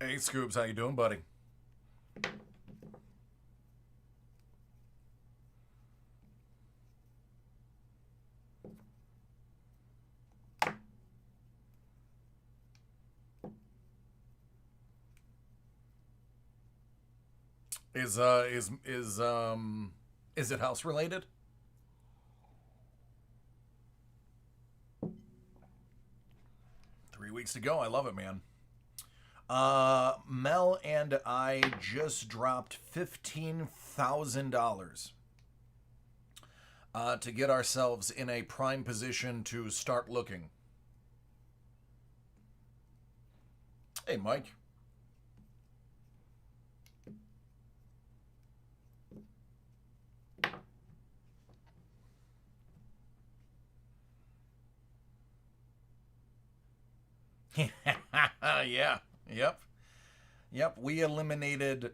Hey, Scoops, how you doing, buddy? Is it house related? 3 weeks to go. I love it, man. Mel and I just dropped $15,000 to get ourselves in a prime position to start looking. Hey, Mike. Yeah. Yep. Yep. We eliminated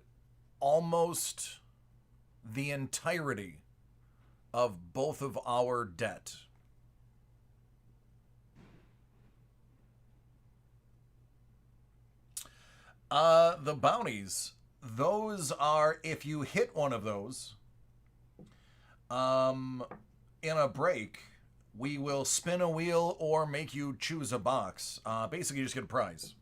almost the entirety of both of our debt. The bounties, those are if you hit one of those, um, in a break, we will spin a wheel or make you choose a box. Basically, you just get a prize.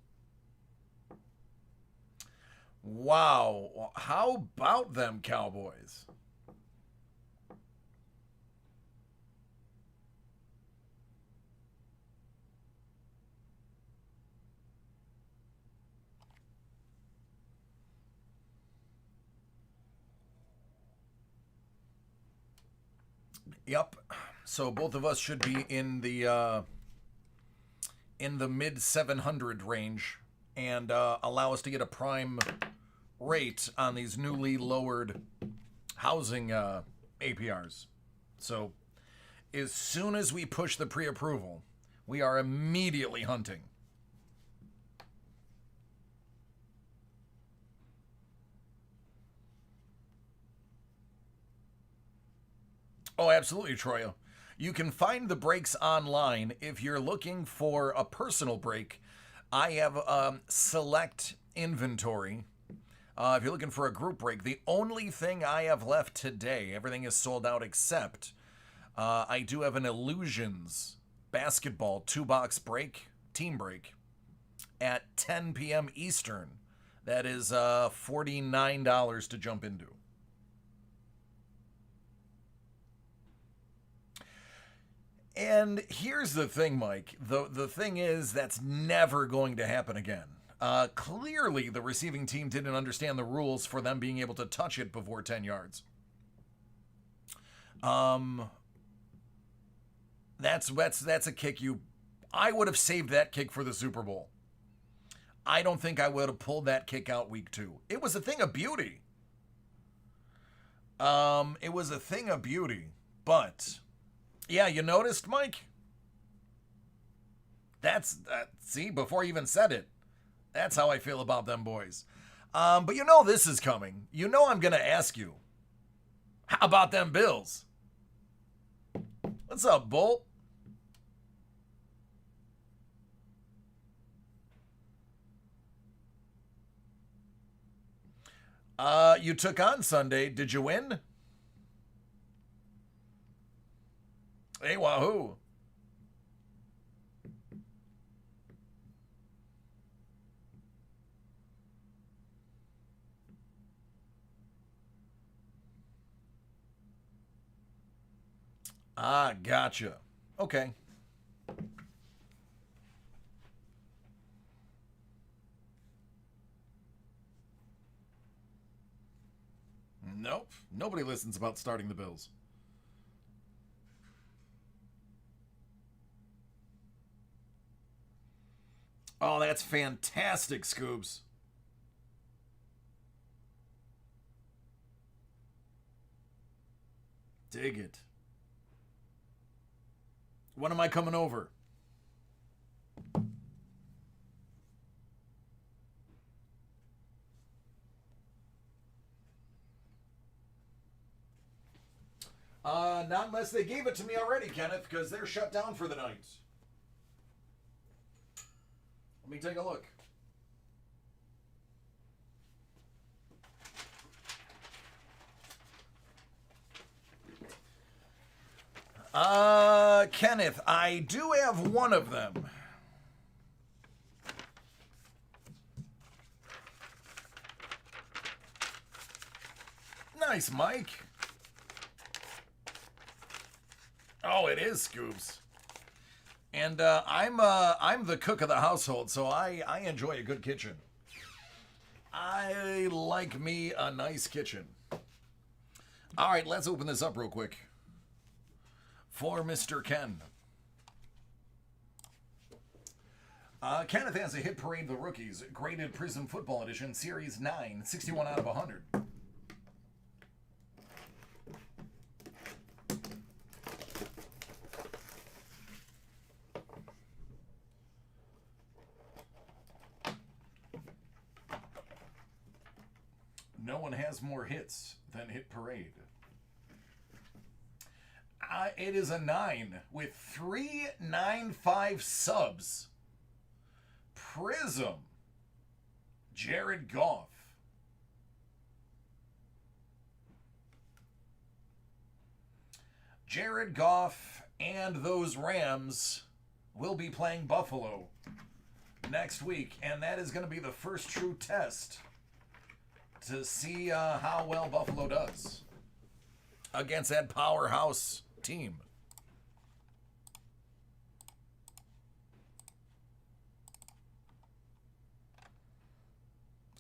Wow. How about them Cowboys? Yep. So both of us should be in the mid 700 range and allow us to get a prime rate on these newly lowered housing APRs. So as soon as we push the pre-approval, we are immediately hunting. Oh, absolutely, Troya. You can find the breaks online if you're looking for a personal break. I have select inventory. If you're looking for a group break, the only thing I have left today, everything is sold out except I do have an Illusions basketball 2 box break, team break, at 10 p.m. Eastern. That is $49 to jump into. And here's the thing, Mike. The thing is, that's never going to happen again. Clearly, the receiving team didn't understand the rules for them being able to touch it before 10 yards. That's a kick you. I would have saved that kick for the Super Bowl. I don't think I would have pulled that kick out week 2. It was a thing of beauty. It was a thing of beauty, but yeah, you noticed, Mike? That's see, before I even said it. That's how I feel about them boys. But you know this is coming. You know I'm gonna ask you. How about them Bills? What's up, Bolt? You took on Sunday. Did you win? Hey, wahoo. Ah, gotcha. Okay. Nope. Nobody listens about starting the Bills. Oh, that's fantastic, Scoops. Dig it. When am I coming over? Not unless they gave it to me already, Kenneth, because they're shut down for the night. Let me take a look. Kenneth, I do have one of them. Nice, Mike. Oh, it is Scoops. And I'm the cook of the household, so I enjoy a good kitchen. I like me a nice kitchen. All right, let's open this up real quick. For Mr. Ken. Kenneth has a Hit Parade of the Rookies, graded Prism Football Edition, Series 9, 61 out of 100. No one has more hits than Hit Parade. It is a 9 with 395 subs. Prism. Jared Goff. Jared Goff and those Rams will be playing Buffalo next week, and that is going to be the first true test to see how well Buffalo does against that powerhouse team.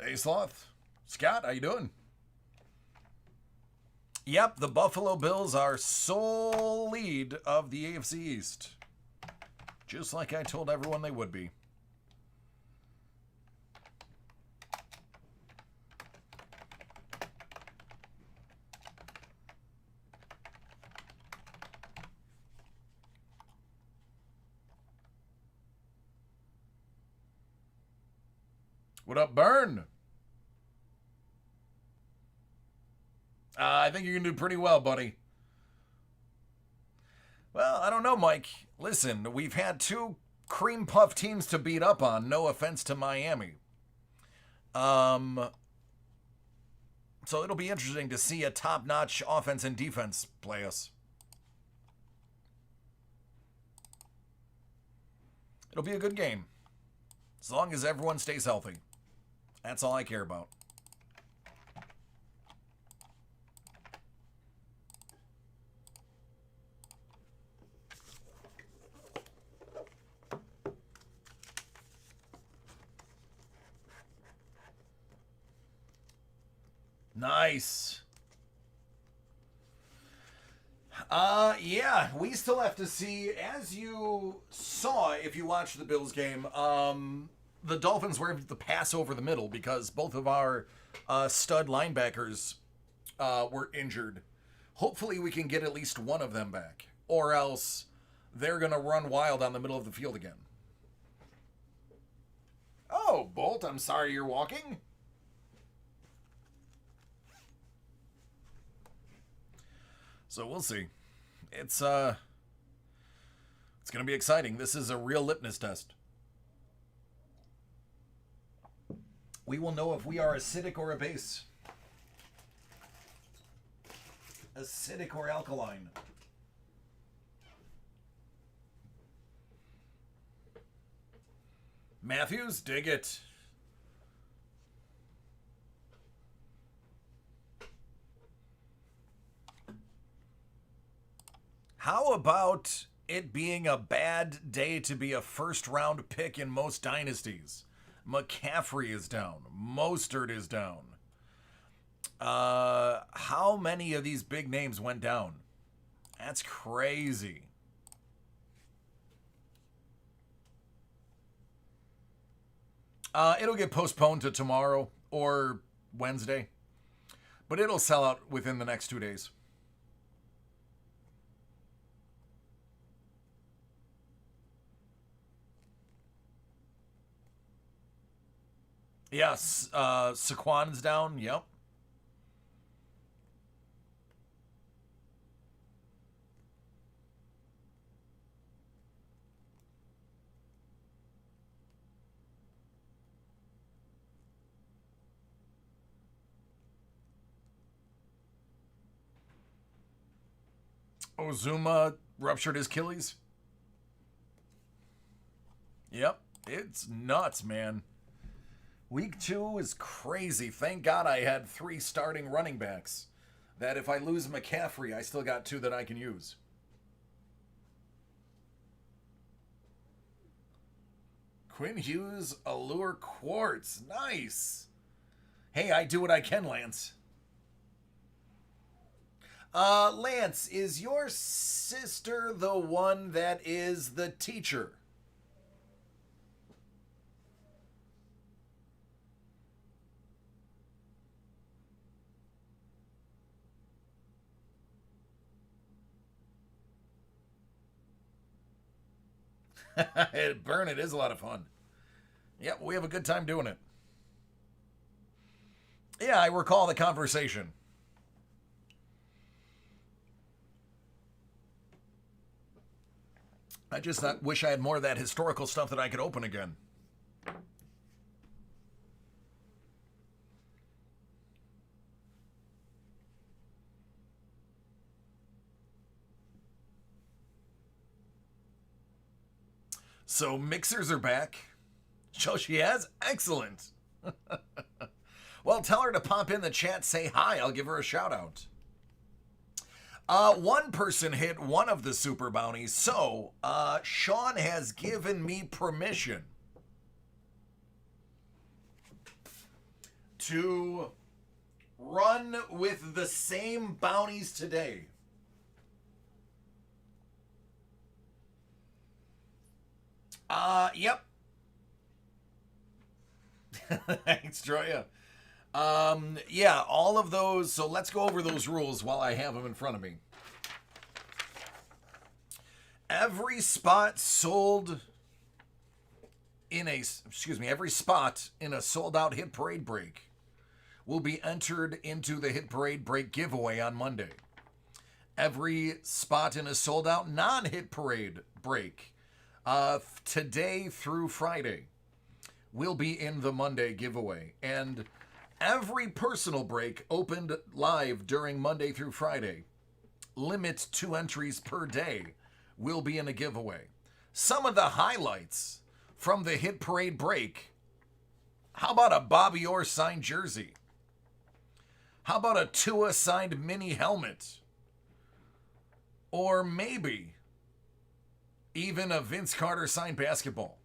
Hey, Sloth. Scott, how you doing? Yep, the Buffalo Bills are sole lead of the AFC East. Just like I told everyone they would be. What up, Burn? I think you're going to do pretty well, buddy. Well, I don't know, Mike. Listen, we've had two cream puff teams to beat up on. No offense to Miami. So it'll be interesting to see a top-notch offense and defense play us. It'll be a good game. As long as everyone stays healthy. That's all I care about. Nice. Yeah, we still have to see, as you saw if you watched the Bills game, the Dolphins were able to pass over the middle because both of our stud linebackers were injured. Hopefully we can get at least one of them back, or else they're going to run wild on the middle of the field again. Oh, Bolt, I'm sorry you're walking. So we'll see. It's going to be exciting. This is a real litmus test. We will know if we are acidic or a base. Acidic or alkaline. Matthews, dig it. How about it being a bad day to be a first-round pick in most dynasties? McCaffrey is down. Mostert is down. How many of these big names went down? That's crazy. It'll get postponed to tomorrow or Wednesday, but it'll sell out within the next 2 days. Yes, Saquon's down. Yep. Ozuma ruptured his Achilles. Yep, it's nuts, man. Week 2 is crazy. Thank God I had 3 starting running backs. That if I lose McCaffrey, I still got 2 that I can use. Quinn Hughes, Allure Quartz. Nice. Hey, I do what I can, Lance. Lance, is your sister the one that is the teacher? Burn it is a lot of fun. Yep, we have a good time doing it. Yeah, I recall the conversation. I just wish I had more of that historical stuff that I could open again. So mixers are back. So she has? Excellent. Well, tell her to pop in the chat, say hi. I'll give her a shout out. One person hit one of the super bounties, so Sean has given me permission to run with the same bounties today. Yep. Thanks, Troya. Yeah, all of those. So let's go over those rules while I have them in front of me. Every spot sold in a, every spot in a sold out Hit Parade break will be entered into the Hit Parade break giveaway on Monday. Every spot in a sold out non-Hit Parade break today through Friday will be in the Monday giveaway. And every personal break opened live during Monday through Friday, limit 2 entries per day, will be in a giveaway. Some of the highlights from the Hit Parade break. How about a Bobby Orr signed jersey? How about a Tua signed mini helmet? Or maybe even a Vince Carter signed basketball.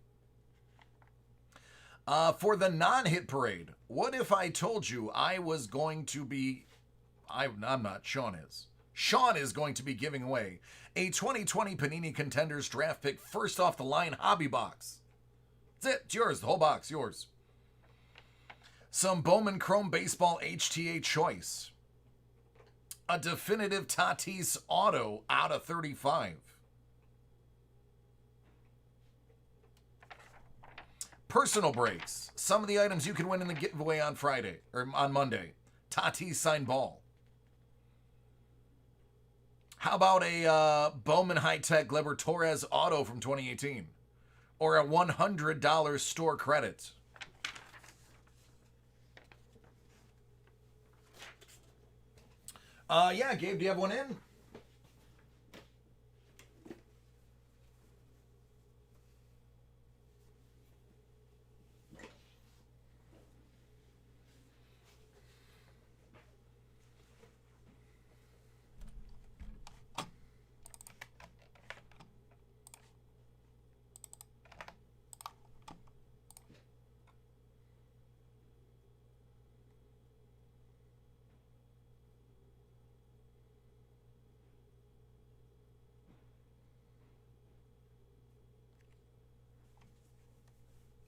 For the non-Hit Parade, what if I told you I was going to be, I'm not, Sean is. Sean is going to be giving away a 2020 Panini Contenders draft pick first off the line hobby box. That's it. It's yours. The whole box. Yours. Some Bowman Chrome Baseball HTA choice. A definitive Tatis auto out of 35. Personal breaks. Some of the items you can win in the giveaway on Friday or on Monday. Tatis signed ball. How about a Bowman High-Tech Gleyber Torres auto from 2018? Or a $100 store credit? Yeah, Gabe, do you have one in?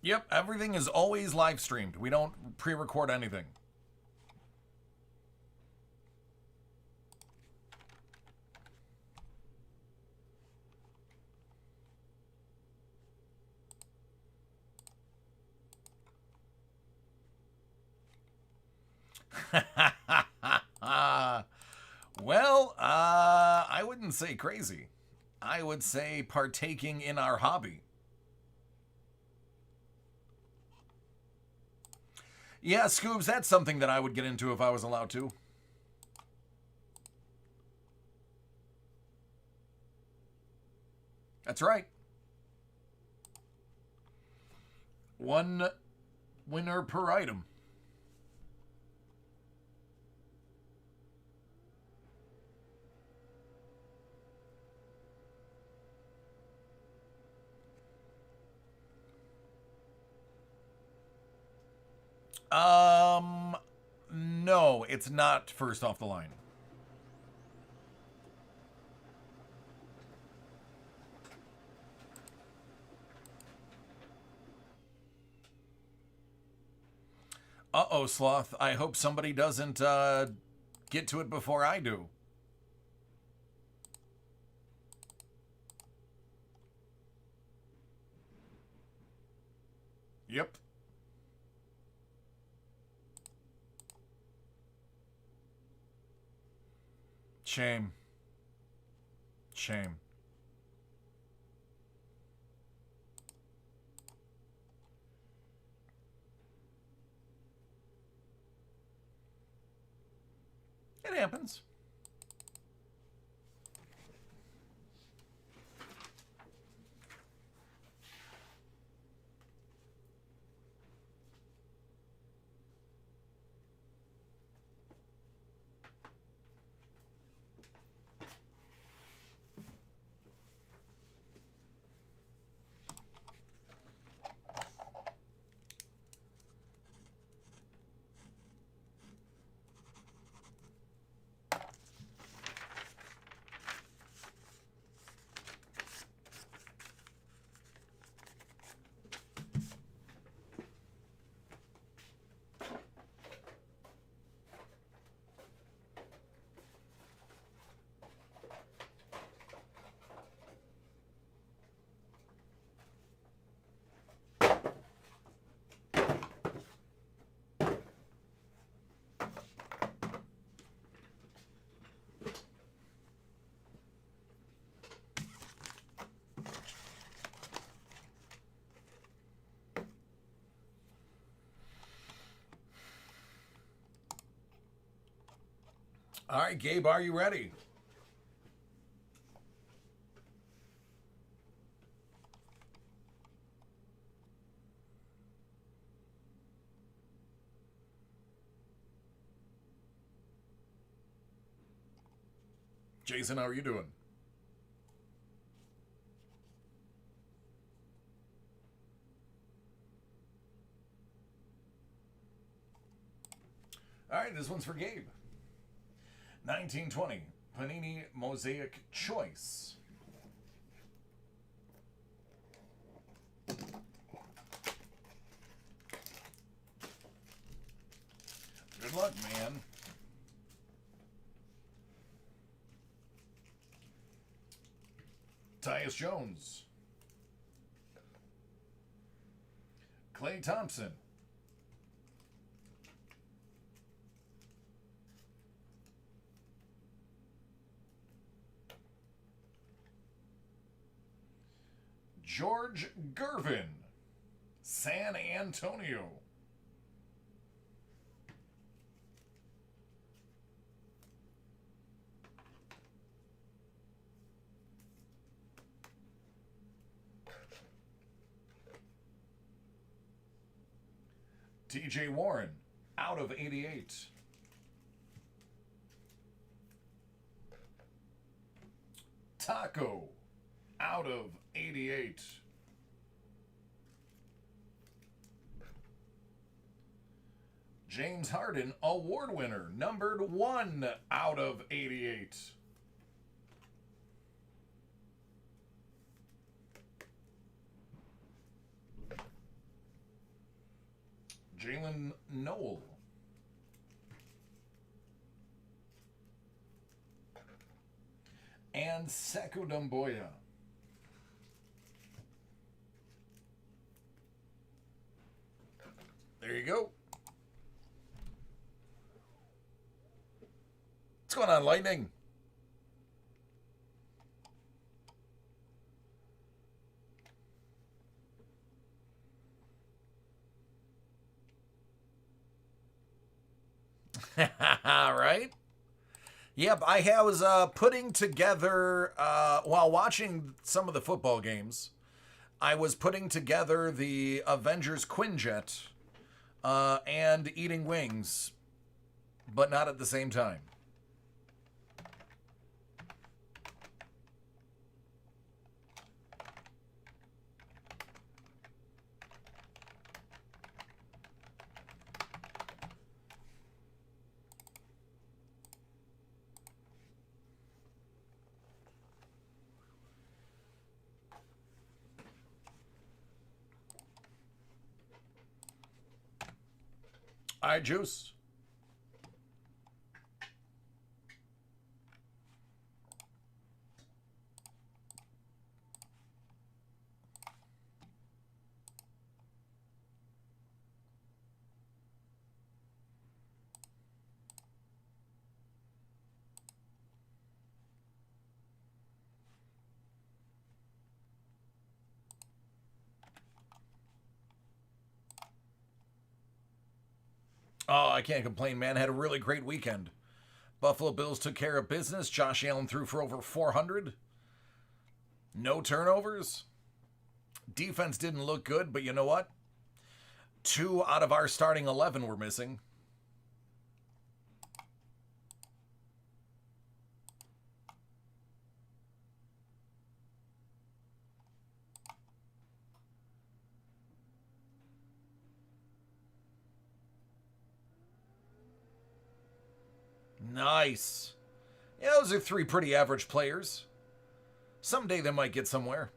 Yep, everything is always live streamed. We don't pre-record anything. Well, I wouldn't say crazy. I would say partaking in our hobby. Yeah, Scoobs, that's something that I would get into if I was allowed to. That's right. One winner per item. No, it's not first off the line. Uh-oh, Sloth. I hope somebody doesn't get to it before I do. Yep. Shame. Shame. It happens. All right, Gabe, are you ready? Jason, how are you doing? All right, this one's for Gabe. 1920 Panini Mosaic Choice. Good luck, man. Tyus Jones. Klay Thompson. George Gervin. San Antonio. TJ Warren, out of 88. Taco, out of 88. James Harden, award winner, numbered 1 out of 88. Jalen Noel. And Sekou Doumbouya. There you go. What's going on, Lightning? Right? Yep, I was putting together, while watching some of the football games, I was putting together the Avengers Quinjet and eating wings, but not at the same time. All right, Juice. Oh, I can't complain, man. Had a really great weekend. Buffalo Bills took care of business. Josh Allen threw for over 400. No turnovers. Defense didn't look good, but you know what? 2 out of our starting 11 were missing. Nice. Yeah, those are 3 pretty average players. Someday they might get somewhere.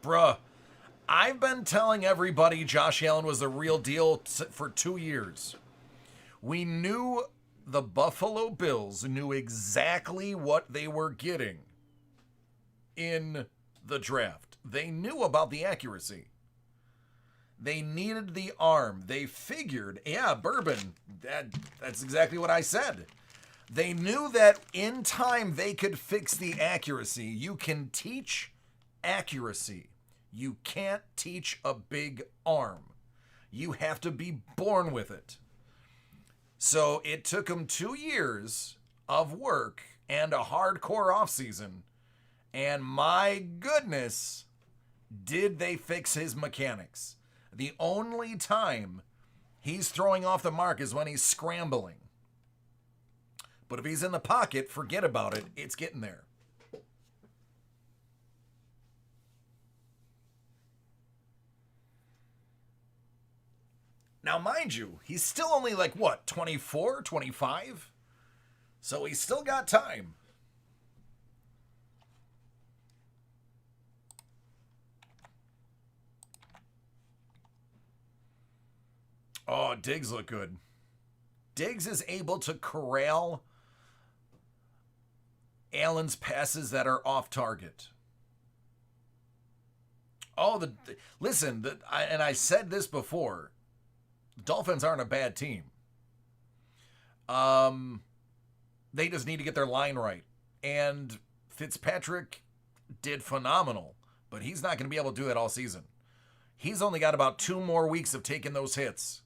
Bruh, I've been telling everybody Josh Allen was the real deal for 2 years. We knew the Buffalo Bills knew exactly what they were getting in the draft. They knew about the accuracy. They needed the arm. They figured, yeah, Bourbon, that's exactly what I said. They knew that in time they could fix the accuracy. You can teach accuracy. You can't teach a big arm. You have to be born with it. So it took them 2 years of work and a hardcore offseason. And my goodness, did they fix his mechanics. The only time he's throwing off the mark is when he's scrambling. But if he's in the pocket, forget about it. It's getting there. Now, mind you, he's still only like, what, 24, 25? So he's still got time. Oh, Diggs look good. Diggs is able to corral Allen's passes that are off target. Oh, listen, and I said this before. Dolphins aren't a bad team. They just need to get their line right. And Fitzpatrick did phenomenal, but he's not going to be able to do that all season. He's only got about 2 more weeks of taking those hits,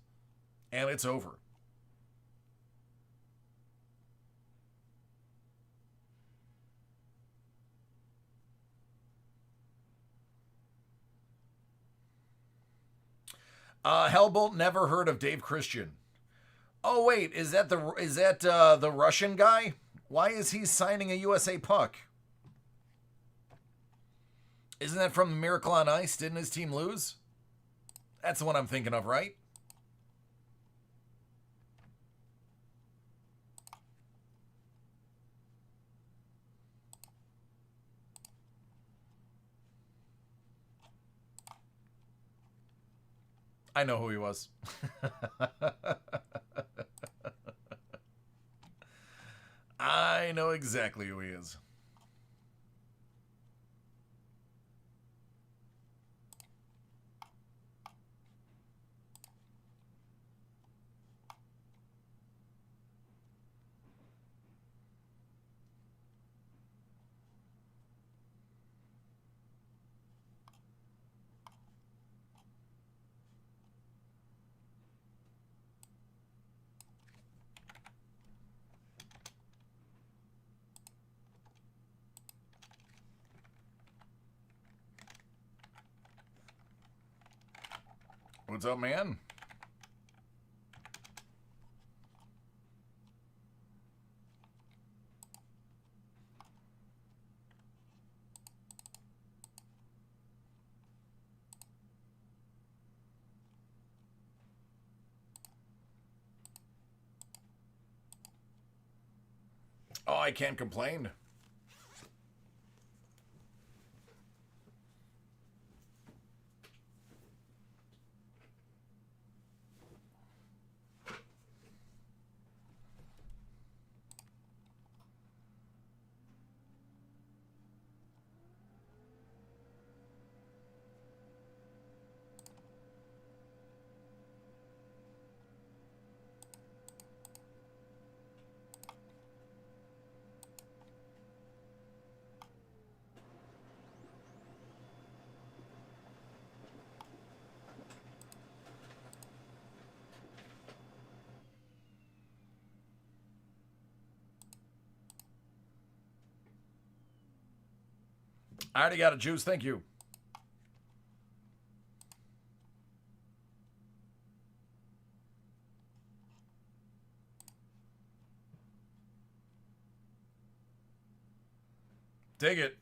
and it's over. Hellbolt, never heard of Dave Christian. Oh wait, is that the Russian guy? Why is he signing a USA puck? Isn't that from Miracle on Ice? Didn't his team lose? That's the one I'm thinking of, right? I know who he was. I know exactly who he is. What's up, man? Oh, I can't complain. I already got a juice. Thank you. Dig it.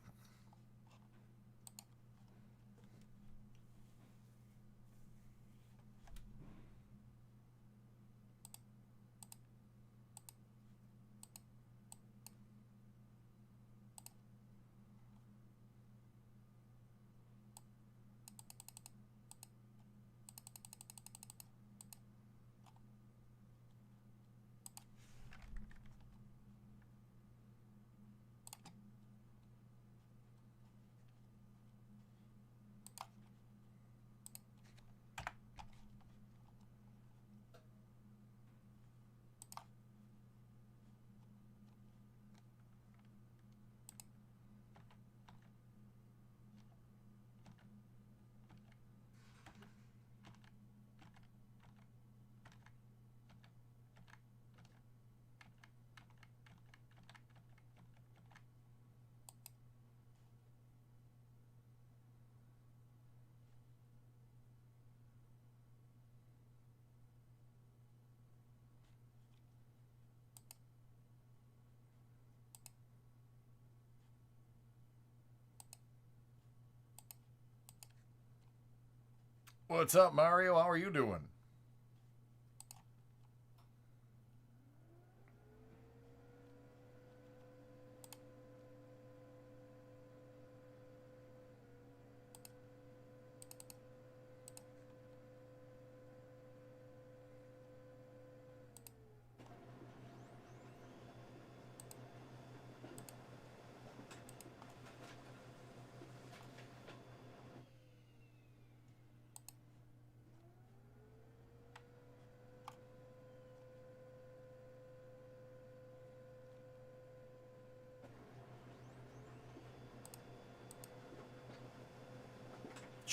What's up, Mario? How are you doing?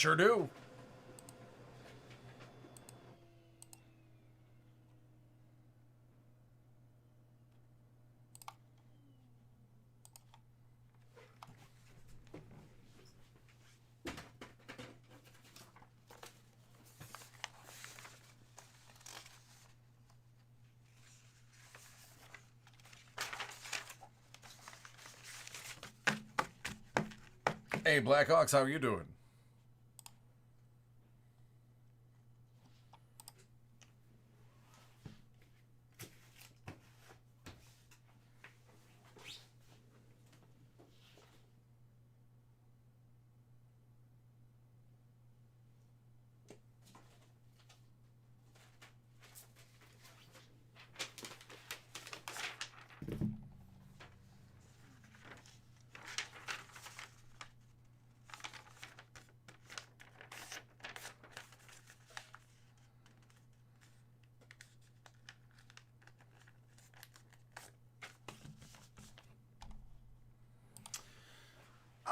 Sure do. Hey, Blackhawks, how are you doing?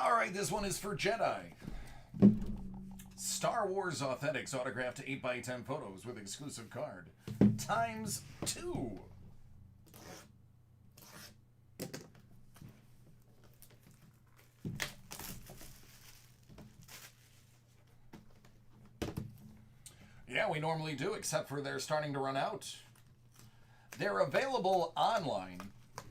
All right, this one is for Jedi. Star Wars Authentics autographed 8x10 photos with exclusive card. ×2. Yeah, we normally do, except for they're starting to run out. They're available online.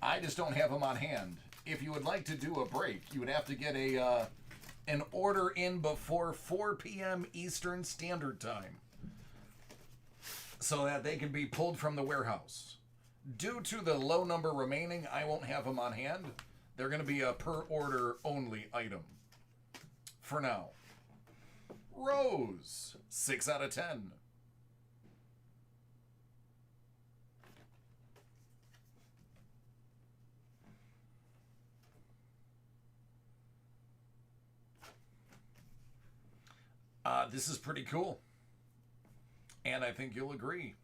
I just don't have them on hand. If you would like to do a break, you would have to get an order in before 4 p.m. Eastern Standard Time so that they can be pulled from the warehouse. Due to the low number remaining, I won't have them on hand. They're going to be a per order only item for now. Rose, 6 out of 10. This is pretty cool. And I think you'll agree.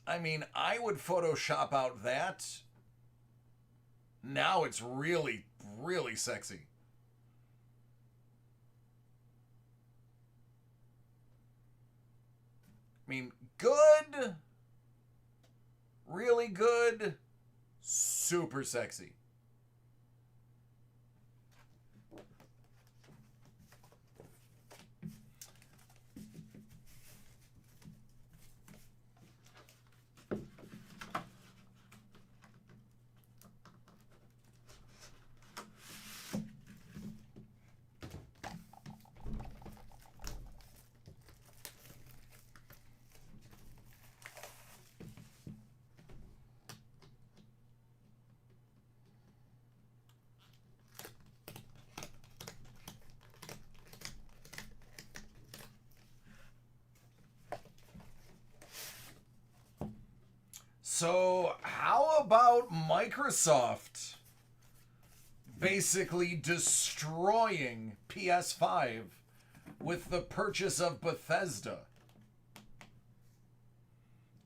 I mean, I would Photoshop out that. Now it's really, really sexy. I mean, good. Really good. Super sexy. So, how about Microsoft basically destroying PS5 with the purchase of Bethesda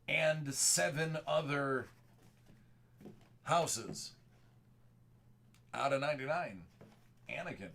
and 7 other houses out of 99? Anakin.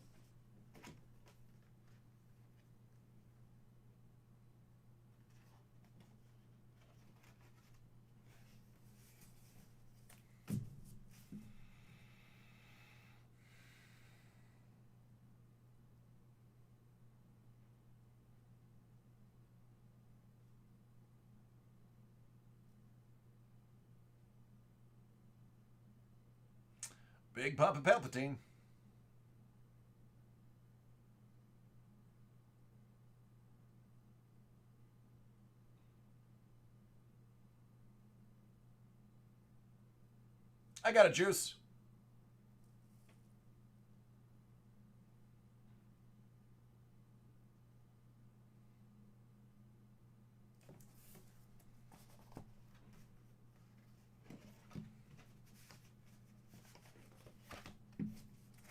Big Papa Palpatine. I got a juice.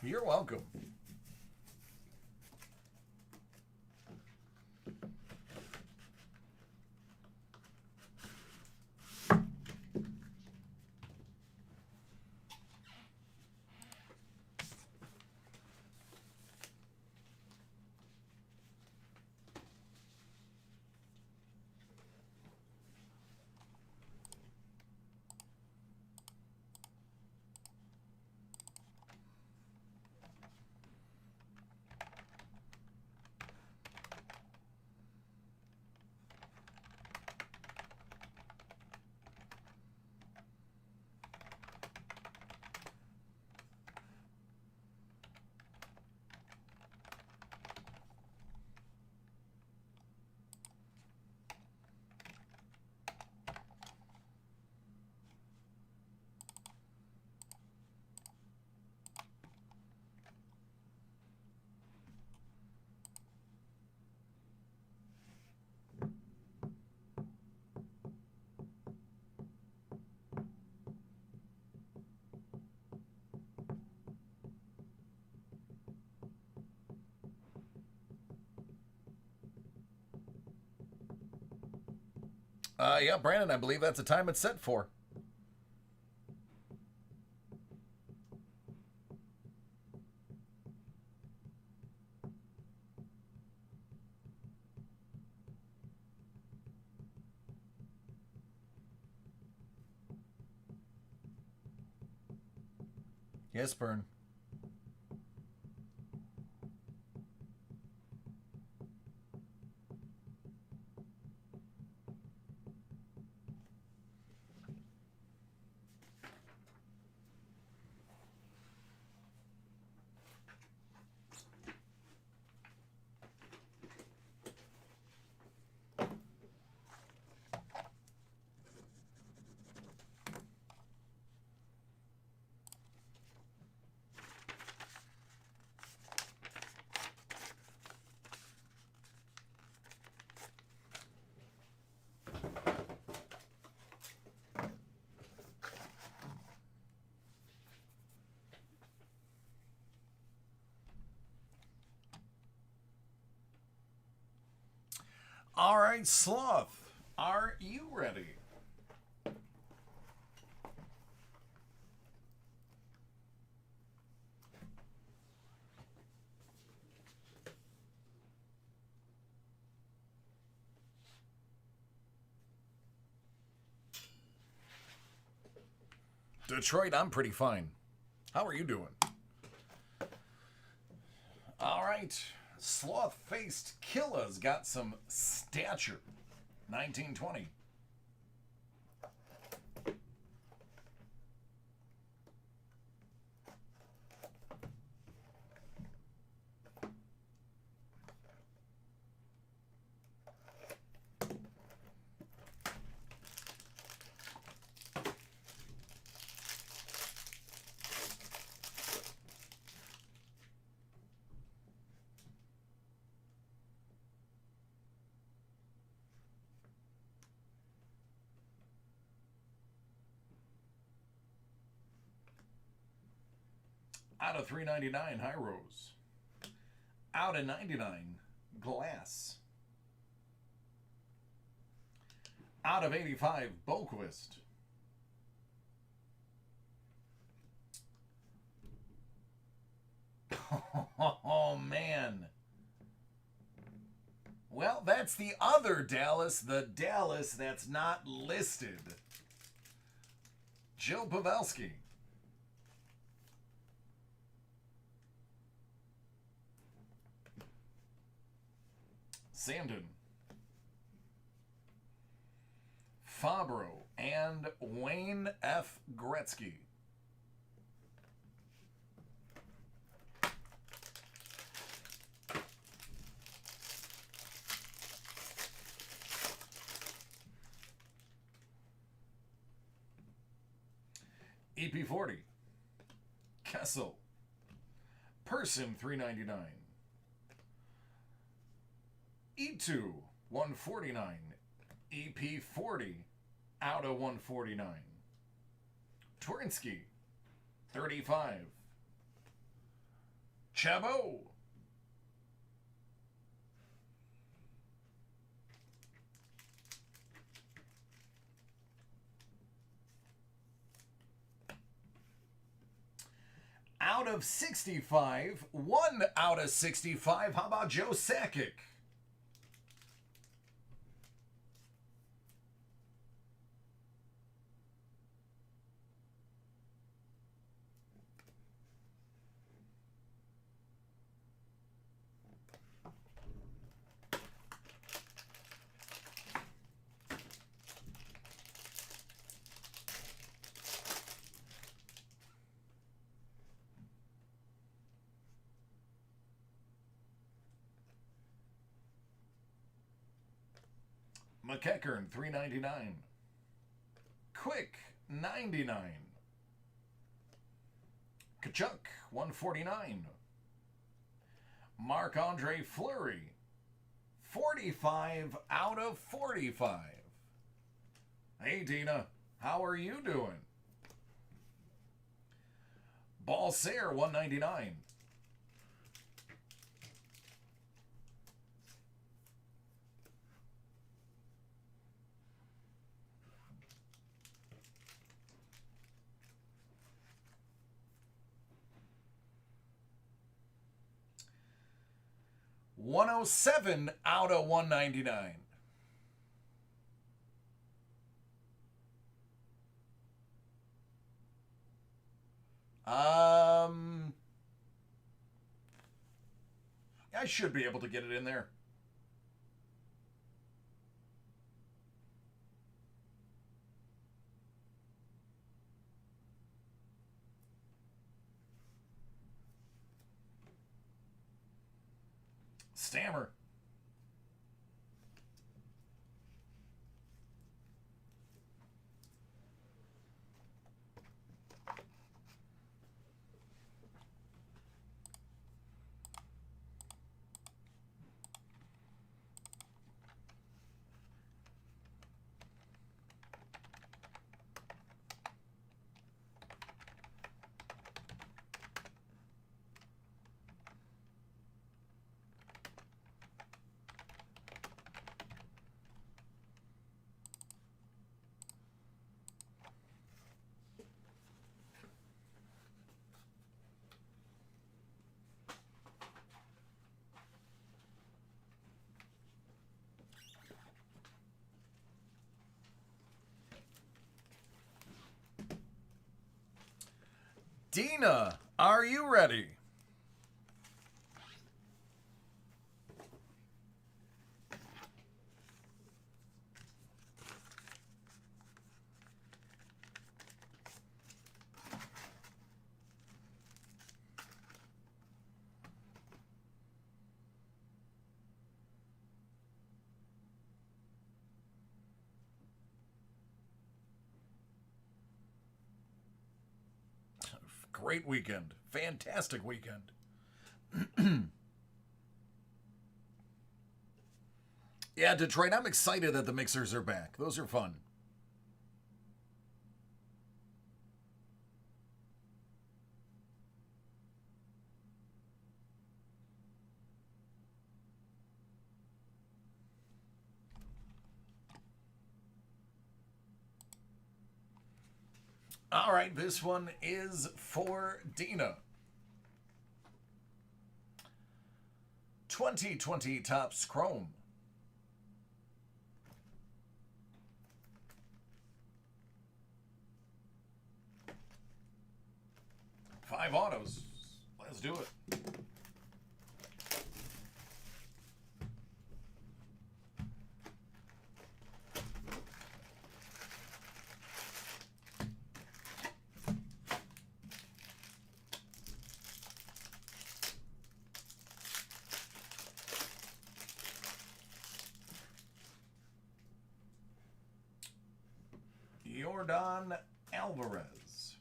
You're welcome. Yeah, Brandon, I believe that's the time it's set for. Yes, Burn. All right, Sloth, are you ready? Detroit, I'm pretty fine. How are you doing? All right. Sloth-faced Killa's got some Stature. 1920. Out of 399, High Rose. Out of 99, Glass. Out of 85, Boquist. Oh, man. Well, that's the other Dallas, the Dallas that's not listed. Jill Pavelski. Sandin. Fabro and Wayne F. Gretzky. EP40. Kessel. Person 399. E2 149. EP40 out of 149. Turinsky 35. Chabot. Out of 65, 1 out of 65. How about Joe Sakic? McEachern, 399. Quick, 99. Kachuk, 149. Marc-Andre Fleury, 45 out of 45. Hey, Dina, how are you doing? Balsair, 199. $107 out of $199. I should be able to get it in there. Stammer. Dina, are you ready? Great weekend. Fantastic weekend. Yeah, Detroit, I'm excited that the mixers are back. Those are fun. All right, this one is for Dina. 2020 Topps Chrome. Five autos. Let's do it. Jordan Alvarez.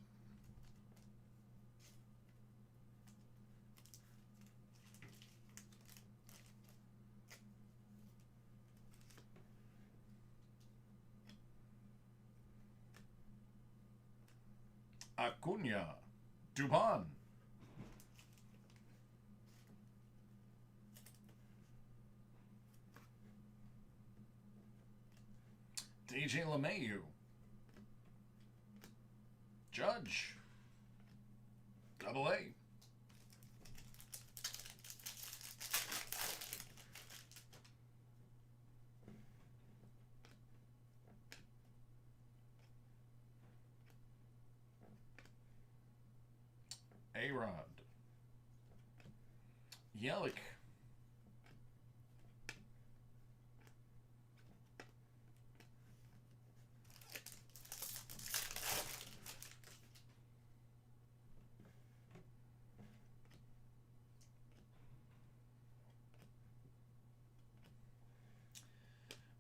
Acuna. Dubon. DJ LeMahieu. Judge. Double A. A-Rod. Yelich.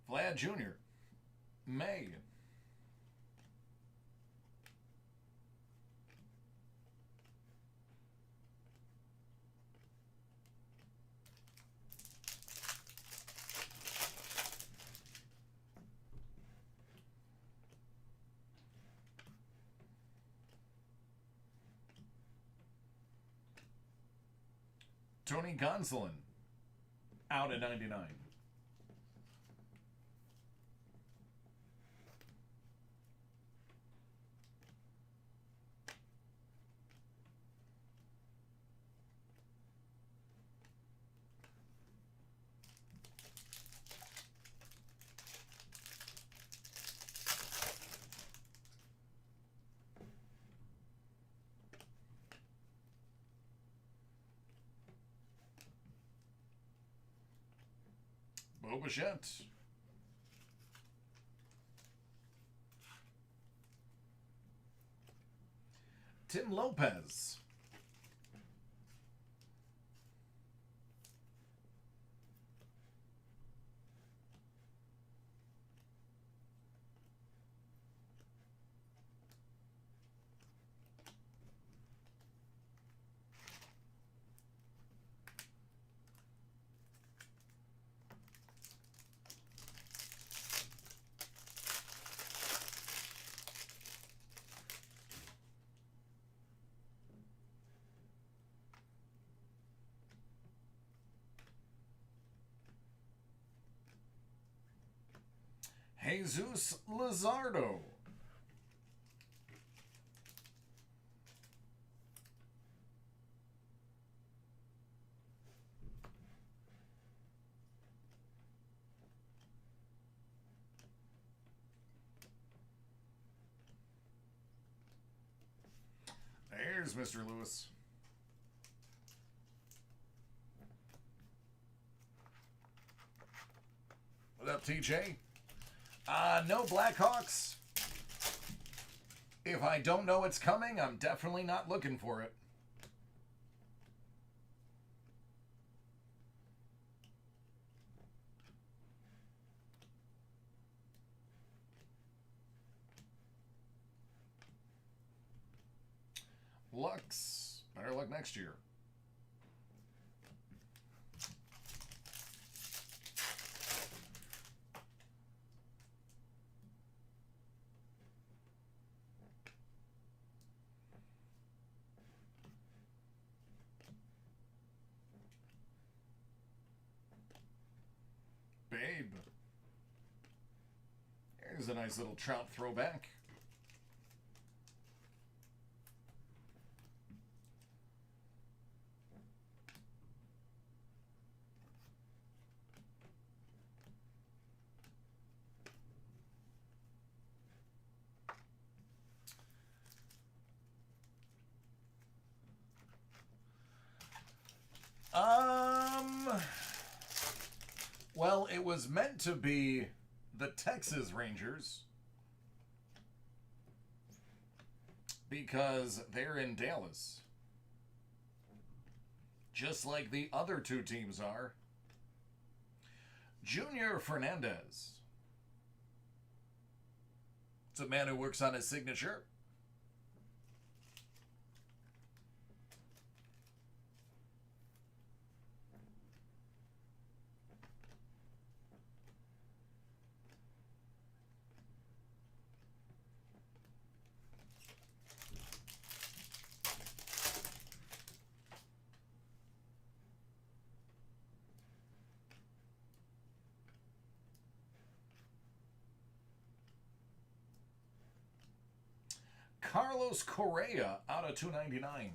Vlad Jr. May. Tony Gonsolin. Out at 99. Bobichette. Tim Lopez. Jesus Luzardo. There's Mr. Lewis. What up, TJ? No Blackhawks. If I don't know it's coming, I'm definitely not looking for it. Lux. Better luck next year. Babe. Here's a nice little Trout throwback. Well, it was meant to be the Texas Rangers because they're in Dallas, just like the other two teams are. Junior Fernandez. It's a man who works on his signature. Carlos Correa out of 299.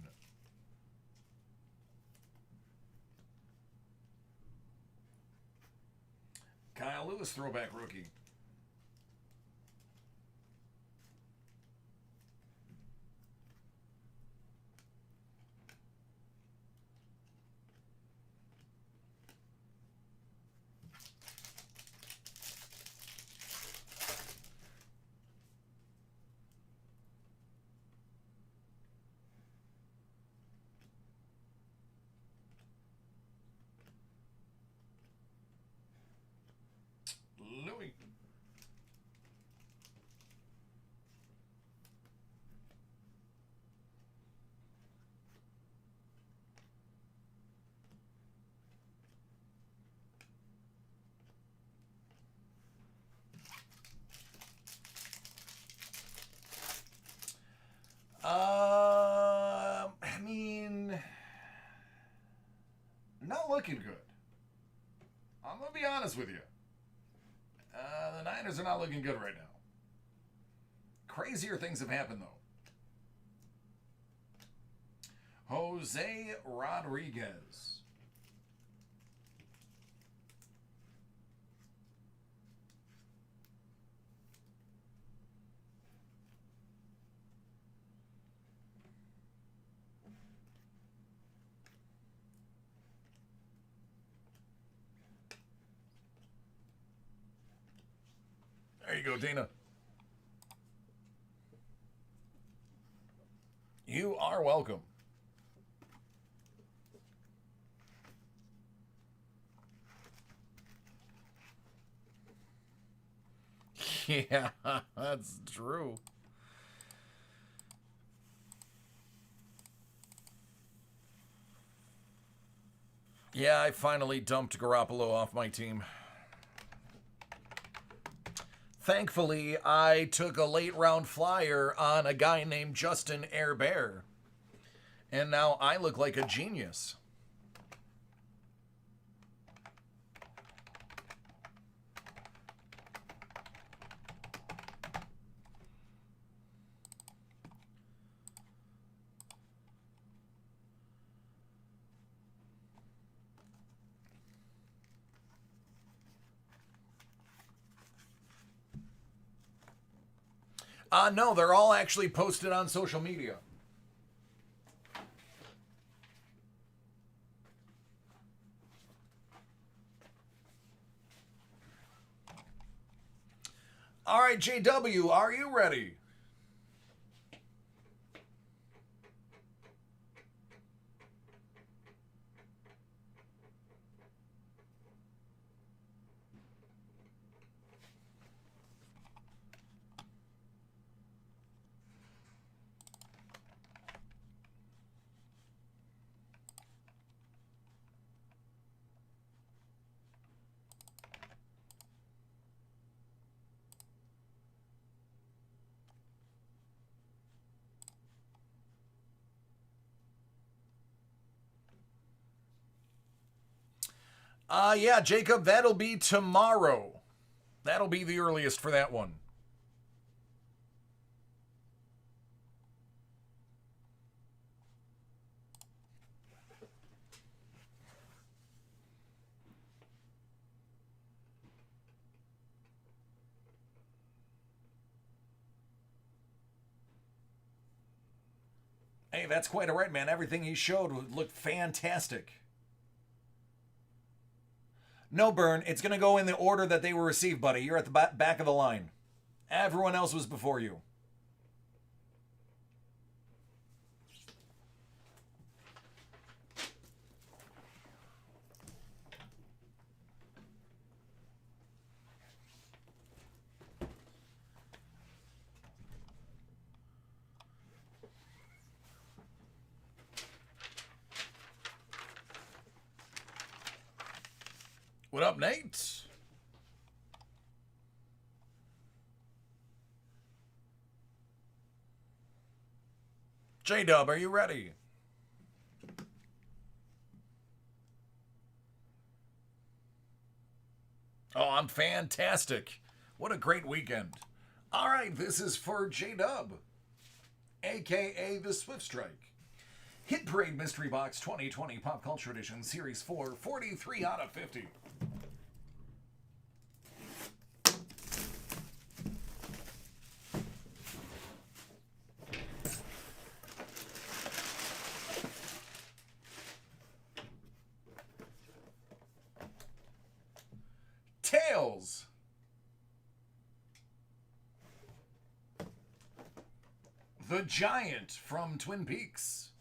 Kyle Lewis throwback rookie. Louis. I mean, not looking good. I'm going to be honest with you. The Niners are not looking good right now. Crazier things have happened, though. Jose Rodriguez. you go, Dana. You are welcome. Yeah, that's true. Yeah, I finally dumped Garoppolo off my team. Thankfully, I took a late round flyer on a guy named Justin Herbert. And now I look like a genius. No, they're all actually posted on social media. All right, JW, are you ready? Yeah, Jacob, that'll be tomorrow. That'll be the earliest for that one. Hey, that's quite all right, man. Everything he showed looked fantastic. No, Burn. It's going to go in the order that they were received, buddy. You're at the back of the line. Everyone else was before you. What up, Nate? J-Dub, are you ready? Oh, I'm fantastic. What a great weekend. All right, this is for J-Dub, a.k.a. the Swift Strike. Hit Parade Mystery Box 2020 Pop Culture Edition Series 4, 43 out of 50. Tails. The Giant from Twin Peaks.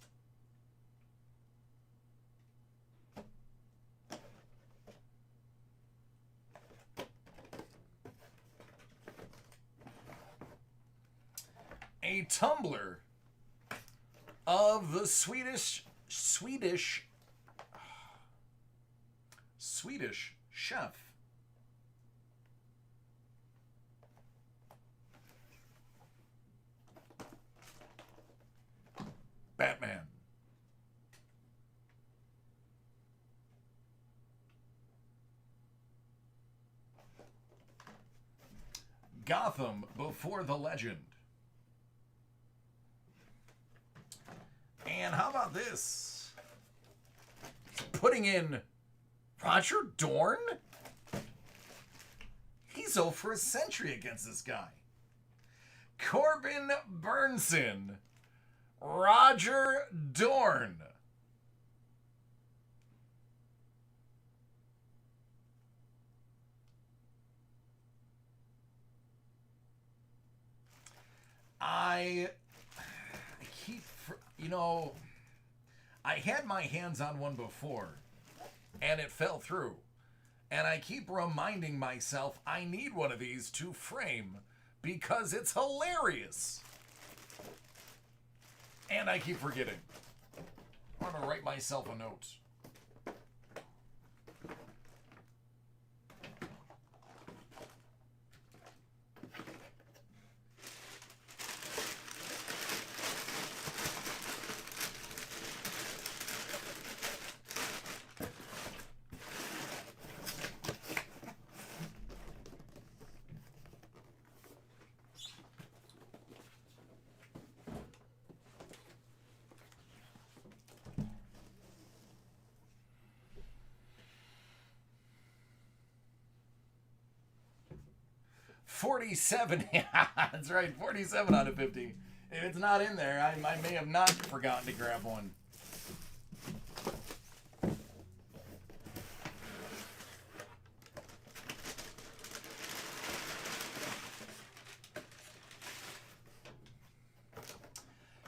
A tumbler of the Swedish chef. Batman. Gotham Before the Legend. And how about this? Putting in Roger Dorn? He's 0 for a century against this guy. Corbin Burnson. Roger Dorn. I keep, you know, I had my hands on one before, and it fell through. And I keep reminding myself I need one of these to frame because it's hilarious. And I keep forgetting. I'm going to write myself a note. $47. Yeah, that's right. 47 out of 50. If it's not in there, I may have not forgotten to grab one.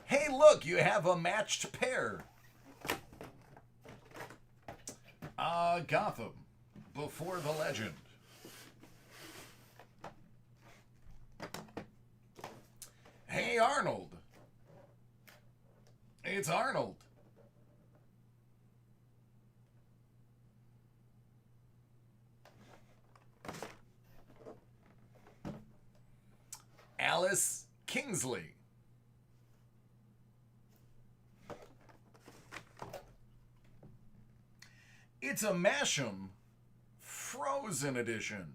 Hey, look, you have a matched pair. Gotham, Before the Legend. Hey, Arnold. It's Arnold. Alice Kingsley. It's a Masham Frozen edition.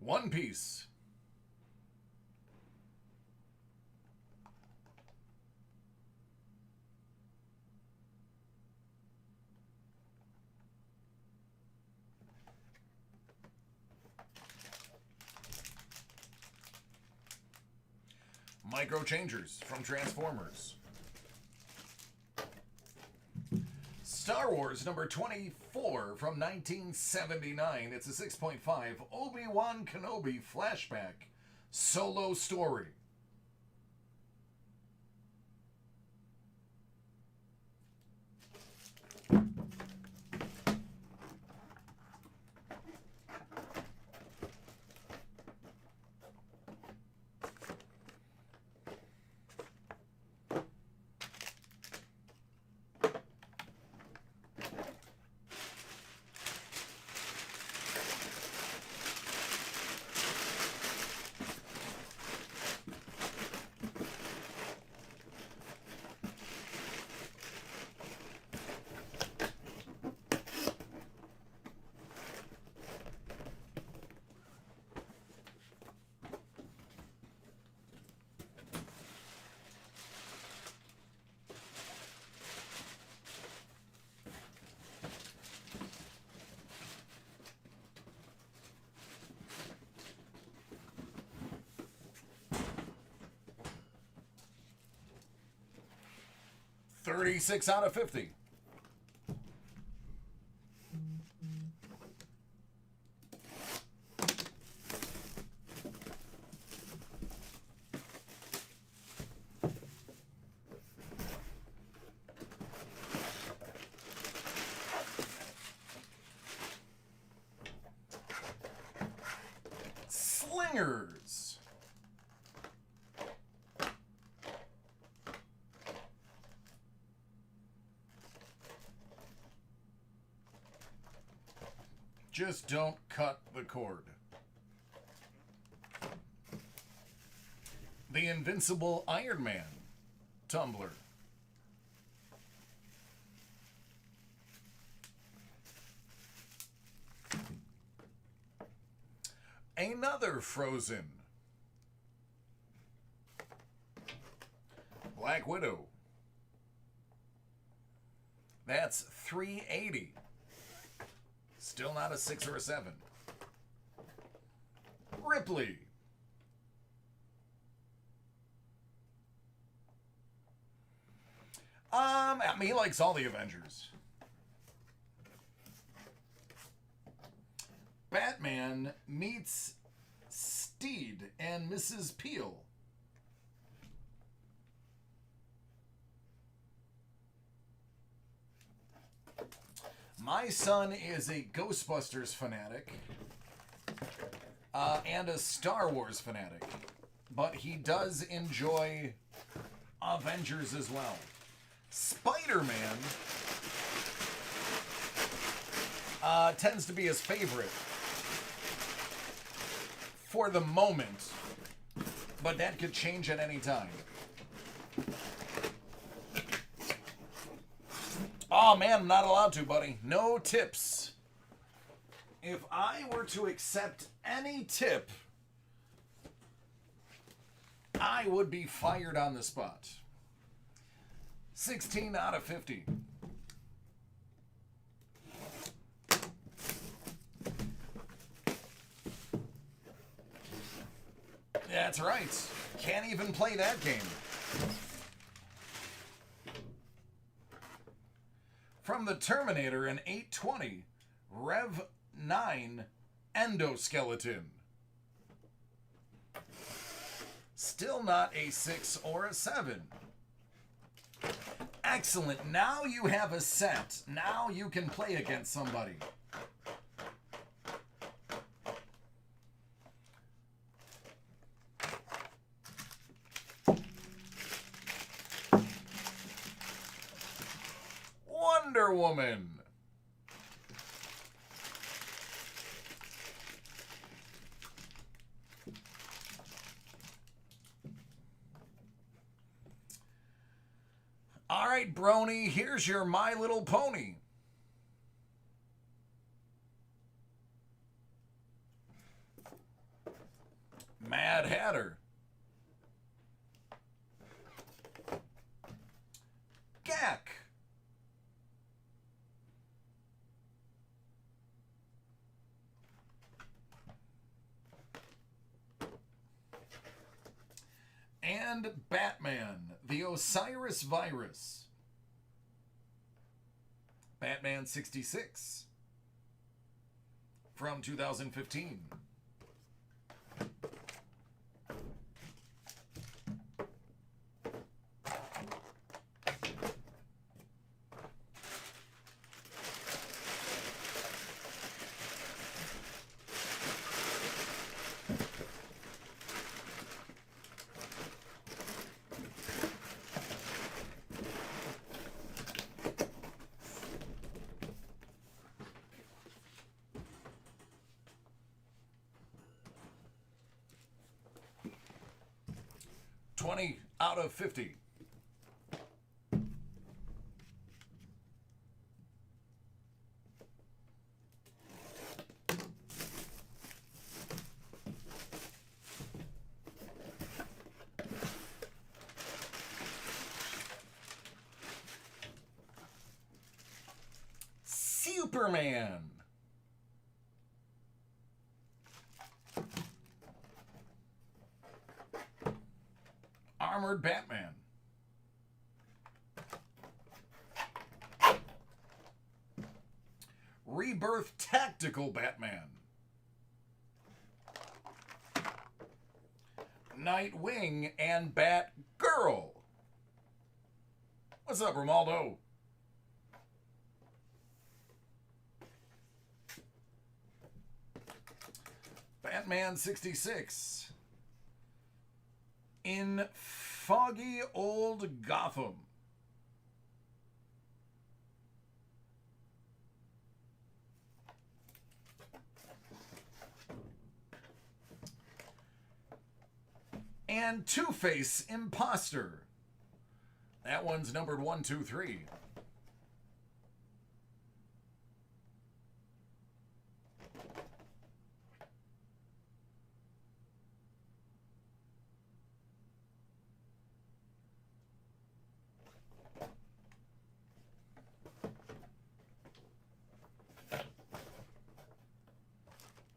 One Piece. Micro Changers from Transformers. Star Wars number 24 from 1979. It's a 6.5 Obi-Wan Kenobi flashback solo story. $36 out of 50. Slingers. Just don't cut the cord. The Invincible Iron Man tumbler. Another Frozen. Black Widow. That's $380. Still not a 6 or a 7. Ripley. I mean, he likes all the Avengers. Batman meets Steed and Mrs. Peel. My son is a Ghostbusters fanatic and a Star Wars fanatic, but he does enjoy Avengers as well. Spider-Man tends to be his favorite for the moment, but that could change at any time. Oh man, I'm not allowed to, buddy. No tips. If I were to accept any tip, I would be fired on the spot. 16 out of 50. That's right. Can't even play that game. From the Terminator in 820, Rev 9 Endoskeleton. Still not a 6 or a 7. Excellent. Now you have a set. Now you can play against somebody. Wonder Woman. All right, Brony, here's your My Little Pony. Mad Hatter. Gak. And Batman, the Osiris Virus. Batman 66 from 2015. Out of 50. Superman. Armored Batman. Rebirth Tactical Batman. Nightwing and Batgirl. What's up, Romaldo? Batman 66. In foggy old Gotham. And Two-Face Imposter. That one's numbered 1, 2, 3.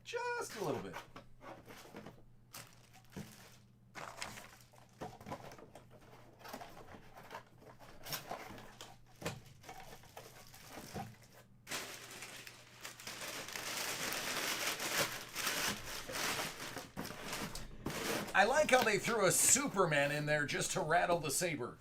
Just a little bit. I like how they threw a Superman in there just to rattle the saber.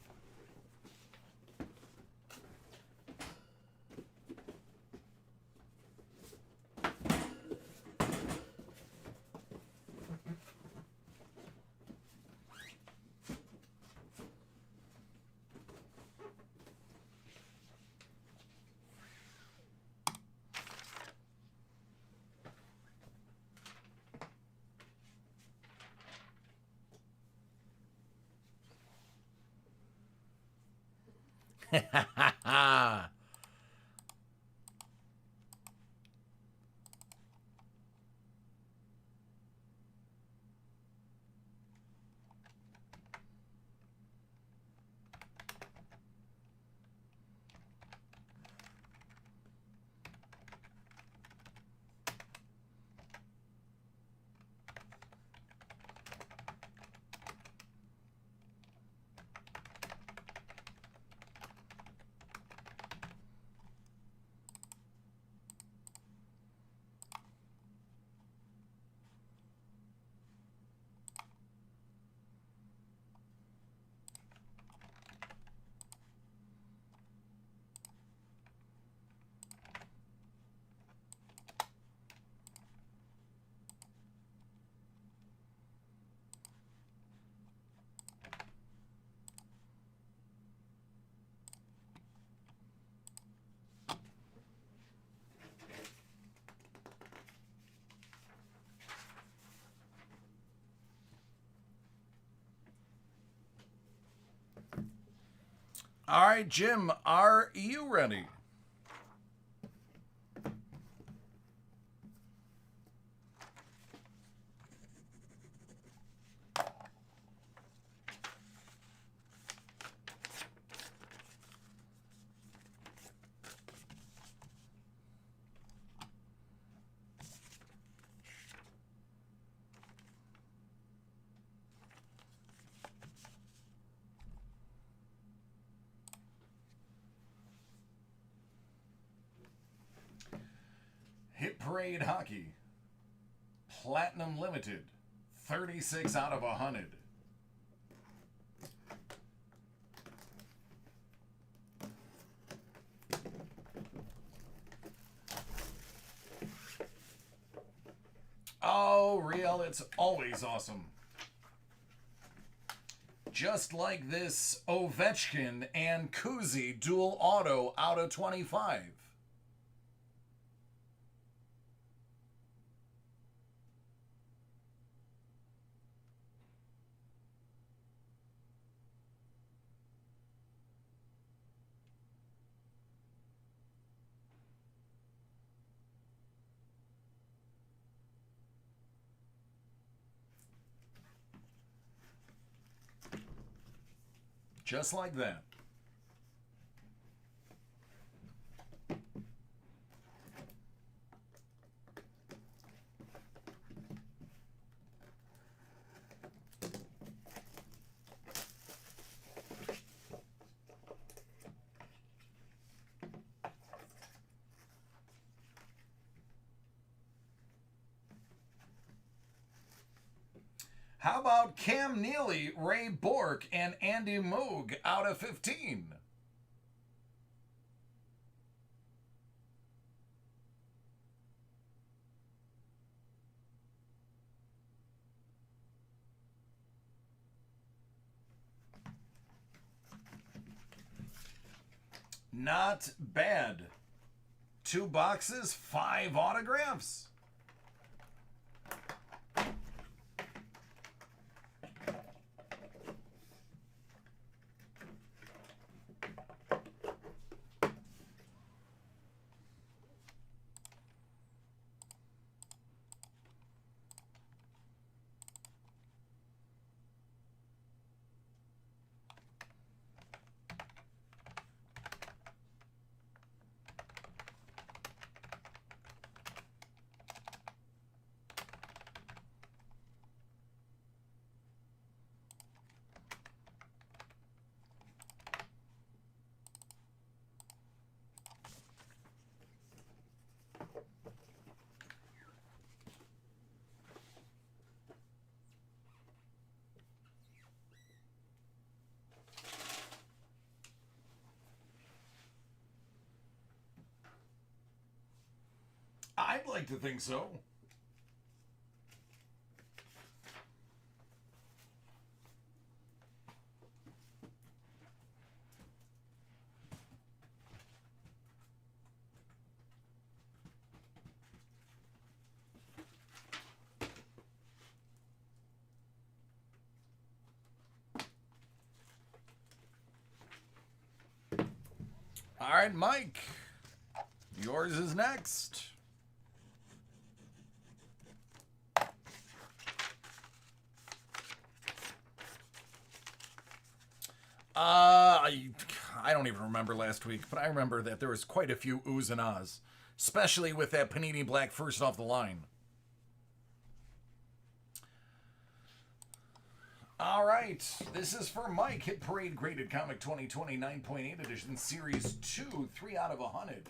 All right, Jim, are you ready? Hit Parade Hockey. Platinum Limited. 36 out of 100. Oh, Real, it's always awesome. Just like this Ovechkin and Kuzi dual auto out of 25. Just like that. How about Cam Neely, Ray Bork, and Andy Moog out of 15? Not bad. 2 boxes, 5 autographs. I'd like to think so. All right, Mike. Yours is next. I don't even remember last week, but I remember that there was quite a few oohs and ahs, especially with that Panini Black first off the line. All right, this is for Mike. Hit Parade Graded Comic 2020 9.8 edition, Series 2, 3 out of 100.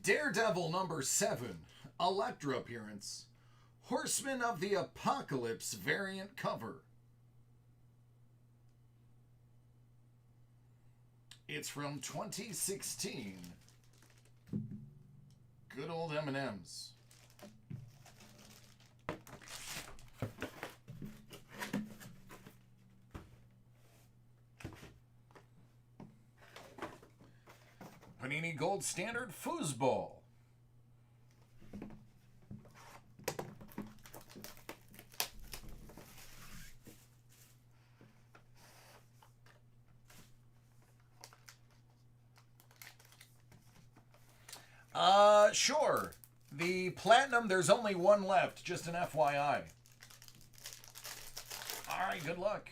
Daredevil number 7, Elektra appearance, Horseman of the Apocalypse variant cover. It's from 2016. Good old M&M's. Panini Gold Standard Foosball. Sure. The Platinum, there's only one left, just an FYI. Alright, good luck.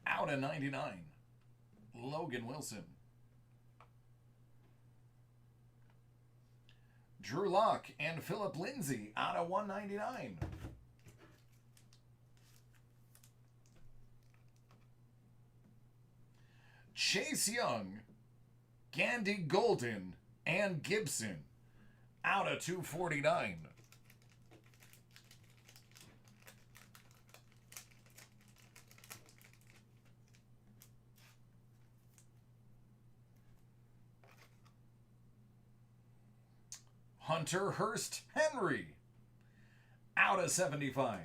Out of 99. Logan Wilson. Drew Lock and Philip Lindsay out of 199. Chase Young, Gandy Golden, and Gibson out of 249. Hunter Hurst Henry out of 75.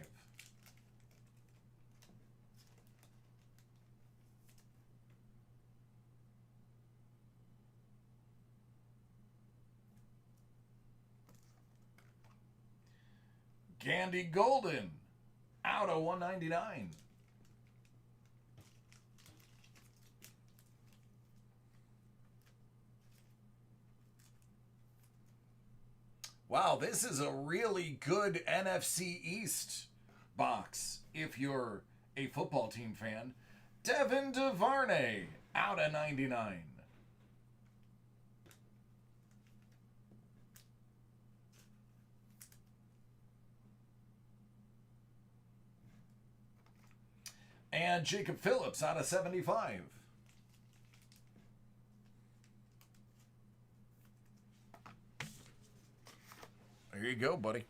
Gandy Golden out of 199. Wow, this is a really good NFC East box if you're a football team fan. Devin DuVernay out of 99. And Jacob Phillips out of 75. There you go, buddy.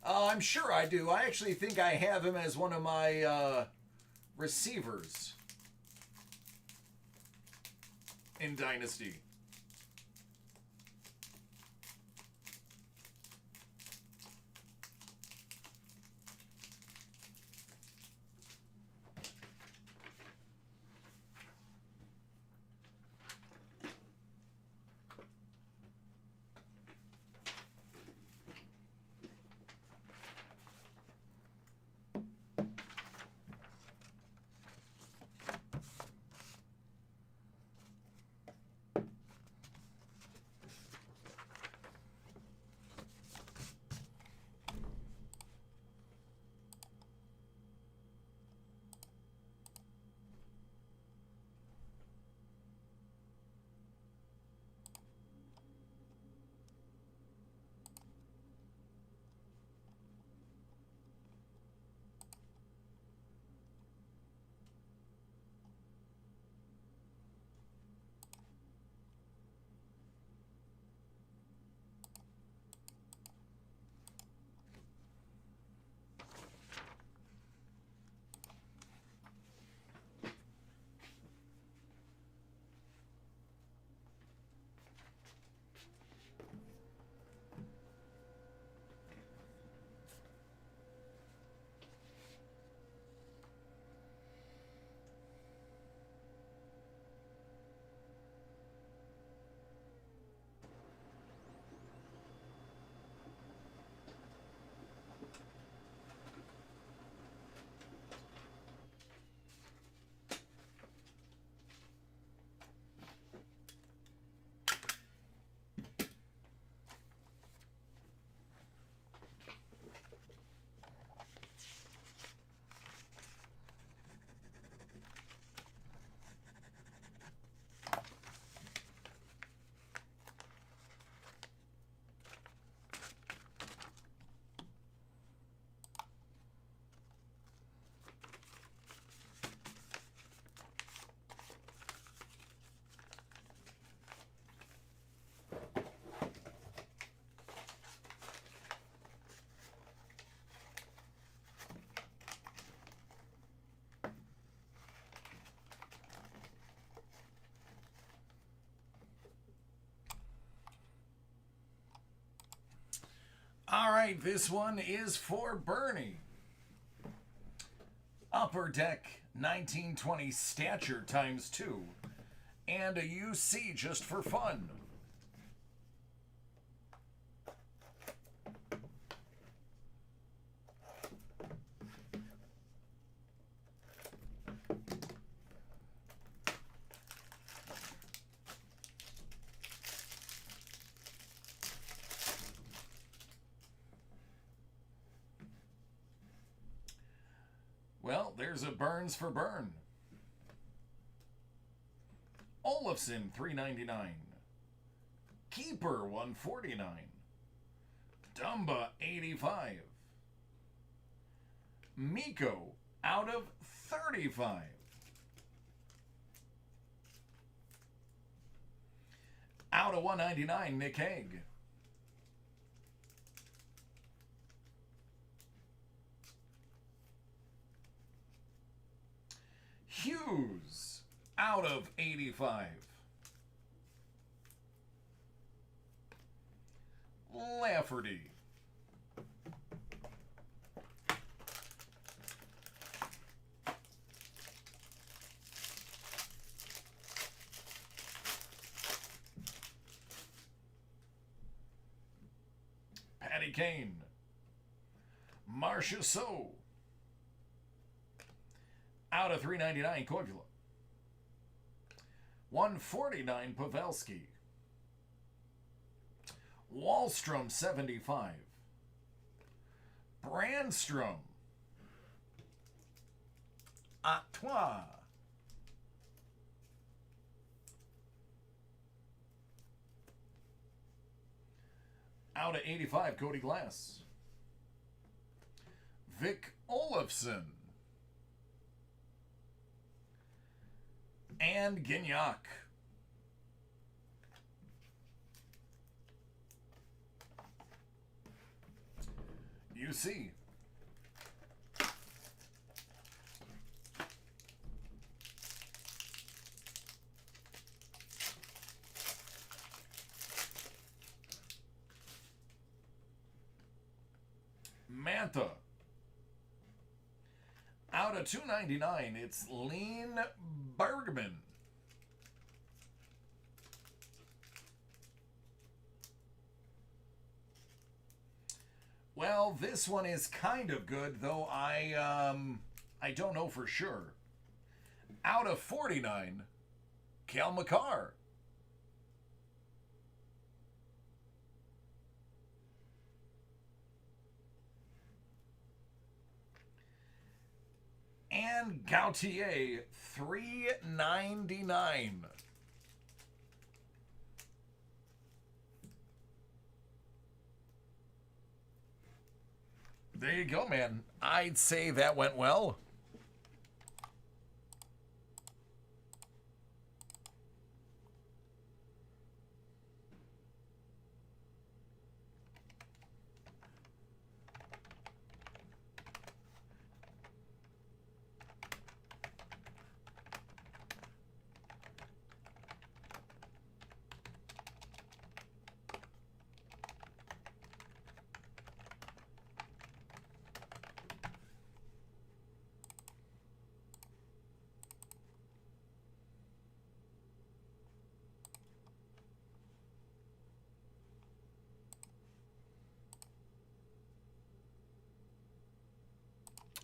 I'm sure I do. I actually think I have him as one of my receivers in Dynasty. All right, this one is for Bernie. Upper Deck 1920 Stature ×2 and a UC just for fun. Well, there's a Burns for Burn. Olafson, $3.99. Keeper, $1.49. Dumba, $85. Miko, out of 35. Out of 199, Nick Hague. Hughes, out of 85. Lafferty. Patty Kane. Marcia So. Out of 399, Koivula. 149, Pavelski. Wallstrom, 75. Brandstrom. Artois. Out of 85, Cody Glass. Vic Olafson. And Gignac. You see. Manta. Out of 299, it's Lean Bergman. Well, this one is kind of good, though I don't know for sure. Out of 49, Cal McCarr. And Gautier, $3.99. There you go, man. I'd say that went well.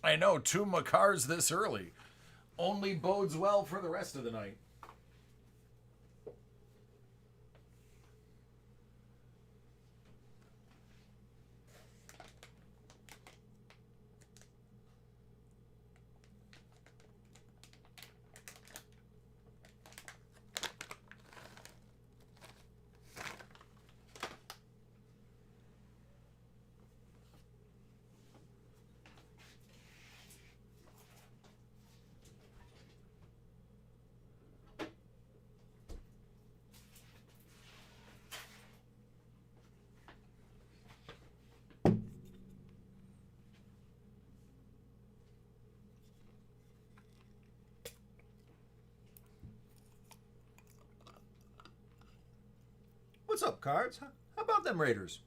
I know, 2 Makars this early. Only bodes well for the rest of the night. What's up, Cards? How about them Raiders?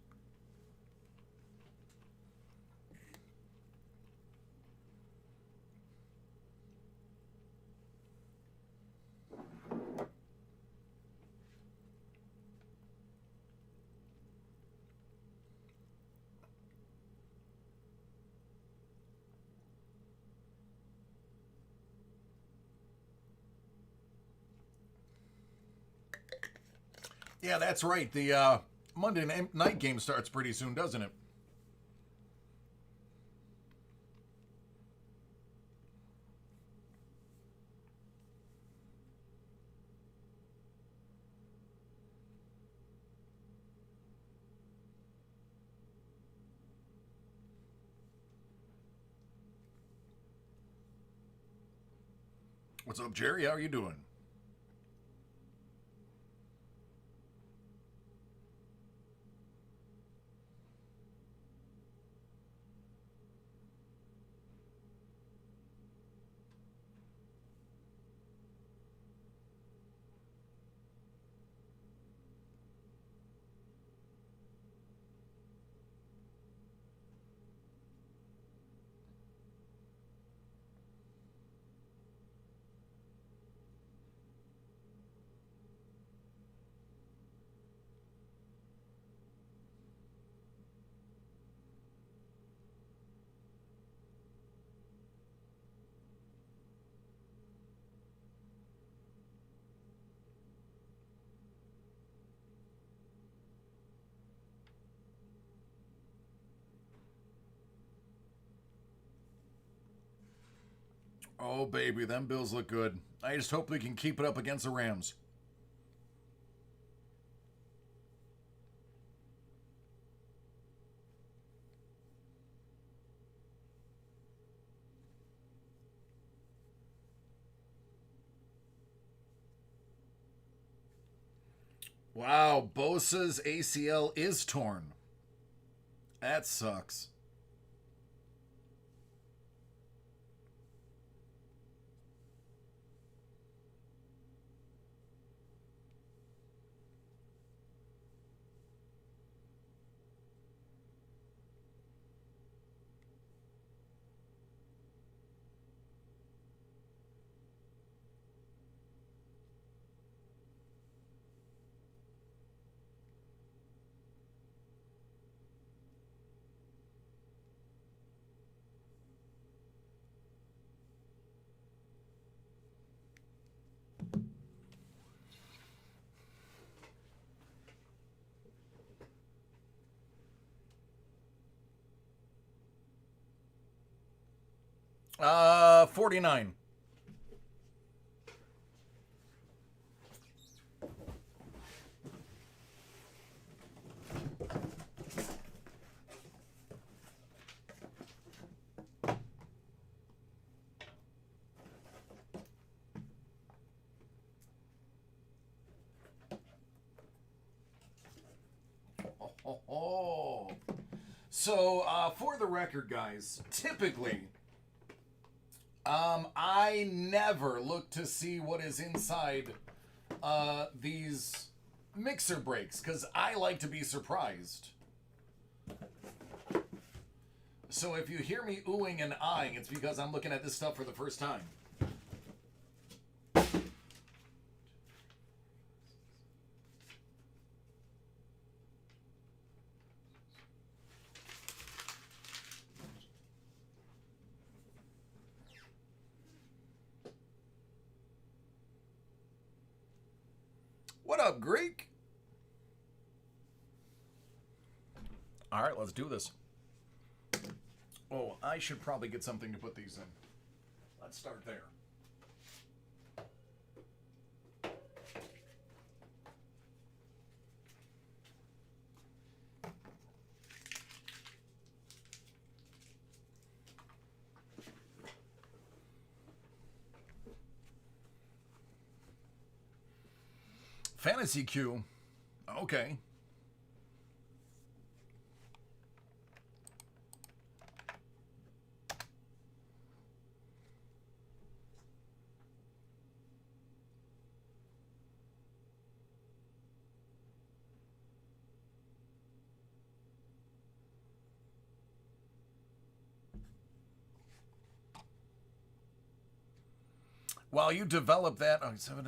Yeah, that's right. The Monday night game starts pretty soon, doesn't it? What's up, Jerry? How are you doing? Oh, baby, them Bills look good. I just hope we can keep it up against the Rams. Wow, Bosa's ACL is torn. That sucks. 49. Oh. So, for the record, guys, typically, I never look to see what is inside these mixer breaks because I like to be surprised. So if you hear me oohing and eyeing, it's because I'm looking at this stuff for the first time. What up, Greek? All right, let's do this. Oh, I should probably get something to put these in. Let's start there. Fantasy Q. Okay. While you develop that, oh, 7,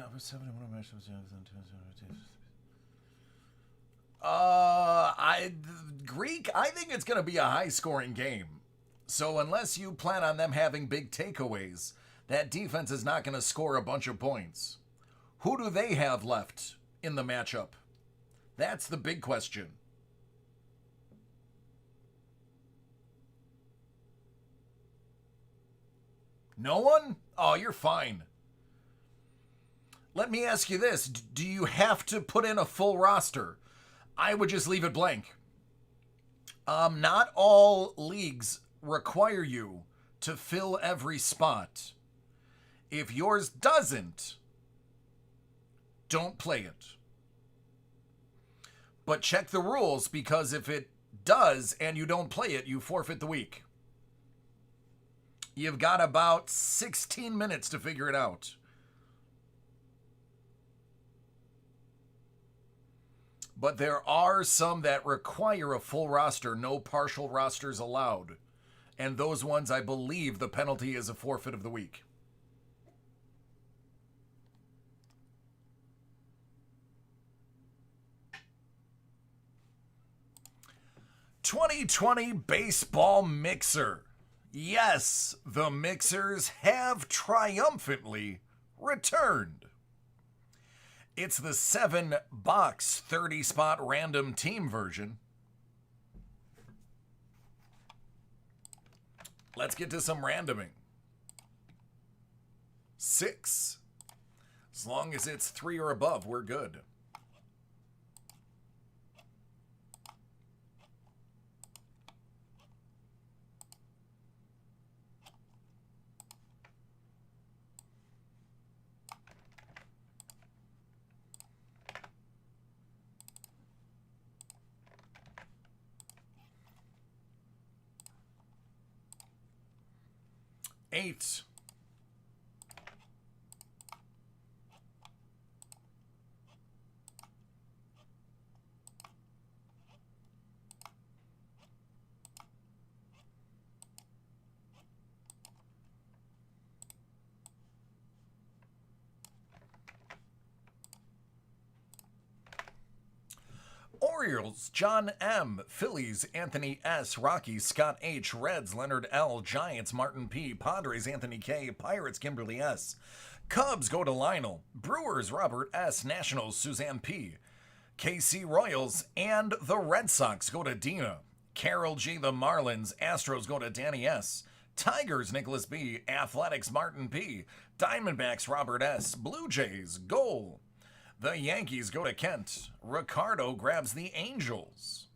I Greek. I think it's going to be a high-scoring game. So unless you plan on them having big takeaways, that defense is not going to score a bunch of points. Who do they have left in the matchup? That's the big question. No one? Oh, you're fine. Let me ask you this. Do you have to put in a full roster? I would just leave it blank. Not all leagues require you to fill every spot. If yours doesn't, don't play it. But check the rules, because if it does and you don't play it, you forfeit the week. You've got about 16 minutes to figure it out. But there are some that require a full roster, no partial rosters allowed. And those ones, I believe the penalty is a forfeit of the week. '20 Baseball Mixer. Yes, the mixers have triumphantly returned. It's the 7-box 30-spot random team version. Let's get to some randoming. 6. As long as it's 3 or above, we're good. 8. Orioles, John M. Phillies, Anthony S. Rockies, Scott H. Reds, Leonard L. Giants, Martin P. Padres, Anthony K. Pirates, Kimberly S. Cubs go to Lionel. Brewers, Robert S. Nationals, Suzanne P. KC Royals and the Red Sox go to Dina. Carol G. The Marlins, Astros go to Danny S. Tigers, Nicholas B. Athletics, Martin P. Diamondbacks, Robert S. Blue Jays, Goal. The Yankees go to Kent. Ricardo grabs the Angels.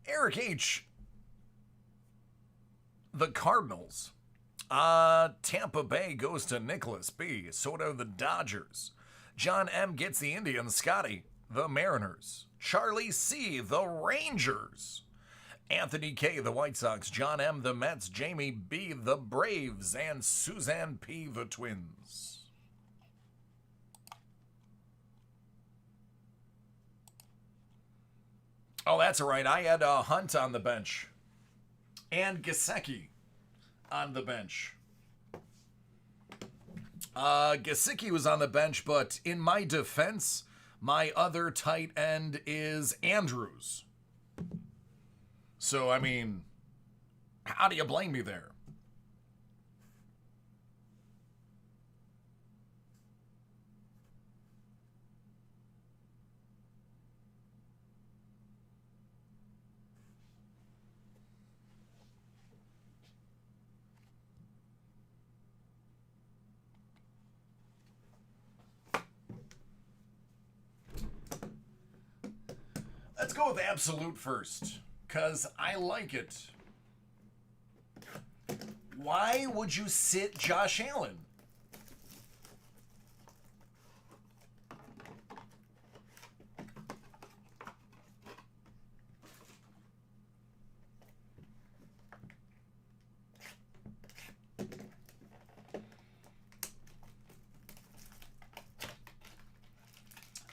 Eric H. The Cardinals. Tampa Bay goes to Nicholas B. Soto the Dodgers. John M. gets the Indians. Scotty the Mariners. Charlie C. the Rangers. Anthony K. the White Sox. John M. the Mets. Jamie B. the Braves. And Suzanne P. the Twins. Oh, that's all right. I had Hunt on the bench. And Gesicki on the bench. Gesicki was on the bench, but in my defense, my other tight end is Andrews. So, I mean, how do you blame me there? Let's go with absolute first, because I like it. Why would you sit Josh Allen?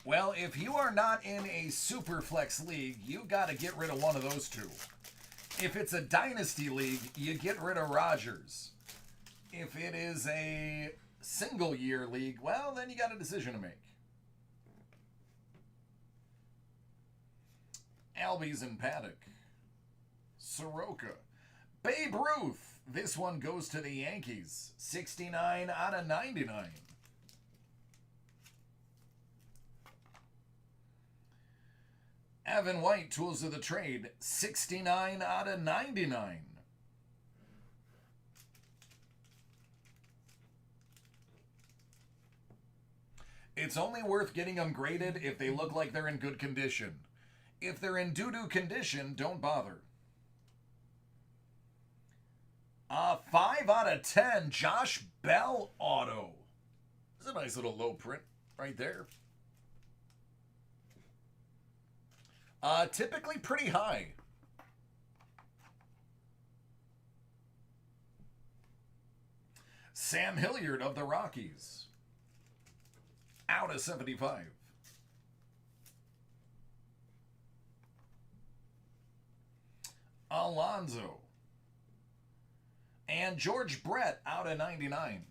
Well, if you are not in a super flex league, you got to get rid of one of those two. If it's a dynasty league, you get rid of Rodgers. If it is a single year league, well, then you got a decision to make. Albies and Paddock. Soroka. Babe Ruth. This one goes to the Yankees. 69 out of 99. Evan White, Tools of the Trade, 69 out of 99. It's only worth getting them graded if they look like they're in good condition. If they're in doo-doo condition, don't bother. 5 out of 10, Josh Bell auto. This is a nice little low print right there. Typically pretty high. Sam Hilliard of the Rockies. Out of 75. Alonso. And George Brett out of 99.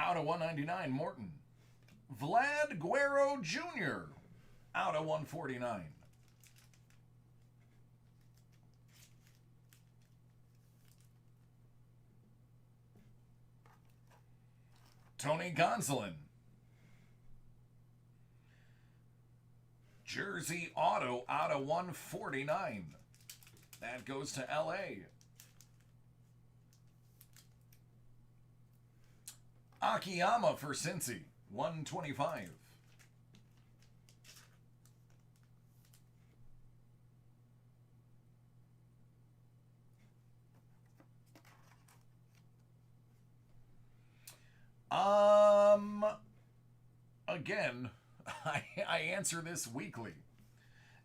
Out of 199, Morton. Vlad Guerrero Jr. Out of 149. Tony Gonsolin. Jersey auto out of 149. That goes to LA. Akiyama for Cincy, 125. Again, I answer this weekly.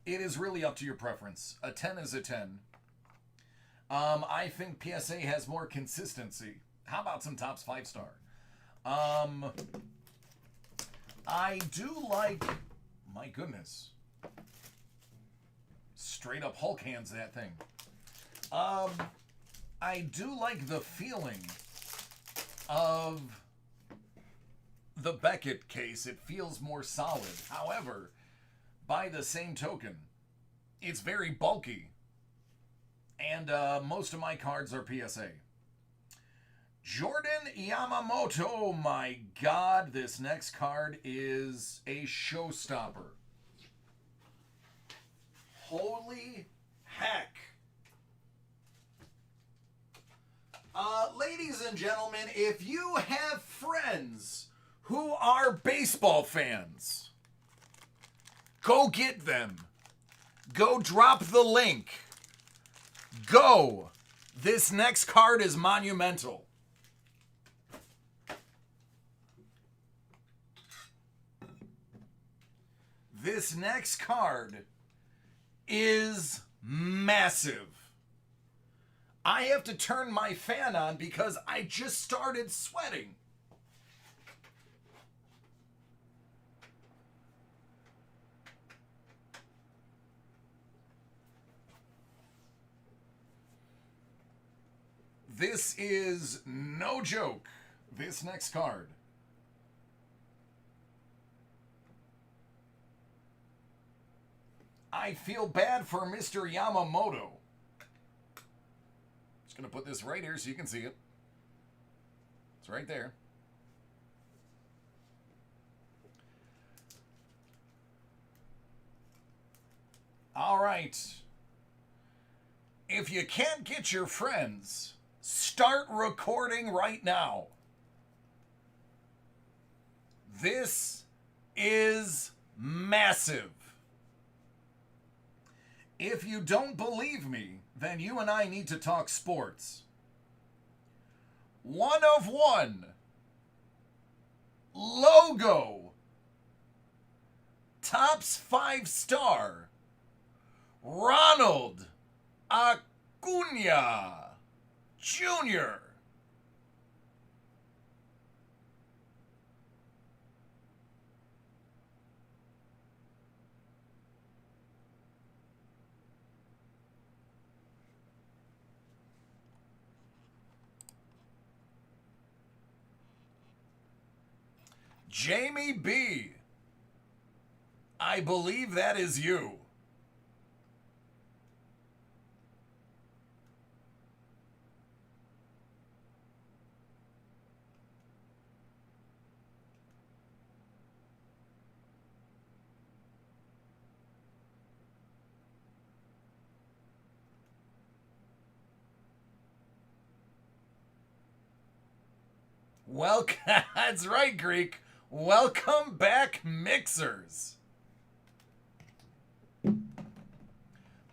It is really up to your preference. A 10 is a 10. I think PSA has more consistency. How about some Topps 5-star? I do like, my goodness, straight up Hulk hands that thing. I do like the feeling of the Beckett case. It feels more solid. However, by the same token, it's very bulky. And most of my cards are PSA. Jordan Yamamoto. Oh my God, this next card is a showstopper. Holy heck. Ladies and gentlemen, if you have friends who are baseball fans, go get them. Go drop the link. Go. This next card is monumental. This next card is massive. I have to turn my fan on because I just started sweating. This is no joke. This next card. I feel bad for Mr. Yamamoto. Just going to put this right here so you can see it. It's right there. All right. If you can't get your friends, start recording right now. This is massive. If you don't believe me, then you and I need to talk sports. 1 of 1. Logo. Topps 5-star. Ronald Acuna Jr. Jamie B. I believe that is you. Welcome. That's right, Greek. Welcome back, mixers.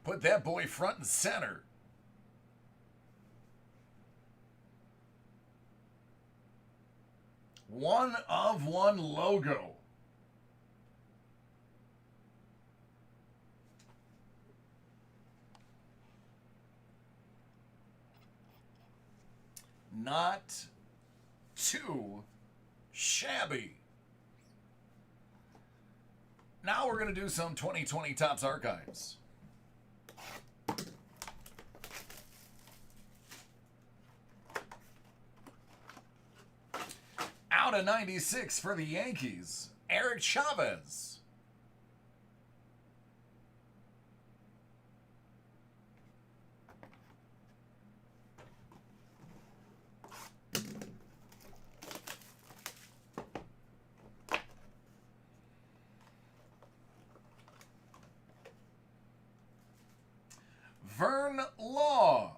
Put that boy front and center. One of one logo. Not too shabby. Now we're going to do some 2020 Topps Archives. Out of 96 for the Yankees, Eric Chavez. Vern Law.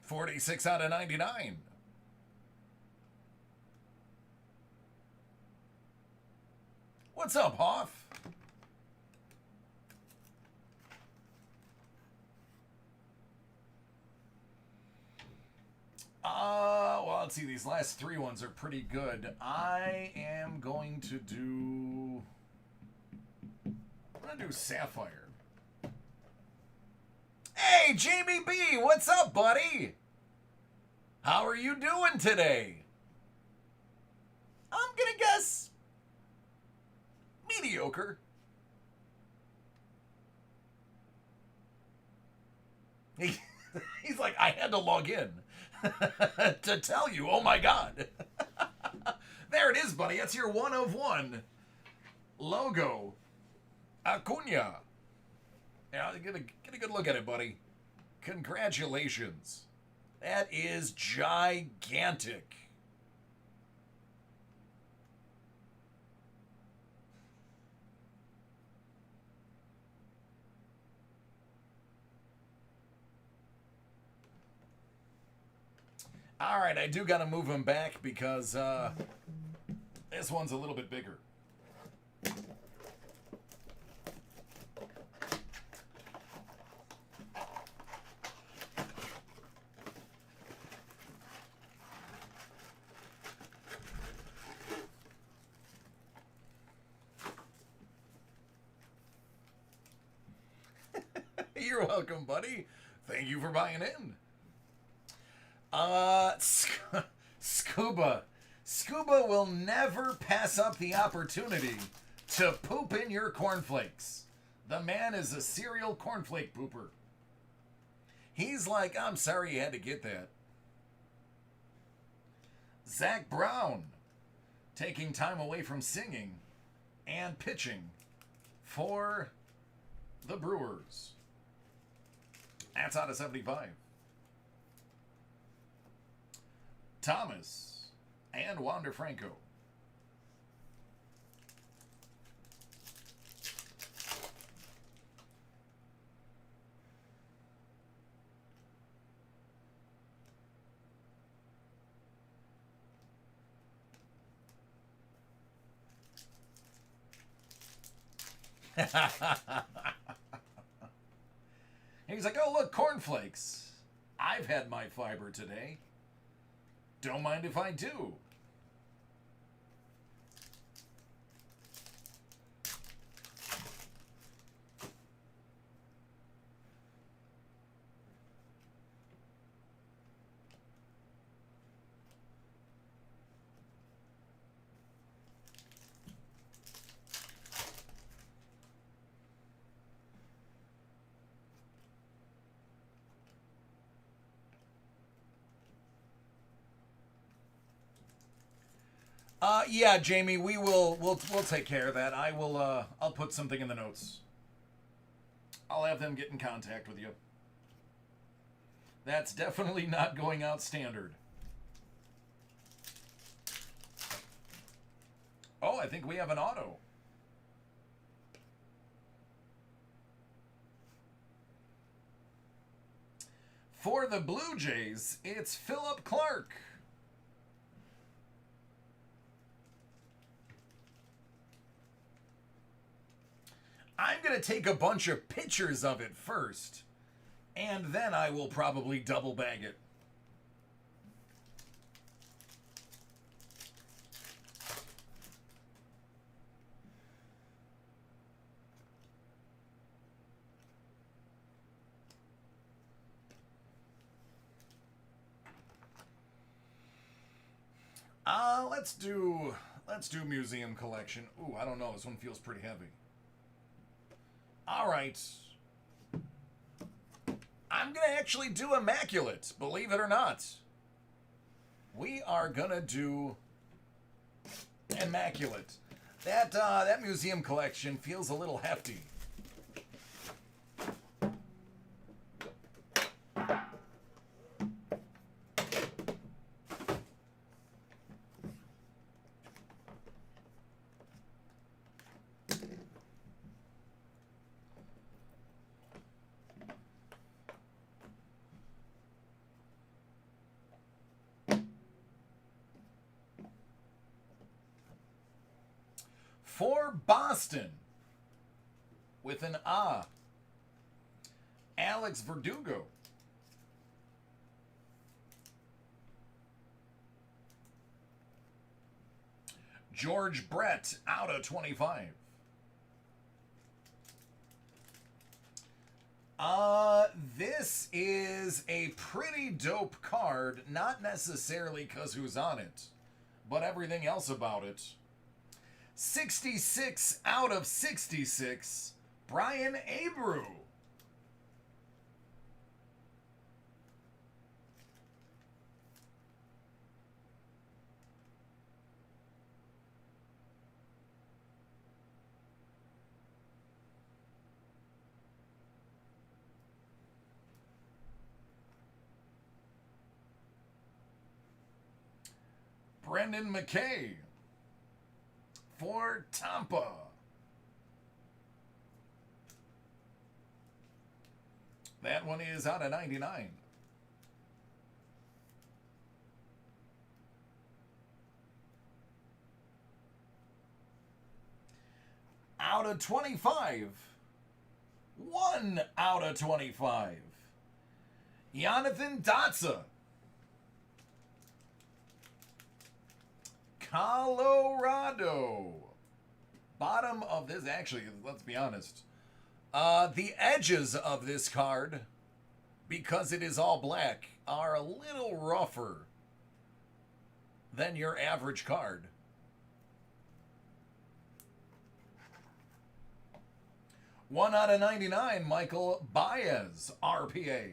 46 out of 99. What's up, Hoff? Well, let's see. These last three ones are pretty good. I am going to do... I'm going to do Sapphire. Hey, Jamie B, what's up, buddy? How are you doing today? I'm gonna guess mediocre. He's like, I had to log in to tell you. Oh my God. There it is, buddy. That's your 1 of 1 logo. Acuna. Yeah, get a good look at it, buddy. Congratulations. That is gigantic. All right, I do got to move him back because this one's a little bit bigger. You're welcome, buddy. Thank you for buying in. Scuba. Scuba will never pass up the opportunity to poop in your cornflakes. The man is a serial cornflake pooper. He's like, I'm sorry you had to get that. Zach Brown, taking time away from singing and pitching for the Brewers. That's out of 75. Thomas and Wander Franco. He's like, oh, look, cornflakes. I've had my fiber today. Don't mind if I do. Yeah, Jamie, we'll take care of that. I'll put something in the notes. I'll have them get in contact with you. That's definitely not going out standard. Oh, I think we have an auto. For the Blue Jays, it's Philip Clark. I'm going to take a bunch of pictures of it first, and then I will probably double bag it. Let's do museum collection. Ooh, I don't know. This one feels pretty heavy. All right. I'm going to actually do Immaculate, believe it or not. We are going to do Immaculate. That museum collection feels a little hefty. For Boston, with an A, Alex Verdugo. George Brett, out of 25. This is a pretty dope card, not necessarily because who's on it, but everything else about it. 66 out of 66, Brian Abreu. Brendan McKay for Tampa. That one is out of 99. Out of 25. 1 out of 25. Jonathan Dotsa. Colorado. Bottom of this, actually, let's be honest. The edges of this card, because it is all black, are a little rougher than your average card. One out of 99, Michael Baez, RPA.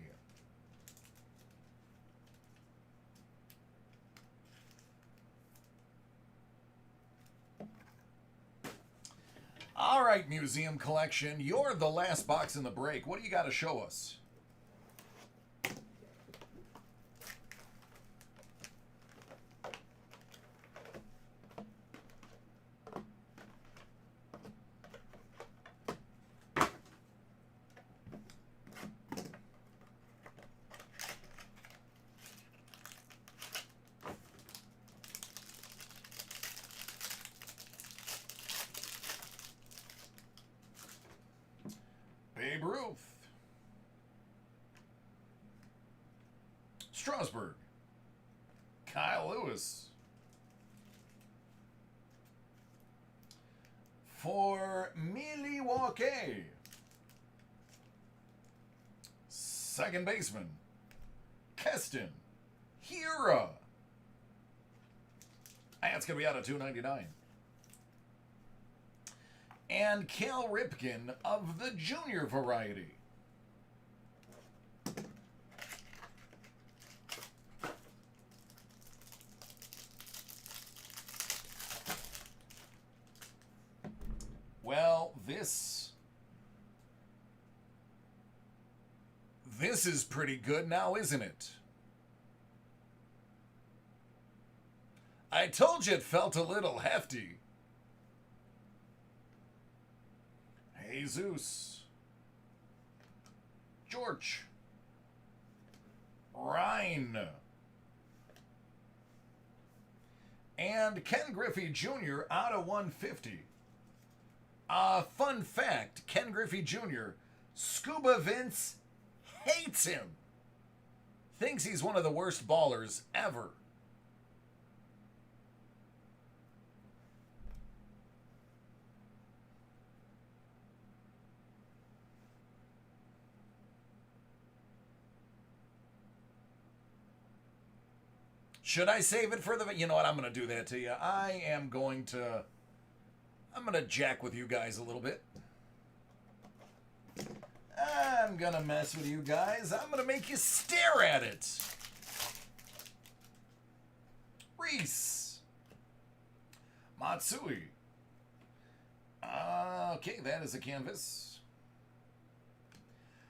All right, museum collection, you're the last box in the break. What do you got to show us? Babe Ruth. Strasburg. Kyle Lewis. For Milwaukee. Second baseman. Keston. Hira. That's going to be out of 299. And Cal Ripken of the junior variety. This is pretty good now, isn't it? I told you it felt a little hefty. Jesus. George. Ryan. And Ken Griffey Jr. out of 150. Fun fact, Ken Griffey Jr., Scuba Vince hates him. Thinks he's one of the worst ballers ever. Should I save it for the... You know what? I'm going to do that to you. I'm going to jack with you guys a little bit. I'm going to mess with you guys. I'm going to make you stare at it. Reese. Matsui. Okay, that is a canvas.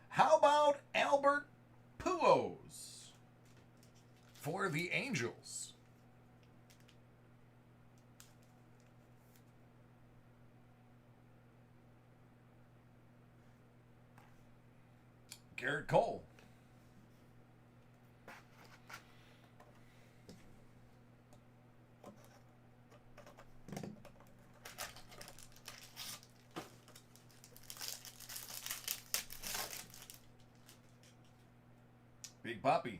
How about Albert Pujols for the Angels? Garrett Cole. Big Papi.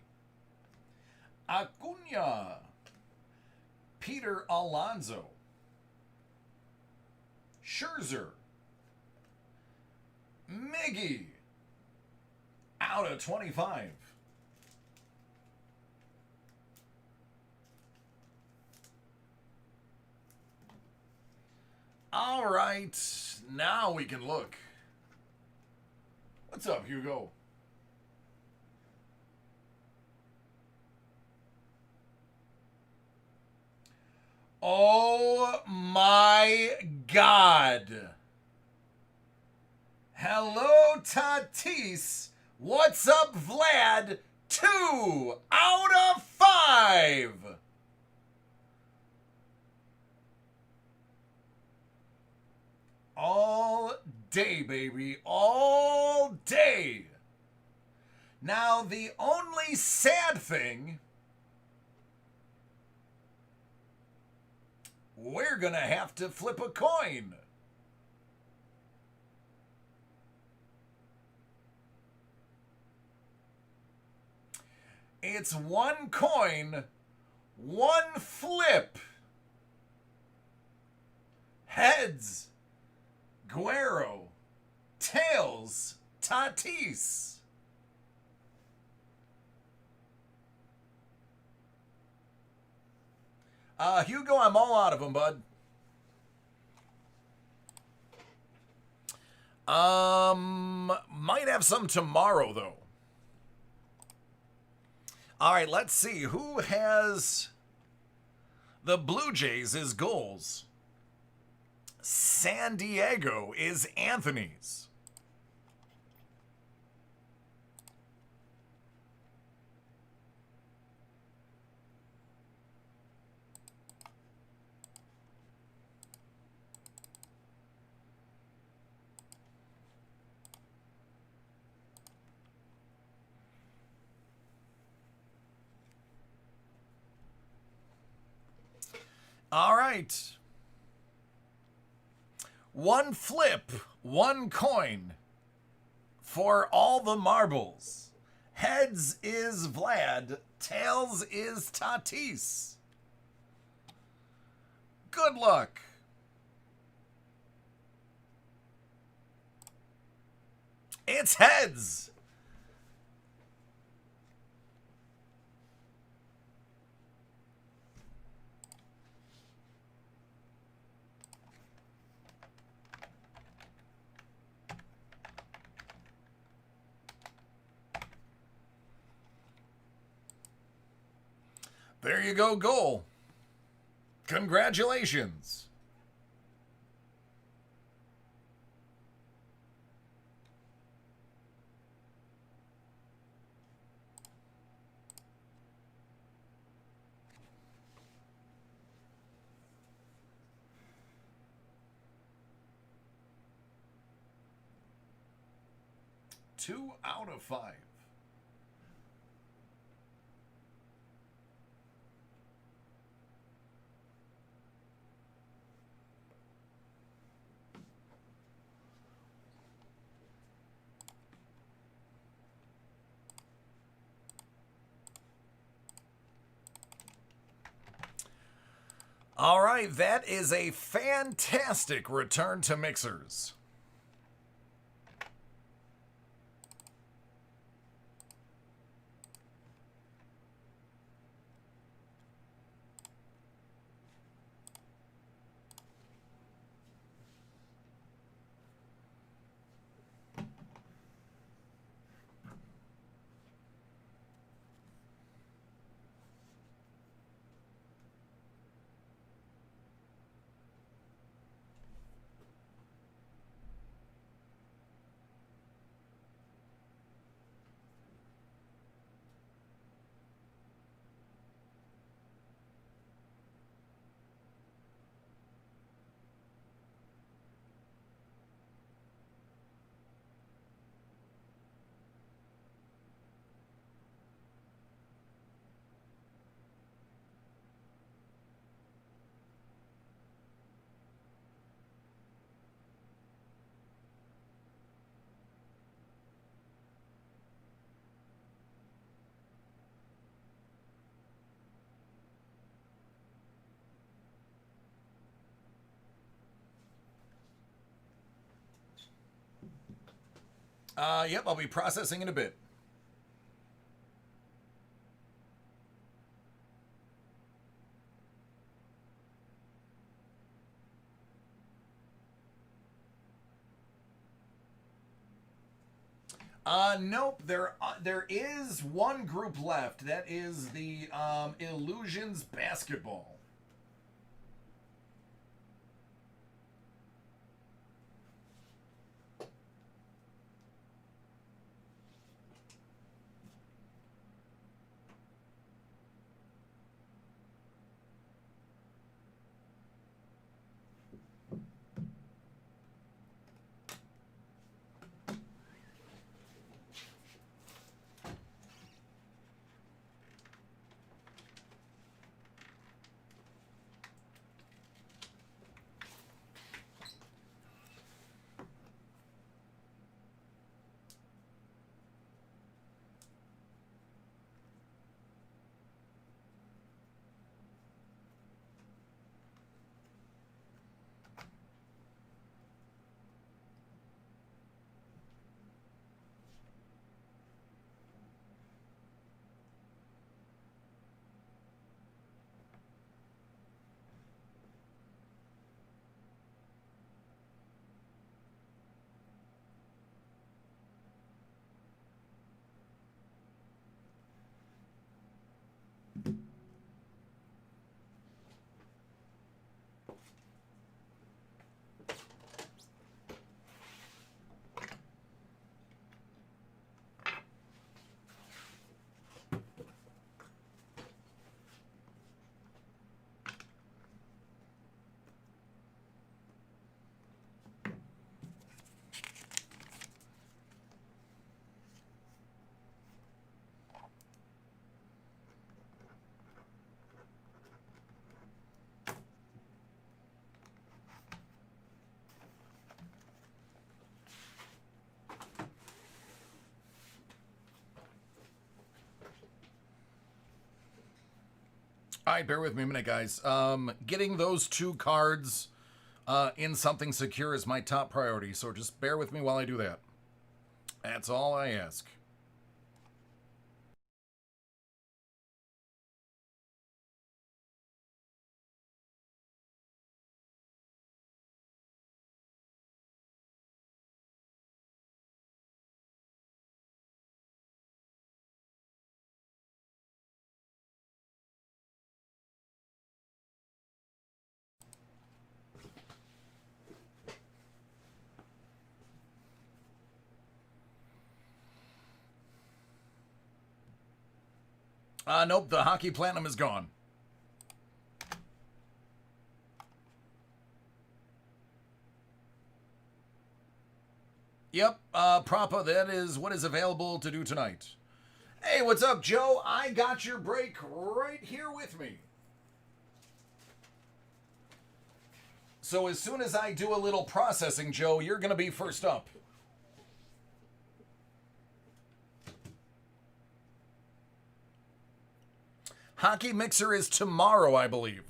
Acuna. Peter Alonso. Scherzer. Miggy. Out of 25. All right, now we can look. What's up, Hugo? Oh my God. Hello, Tatis. What's up, Vlad? 2 out of 5. All day, baby. All day. Now, the only sad thing, we're going to have to flip a coin. It's one coin, one flip. Heads, Guerrero. Tails, Tatis. Hugo, I'm all out of them, bud. Might have some tomorrow, though. All right, let's see. Who has the Blue Jays as goals? San Diego is Anthony's. All right. One flip, one coin for all the marbles. Heads is Vlad. Tails is Tatis. Good luck. It's heads. There you go, goal. Congratulations. 2 out of 5. All right, that is a fantastic return to mixers. Yep, I'll be processing in a bit. Nope. There is one group left. That is the Illusions basketball. All right, bear with me a minute, guys. Getting those 2 cards in something secure is my top priority, so just bear with me while I do that. That's all I ask. Nope, the Hockey Platinum is gone. Yep, Propa, that is what is available to do tonight. Hey, what's up, Joe? I got your break right here with me. So as soon as I do a little processing, Joe, you're going to be first up. Hockey Mixer is tomorrow, I believe.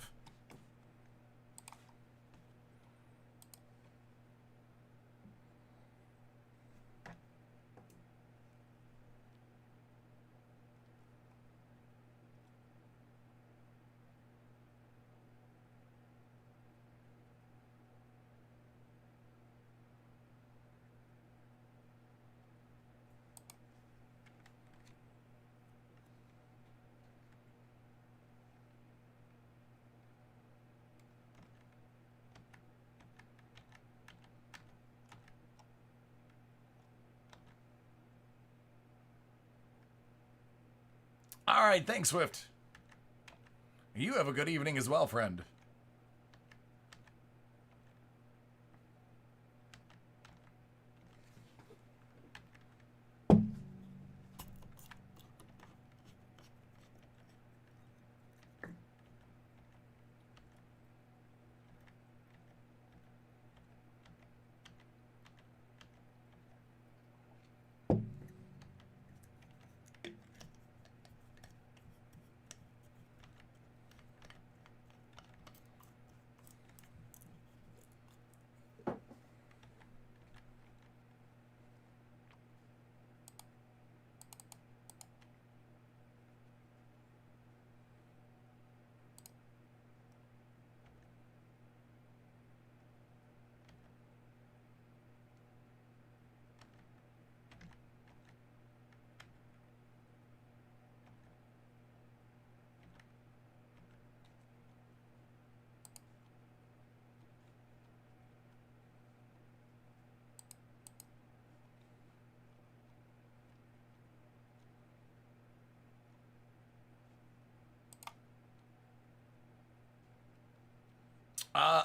All right, thanks, Swift. You have a good evening as well, friend.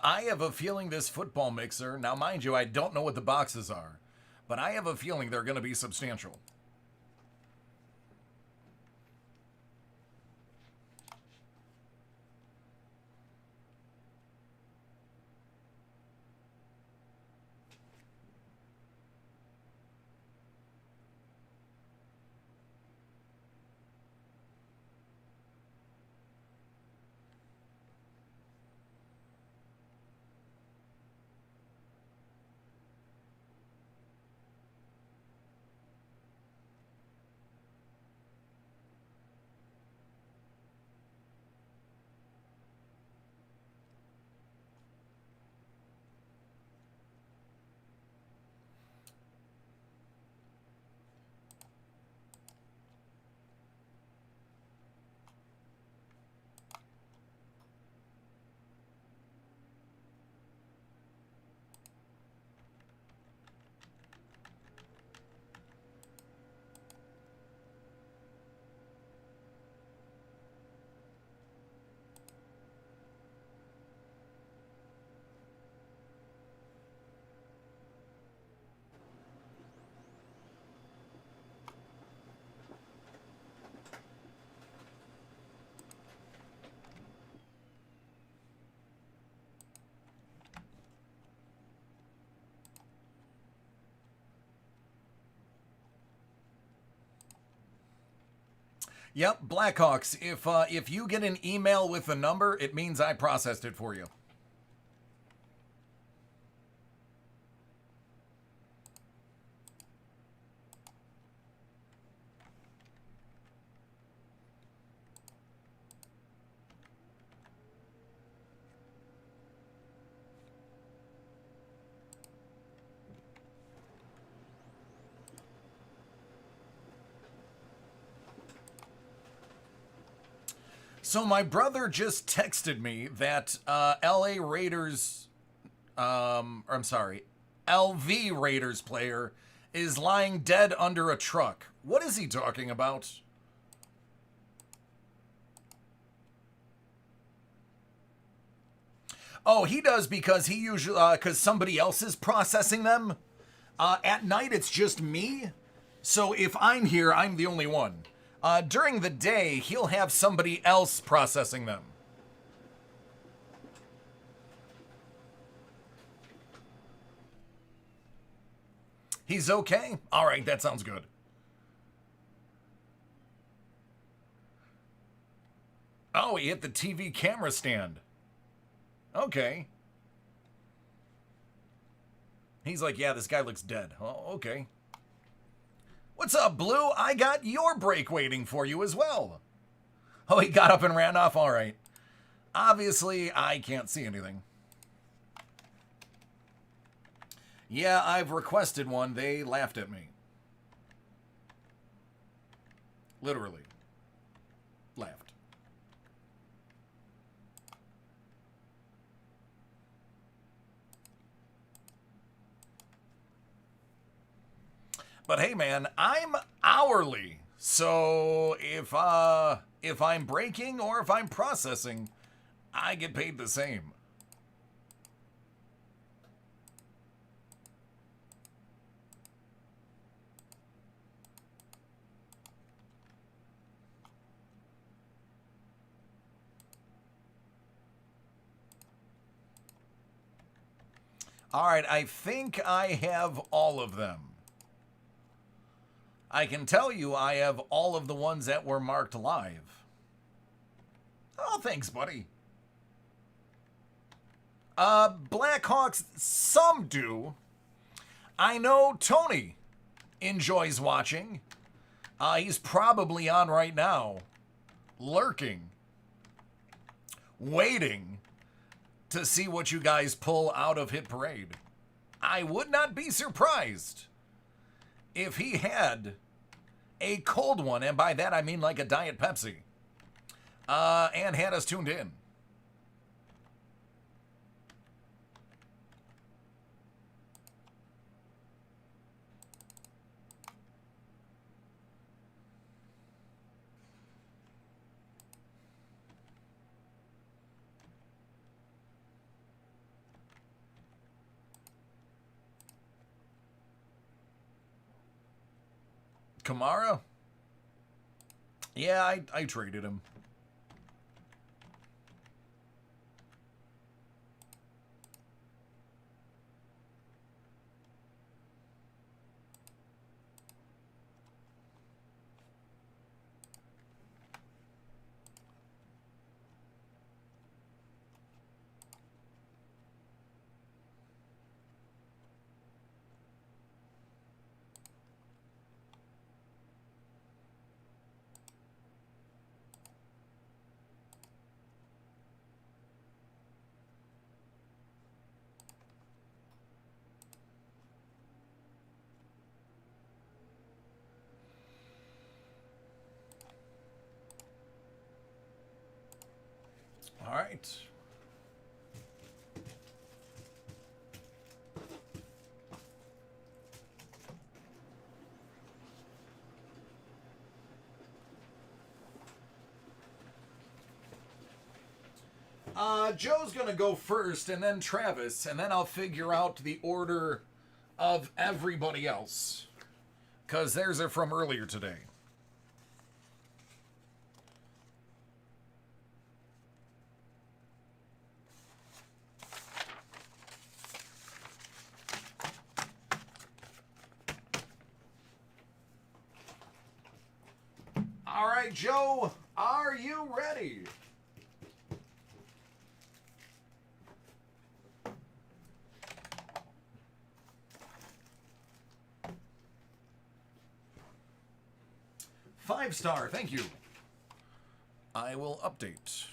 I have a feeling this football mixer, now mind you, I don't know what the boxes are, but I have a feeling they're going to be substantial. Yep, Blackhawks. If you get an email with the number, it means I processed it for you. So my brother just texted me that LA Raiders, I'm sorry, LV Raiders player is lying dead under a truck. What is he talking about? Oh, he does because he usually, because somebody else is processing them. At night, it's just me. So if I'm here, I'm the only one. During the day, he'll have somebody else processing them. He's okay? All right, that sounds good. Oh, he hit the TV camera stand. Okay. He's like, yeah, this guy looks dead. Oh, okay. What's up, Blue? I got your break waiting for you as well. Oh, he got up and ran off? All right. Obviously, I can't see anything. Yeah, I've requested one. They laughed at me. Literally. Laughed. But hey, man, I'm hourly. So if I'm breaking or if I'm processing, I get paid the same. All right, I think I have all of them. I can tell you I have all of the ones that were marked live. Oh, thanks, buddy. Blackhawks, some do. I know Tony enjoys watching. He's probably on right now, lurking, waiting to see what you guys pull out of Hit Parade. I would not be surprised if he had a cold one, and by that I mean like a Diet Pepsi, and had us tuned in. Kamara? Yeah, I traded him. All right. Joe's gonna go first, and then Travis, and then I'll figure out the order of everybody else, because theirs are from earlier today. All right, Joe, are you ready? Five-star, thank you. I will update.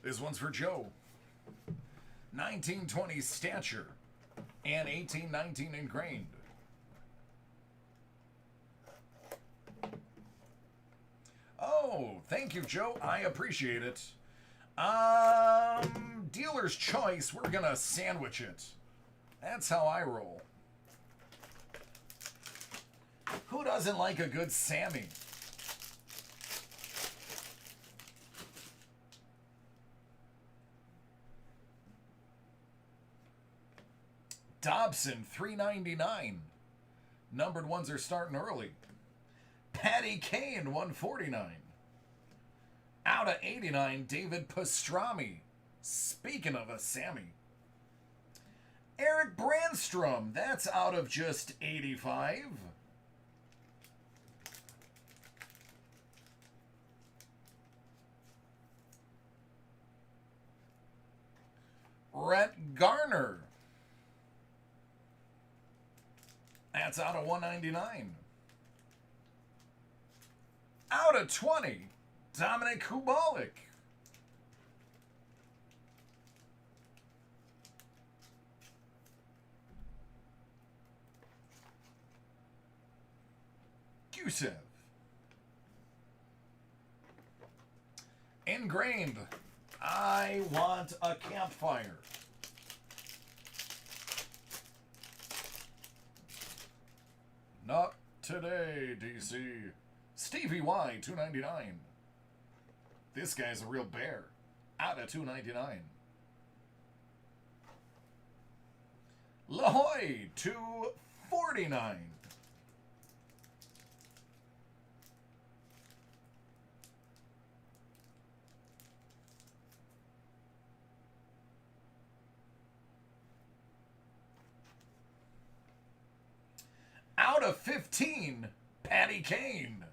This one's for Joe. 1920 Stature and 1819 Ingrained. Oh, thank you, Joe. I appreciate it. Dealer's choice. We're gonna sandwich it. That's how I roll. Who doesn't like a good Sammy? Dobson, $3.99. Numbered ones are starting early. Patty Kane, $149. Out of 89, David Pastrami. Speaking of a Sammy. Eric Brandstrom, that's out of just 85. Rhett Garner. That's out of 199. Out of 20, Dominic Kubalik. Gusev. Ingrained. I want a campfire. Not today, DC. Stevie Y, $2.99. This guy's a real bear. Out of $2.99. Lahoy, $2.49. Out of 15, Patty Kane.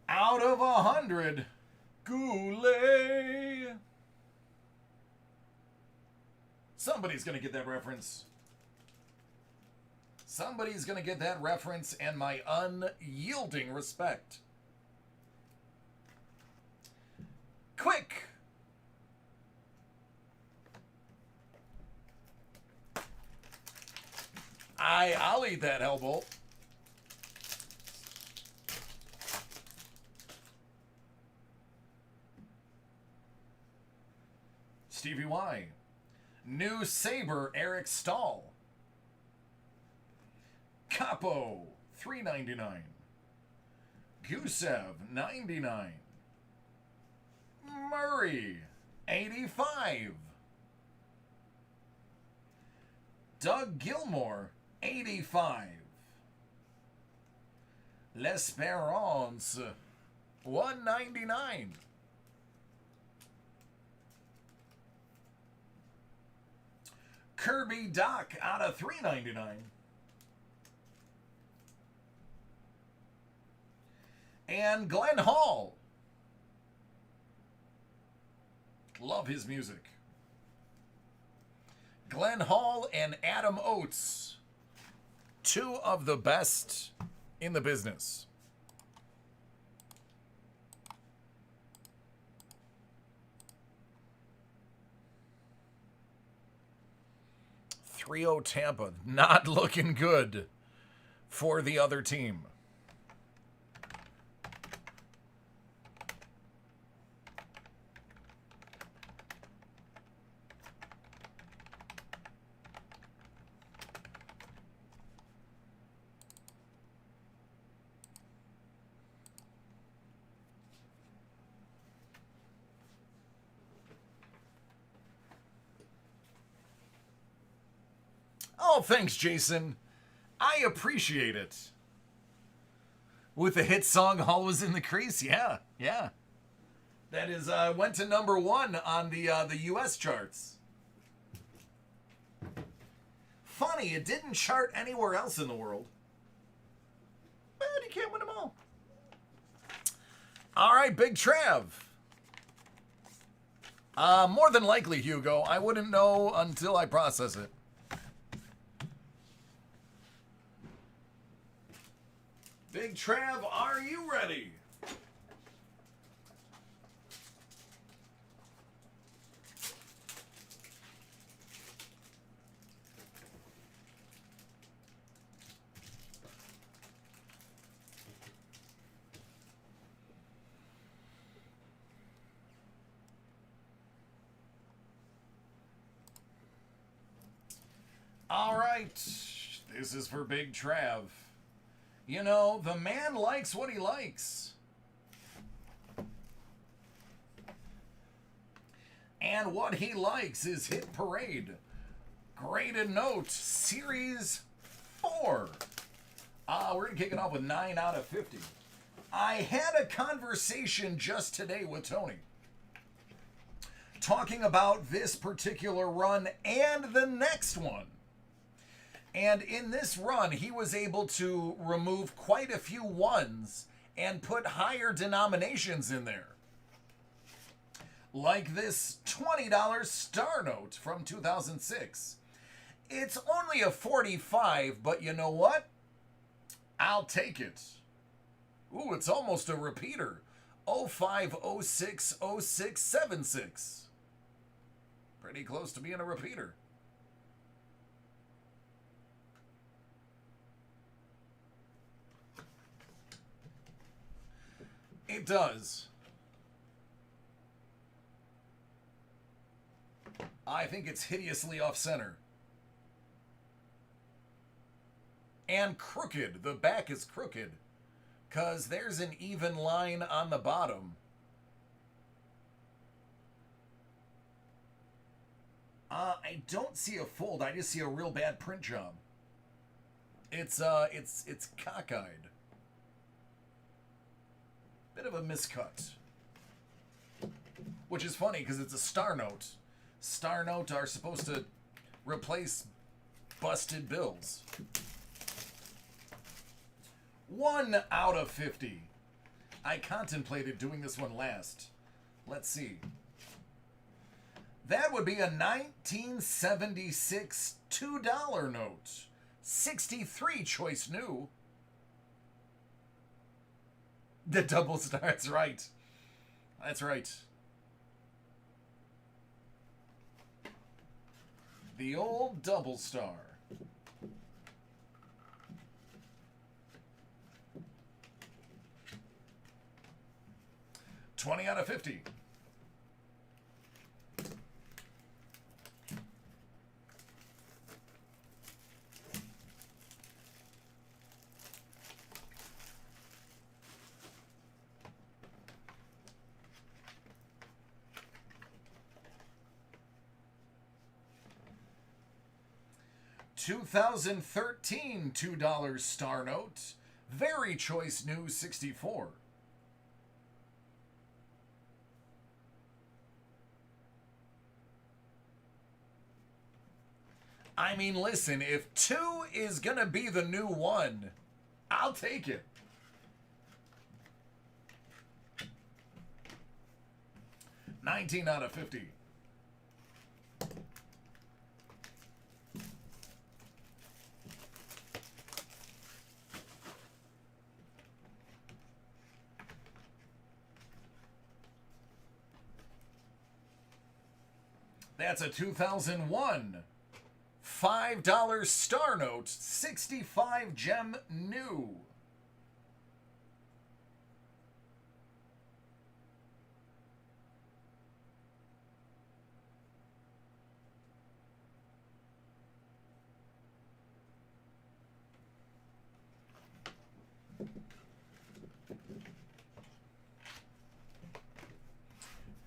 Out of 100, Goulet. Somebody's going to get that reference. Somebody's going to get that reference and my unyielding respect. Quick. I'll eat that elbow. Stevie Y. New Saber, Eric Stahl. Capo, $3.99. Gusev, $99. Murray, $85. Doug Gilmore, $85. L'Espérance, $199. Kirby Doc out of $3.99. And Glenn Hall. Love his music. Glenn Hall and Adam Oates. Two of the best in the business. .30 Tampa. Not looking good for the other team. Oh, thanks, Jason. I appreciate it. With the hit song "Always in the Crease," yeah. That is went to #1 on the U.S. charts. Funny, it didn't chart anywhere else in the world. But you can't win them all. All right, Big Trav. More than likely, Hugo. I wouldn't know until I process it. Big Trav, are you ready? All right. This is for Big Trav. You know, the man likes what he likes. And what he likes is Hit Parade. Graded Note, Series 4. We're going to kick it off with 9 out of 50. I had a conversation just today with Tony, talking about this particular run and the next one. And in this run, he was able to remove quite a few ones and put higher denominations in there. Like this $20 Star Note from 2006. It's only a 45, but you know what? I'll take it. Ooh, it's almost a repeater. 05060676. Pretty close to being a repeater. It does. I think it's hideously off-center. And crooked. The back is crooked. Because there's an even line on the bottom. I don't see a fold. I just see a real bad print job. It's cockeyed. Bit of a miscut. Which is funny because it's a Star Note. Star Note are supposed to replace busted bills. 1 out of 50. I contemplated doing this one last. Let's see. That would be a 1976 $2 note. 63 choice new. The double star, that's right. That's right. The old double star. $20 out of 50. $2013 $2 Star Note. Very choice new 64. I mean, listen, if 2 is going to be the new 1, I'll take it. $19 out of 50. That's a 2001 $5 Star Note, 65 gem new.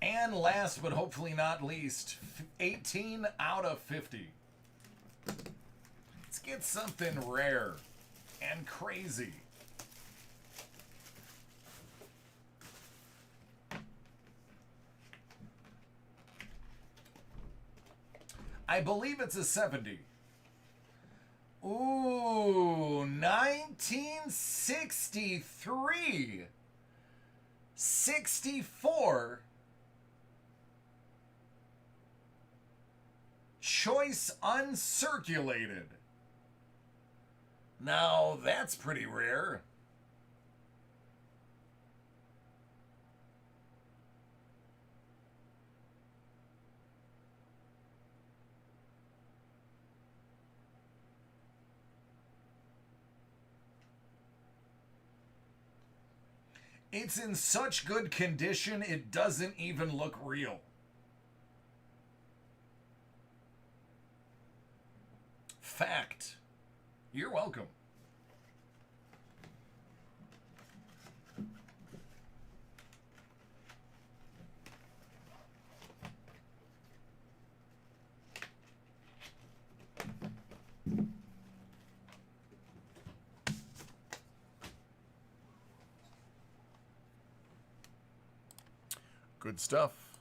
And last but hopefully not least, 18 out of 50. Let's get something rare and crazy. I believe it's a 70. Ooh, 1963. 64. Choice uncirculated. Now, that's pretty rare. It's in such good condition, it doesn't even look real. fact. You're welcome. Good stuff.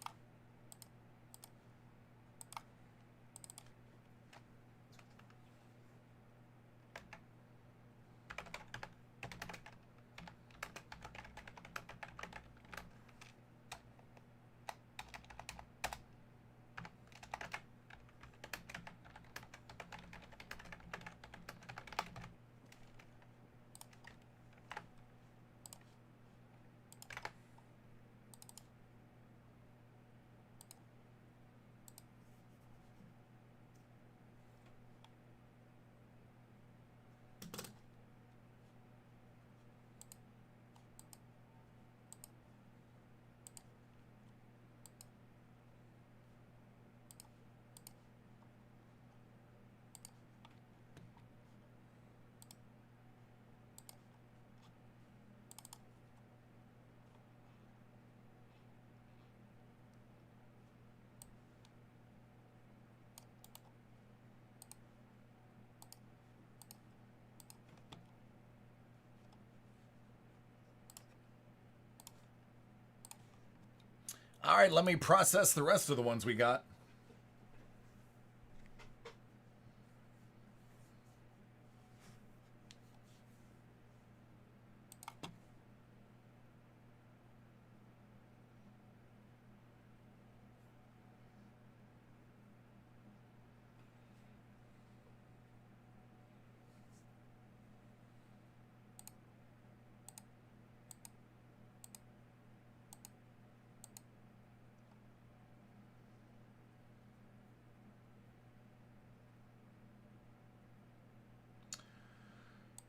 All right, let me process the rest of the ones we got.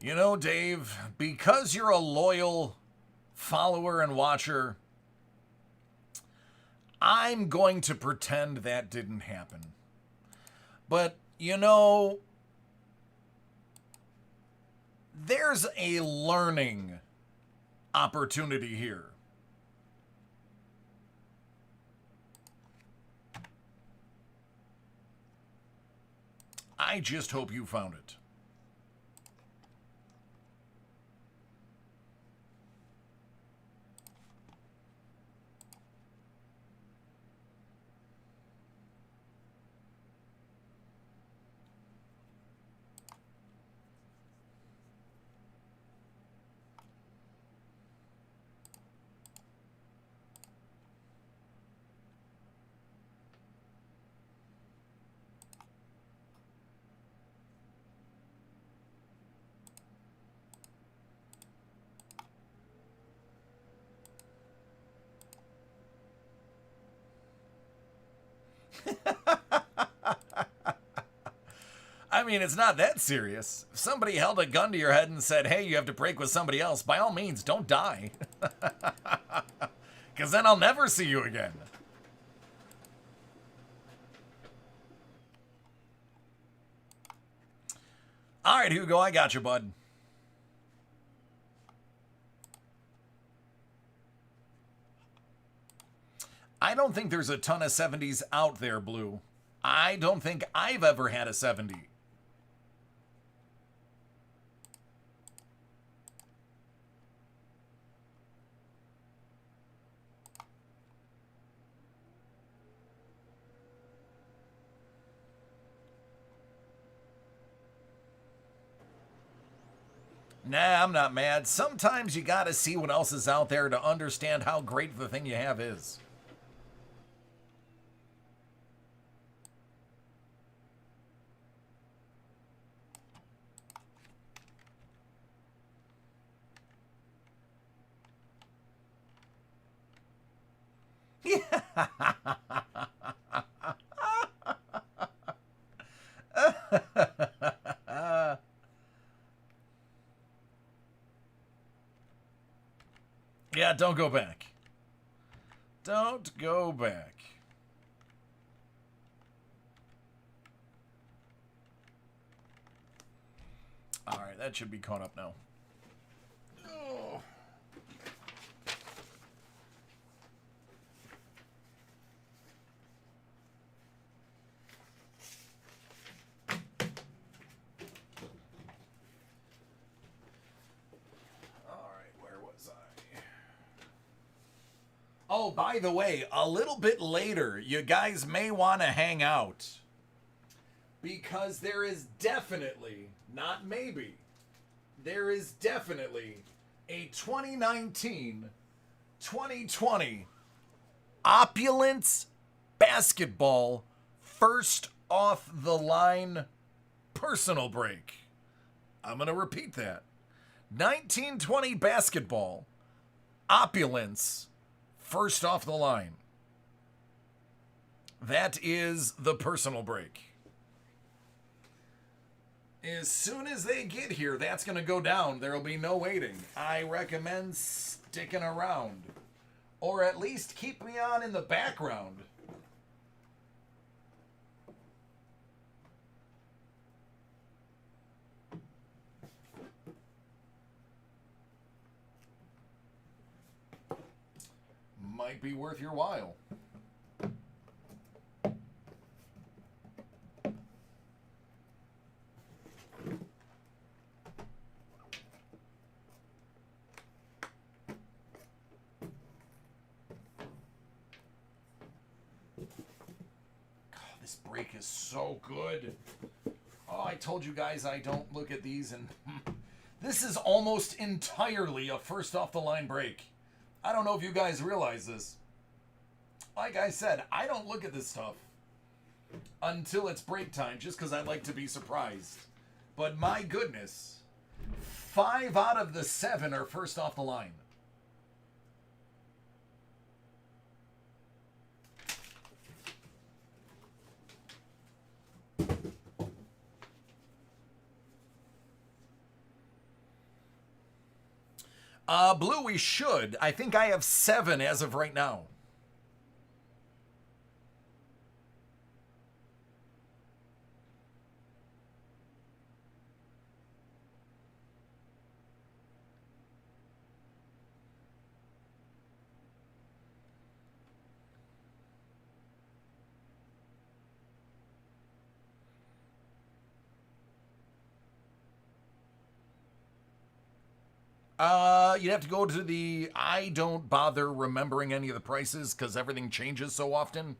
You know, Dave, because you're a loyal follower and watcher, I'm going to pretend that didn't happen. But, you know, there's a learning opportunity here. I just hope you found it. I mean, it's not that serious. If somebody held a gun to your head and said, hey, you have to break with somebody else, by all means, don't die. Because then I'll never see you again. All right, Hugo, I got you, bud. I don't think there's a ton of 70s out there, Blue. I don't think I've ever had a 70. Nah, I'm not mad. Sometimes you gotta see what else is out there to understand how great the thing you have is. Yeah, don't go back. Don't go back. All right, that should be caught up now. Oh. Oh, by the way, a little bit later, you guys may want to hang out because there is definitely, not maybe, there is definitely a 2019-2020 Opulence basketball first off the line personal break. I'm going to repeat that. 1920 basketball Opulence first off the line. That is the personal break. As soon as they get here, that's going to go down. There will be no waiting. I recommend sticking around. Or at least keep me on in the background. Might be worth your while. This break is so good. Oh, I told you guys I don't look at these, and this is almost entirely a first off the line break. I don't know if you guys realize this. Like I said, I don't look at this stuff until it's break time, just because I like to be surprised. But my goodness, 5 out of the 7 are first off the line. Blue, we should. I think I have 7 as of right now. You'd have to go to the... I don't bother remembering any of the prices because everything changes so often.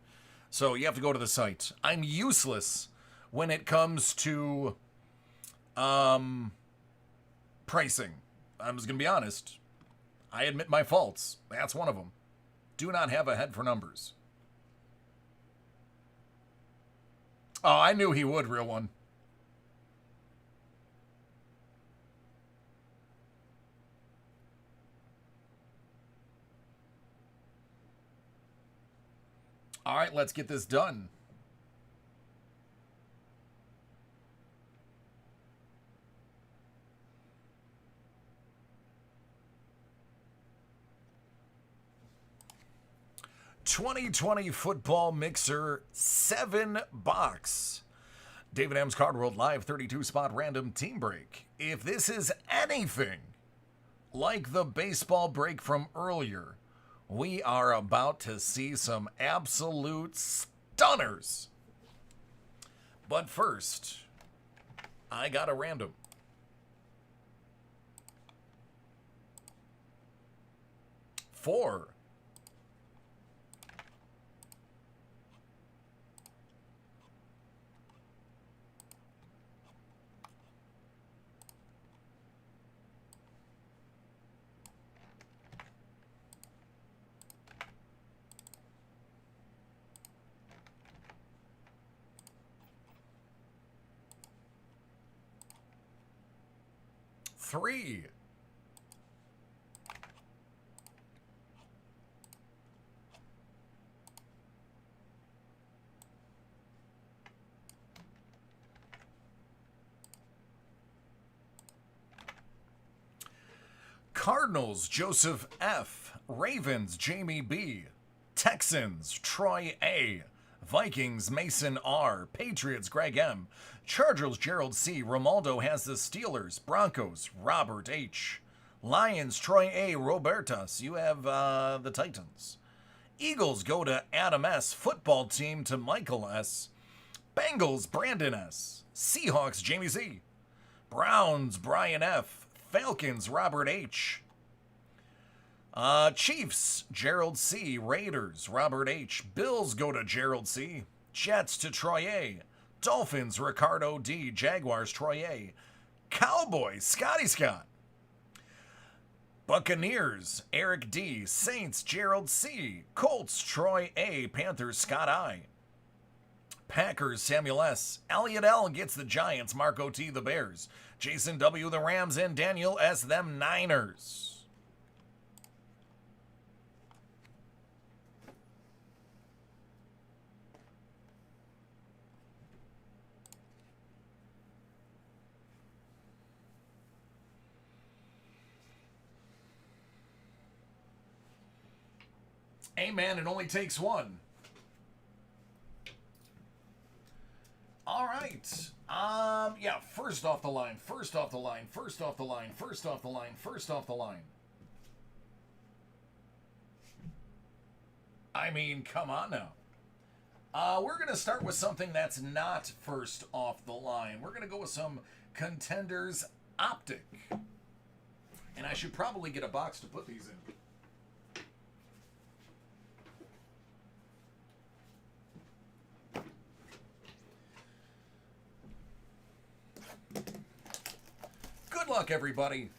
So you have to go to the site. I'm useless when it comes to pricing. I'm just going to be honest. I admit my faults. That's one of them. Do not have a head for numbers. Oh, I knew he would, real one. All right, let's get this done. $2020 Football Mixer 7-box. David M's Card World Live 32-spot random team break. If this is anything like the baseball break from earlier, we are about to see some absolute stunners. But first, I got a random. Four. Three. Cardinals, Joseph F. Ravens, Jamie B. Texans, Troy A. Vikings, Mason R. Patriots, Greg M. Chargers, Gerald C. Romaldo has the Steelers. Broncos, Robert H. Lions, Troy A. Robertas. You have the Titans. Eagles go to Adam S. Football team to Michael S. Bengals, Brandon S. Seahawks, Jamie Z. Browns, Brian F. Falcons, Robert H. Chiefs, Gerald C. Raiders, Robert H. Bills go to Gerald C. Jets to Troy A. Dolphins, Ricardo D. Jaguars, Troy A. Cowboys, Scotty Scott. Buccaneers, Eric D. Saints, Gerald C. Colts, Troy A. Panthers, Scott I. Packers, Samuel S. Elliot L. gets the Giants, Marco T. the Bears. Jason W. the Rams, and Daniel S. them Niners. Hey man, it only takes one. All right. Yeah, first off the line. I mean, come on now. We're going to start with something that's not first off the line. We're going to go with some Contenders Optic. And I should probably get a box to put these in. Good luck, everybody.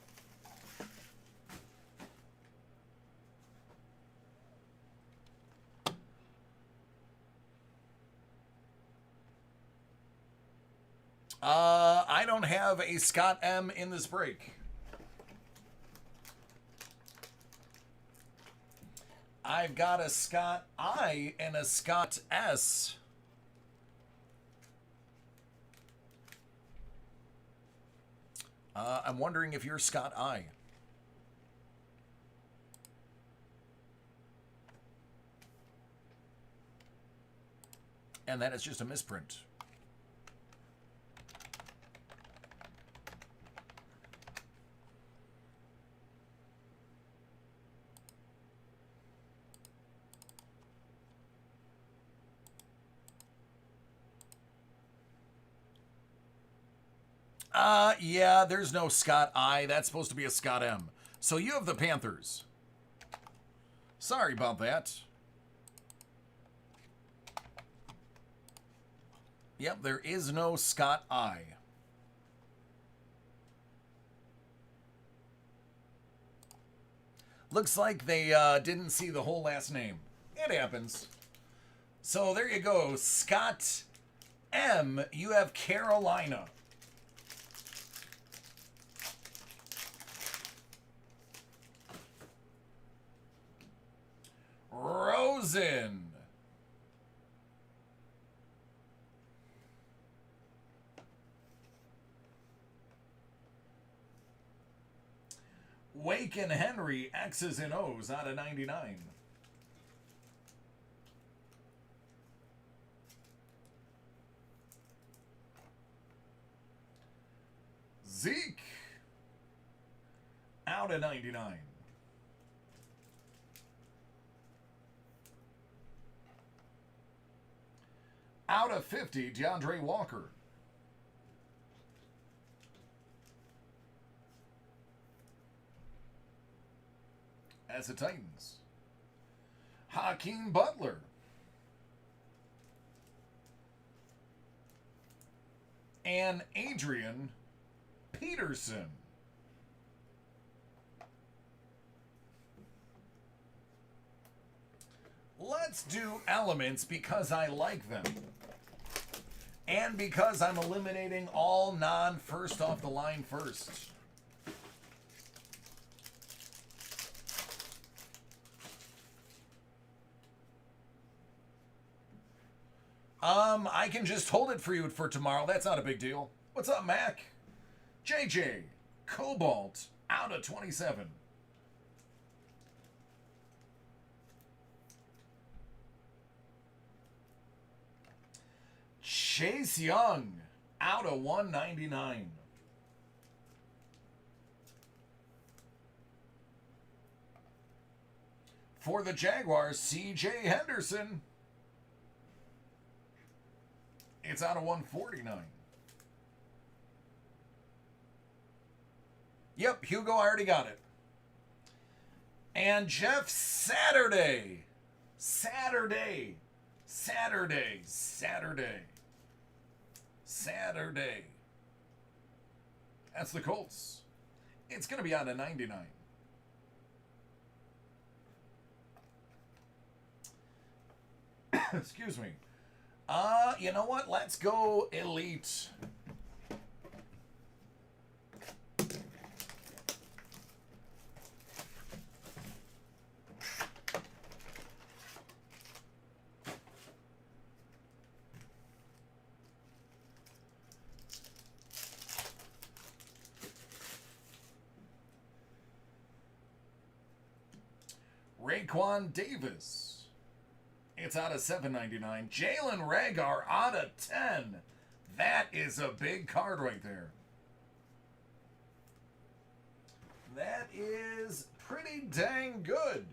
I don't have a Scott M in this break. I've got a Scott I and a Scott S. I'm wondering if you're Scott I. And that is just a misprint. Yeah, there's no Scott I. That's supposed to be a Scott M. So you have the Panthers. Sorry about that. Yep, there is no Scott I. Looks like they didn't see the whole last name. It happens. So there you go. Scott M. You have Carolina. Rosen. Wake and Henry, X's and O's out of 99. Zeke, out of 99. Out of 50, DeAndre Walker. As the Titans. Hakeem Butler. And Adrian Peterson. Let's do elements because I like them. And because I'm eliminating all non-first off the line first. I can just hold it for you for tomorrow. That's not a big deal. What's up, Mac? JJ, Cobalt, out of 27. Chase Young out of 199. For the Jaguars, C.J. Henderson. It's out of 149. Yep, Hugo, I already got it. And Jeff Saturday. Saturday. That's the Colts. It's going to be out of 99. Excuse me. You know what? Let's go Elite. Raekwon Davis. It's out of 799. Jalen Reagor out of 10. That is a big card right there. That is pretty dang good.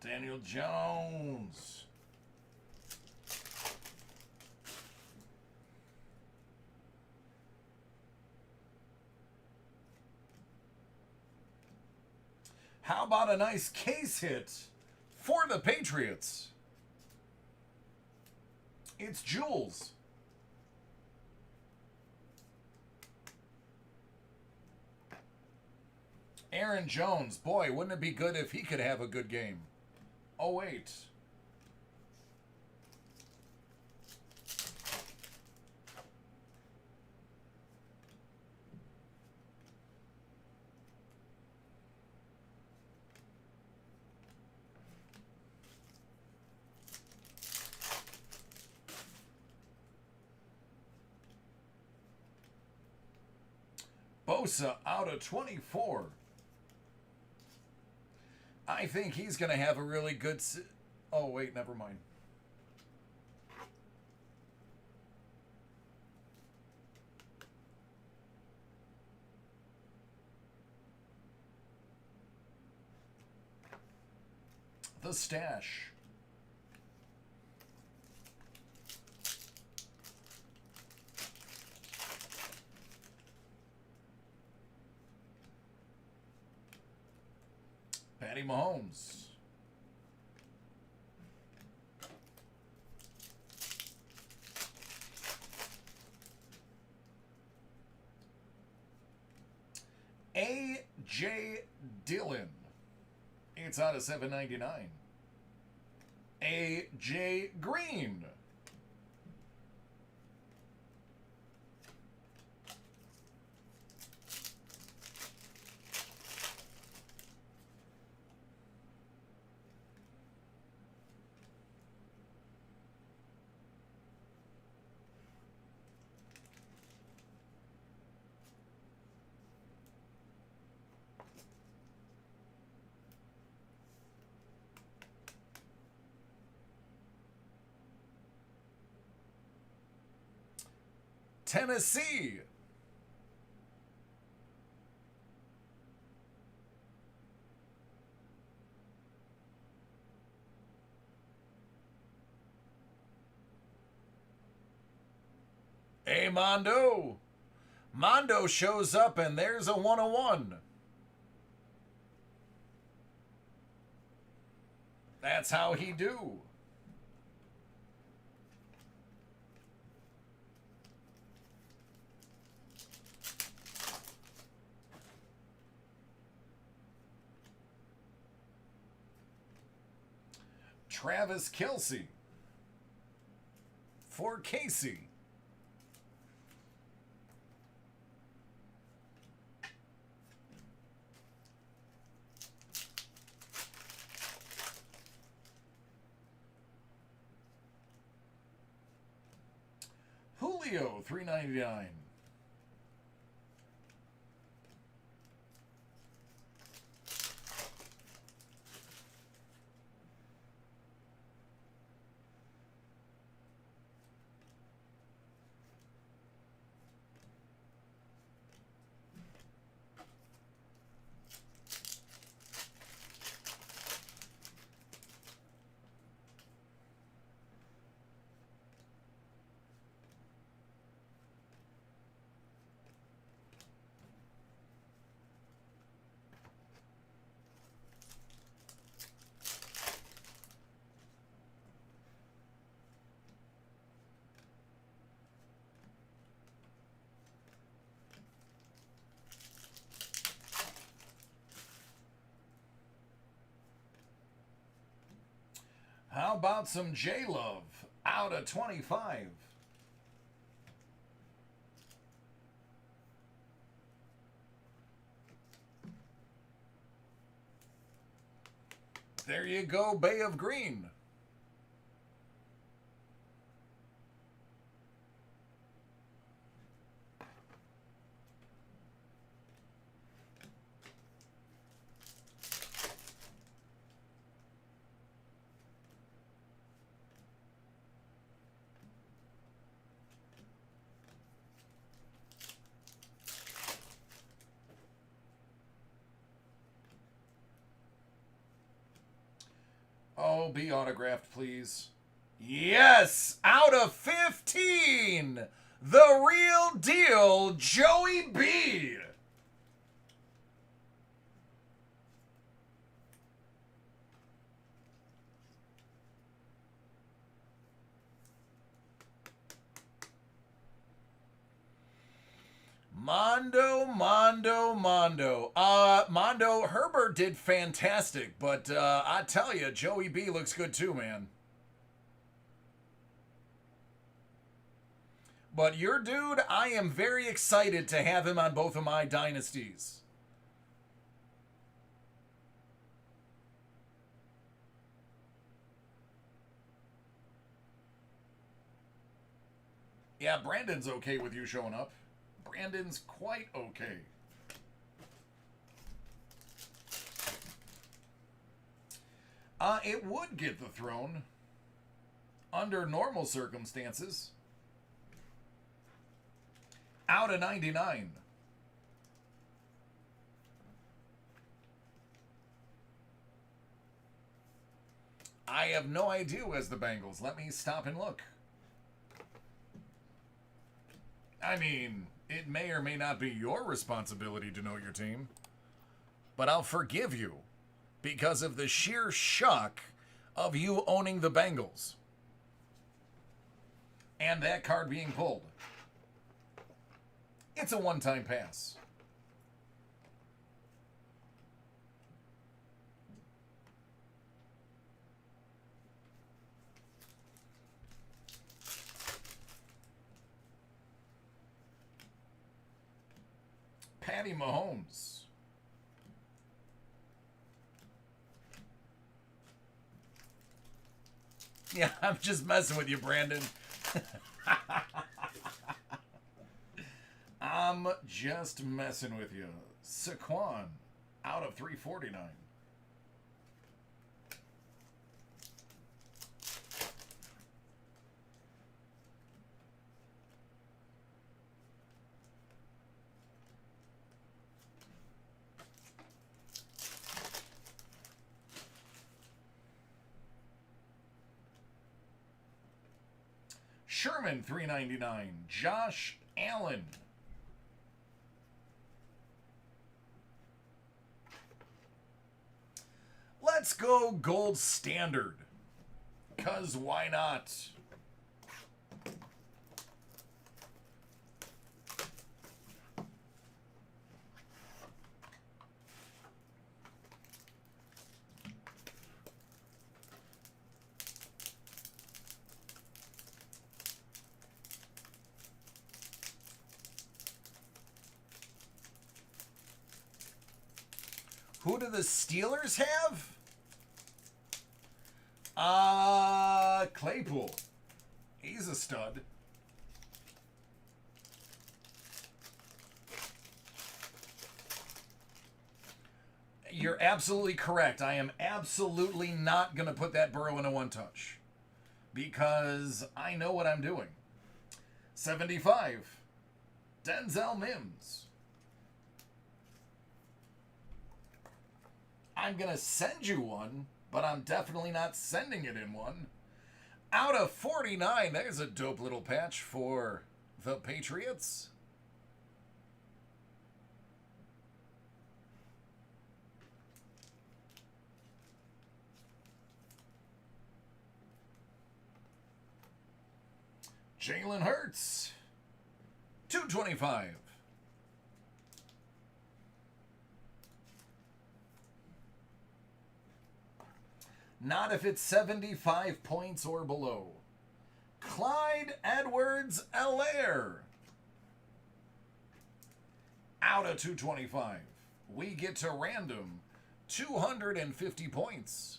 Daniel Jones. How about a nice case hit for the Patriots? It's Jules. Aaron Jones. Boy, wouldn't it be good if he could have a good game? Oh, wait. Bosa out of 24. I think he's going to have a really good... Oh, wait, never mind. The stash. Patty Mahomes. A.J. Dillon. It's out of 799. A.J. Green. Tennessee. Hey, Mondo. Mondo shows up and there's a 101. That's how he do. Travis Kelce for Casey. Julio, $3.99. How about some J-Love out of 25? There you go, Bay of Green. Oh, be autographed, please. Yes! Out of 15! The real deal, Joey B! Mondo, Herbert did fantastic, but I tell you, Joey B looks good too, man. But your dude, I am very excited to have him on both of my dynasties. Yeah, Brandon's okay with you showing up. Brandon's quite okay. It would get the throne under normal circumstances. Out of 99. I have no idea who has the Bengals. Let me stop and look. I mean, it may or may not be your responsibility to know your team, but I'll forgive you because of the sheer shock of you owning the Bengals and that card being pulled. It's a one-time pass. Patty Mahomes. Yeah, I'm just messing with you, Brandon. I'm just messing with you. Saquon, out of 349. Sherman, $3.99. Josh Allen. Let's go gold standard. 'Cause why not? Who do the Steelers have? Claypool. He's a stud. You're absolutely correct. I am absolutely not going to put that burrow in a one-touch because I know what I'm doing. 75, Denzel Mims. I'm going to send you one, but I'm definitely not sending it in one. Out of 49, there's a dope little patch for the Patriots. Jalen Hurts, 225. Not if it's 75 points or below. Clyde Edwards-Helaire. Out of 225. We get to random 250 points.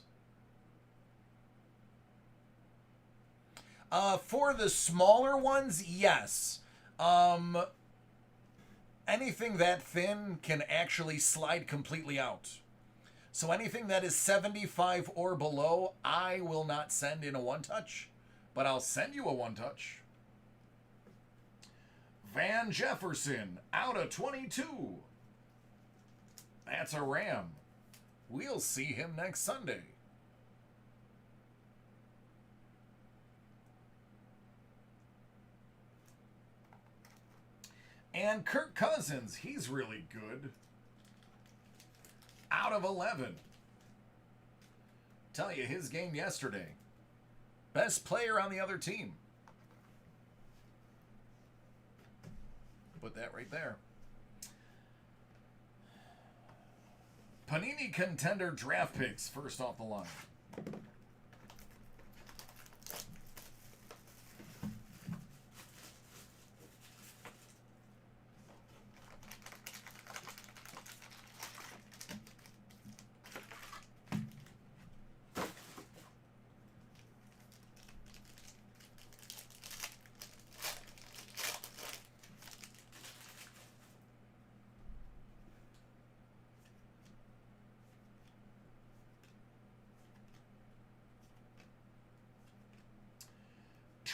For the smaller ones, yes. Anything that thin can actually slide completely out. So anything that is 75 or below, I will not send in a one-touch, but I'll send you a one-touch. Van Jefferson, out of 22. That's a Ram. We'll see him next Sunday. And Kirk Cousins, he's really good. Out of 11. Tell you, his game yesterday. Best player on the other team. Put that right there. Panini contender draft picks first off the line.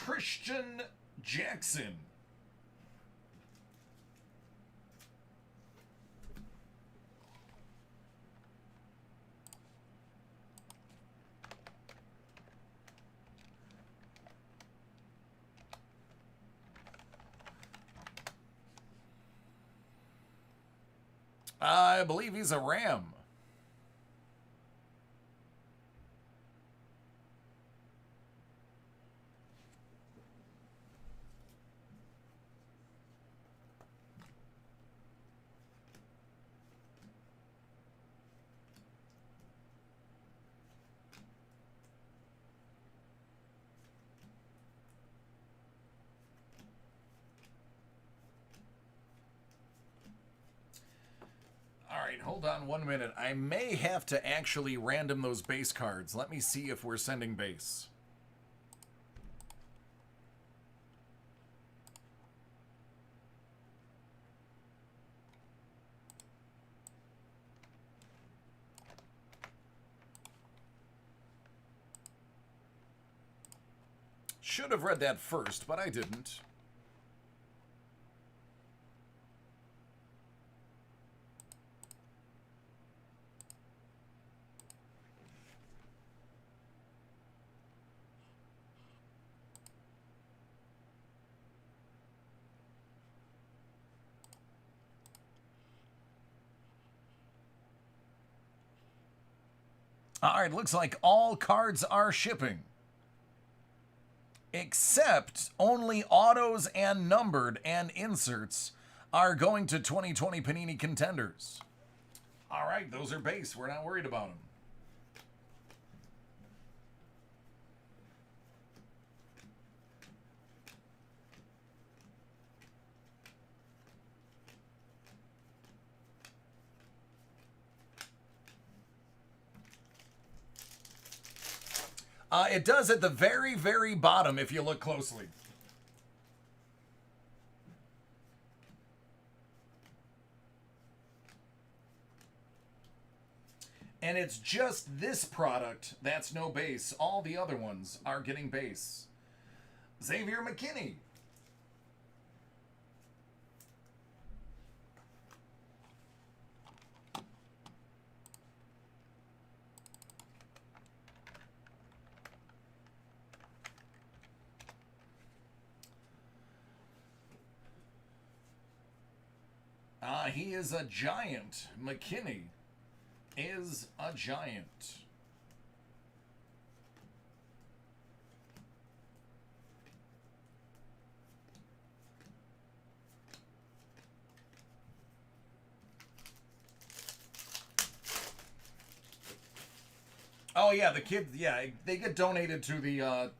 Christian Jackson. I believe he's a Ram. Hold on 1 minute. I may have to actually random those base cards. Let me see if we're sending base. Should have read that first, but I didn't. All right, looks like all cards are shipping. Except only autos and numbered and inserts are going to 2020 Panini Contenders. All right, those are base. We're not worried about them. It does at the very, very bottom if you look closely. And it's just this product that's no base. All the other ones are getting base. Xavier McKinney. He is a giant. McKinney is a giant. Oh yeah, the kids. Yeah, they get donated to the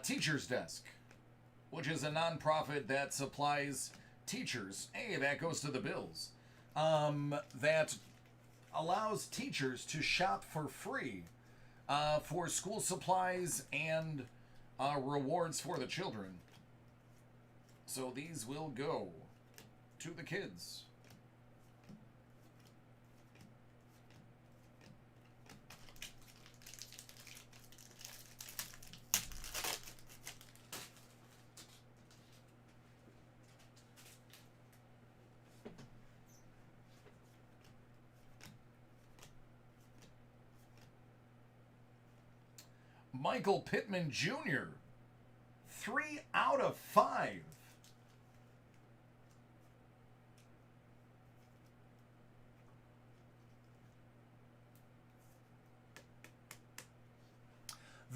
teacher's desk, which is a nonprofit that supplies teachers. Hey, that goes to the bills. That allows teachers to shop for free for school supplies and rewards for the children. So these will go to the kids. Michael Pittman Jr. 3 out of 5.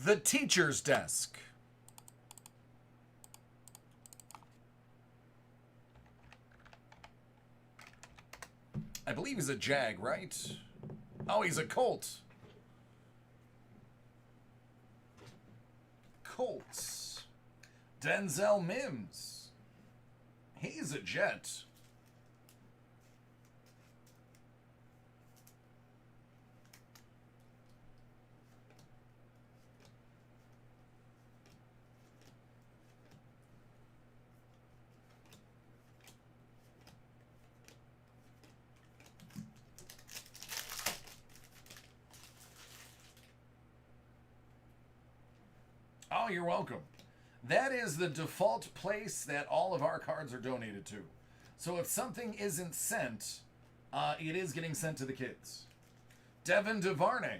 The teacher's desk. I believe he's a Jag, right? Oh, he's a Colt. Colts. Denzel Mims. He's a Jet. Oh, you're welcome. That is the default place that all of our cards are donated to. So if something isn't sent, it is getting sent to the kids. Devin DuVernay.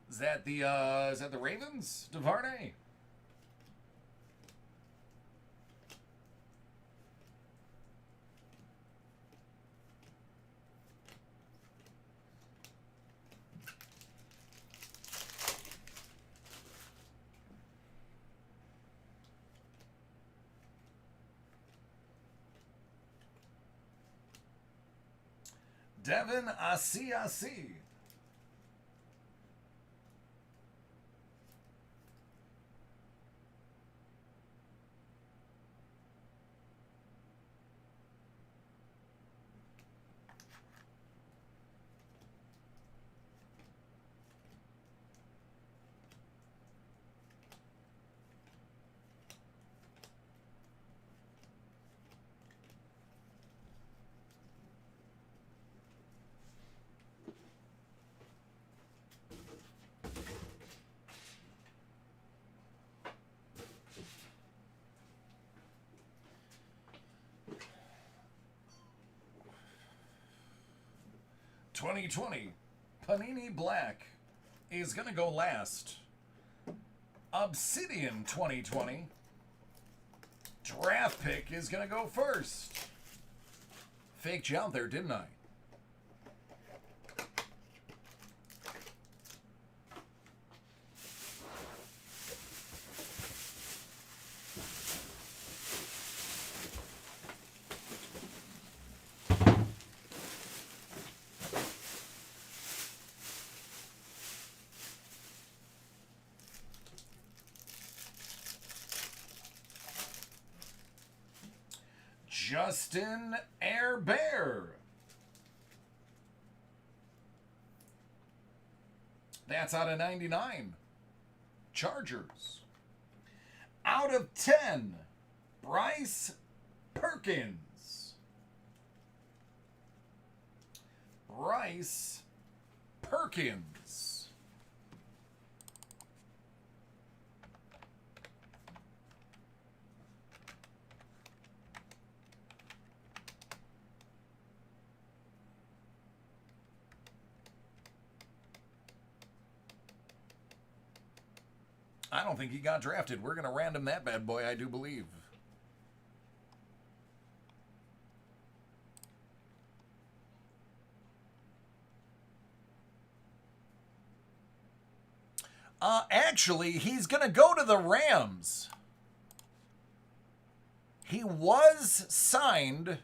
Is that the Ravens? DuVernay? Devin Asiasi. $2020 Panini Black is going to go last. Obsidian 2020 Draft Pick is going to go first. Faked you out there, didn't I? Justin Herbert. That's out of 99. Chargers. Out of 10. Bryce Perkins. Bryce Perkins. I don't think he got drafted. We're going to random that bad boy, I do believe. Actually, he's going to go to the Rams. He was signed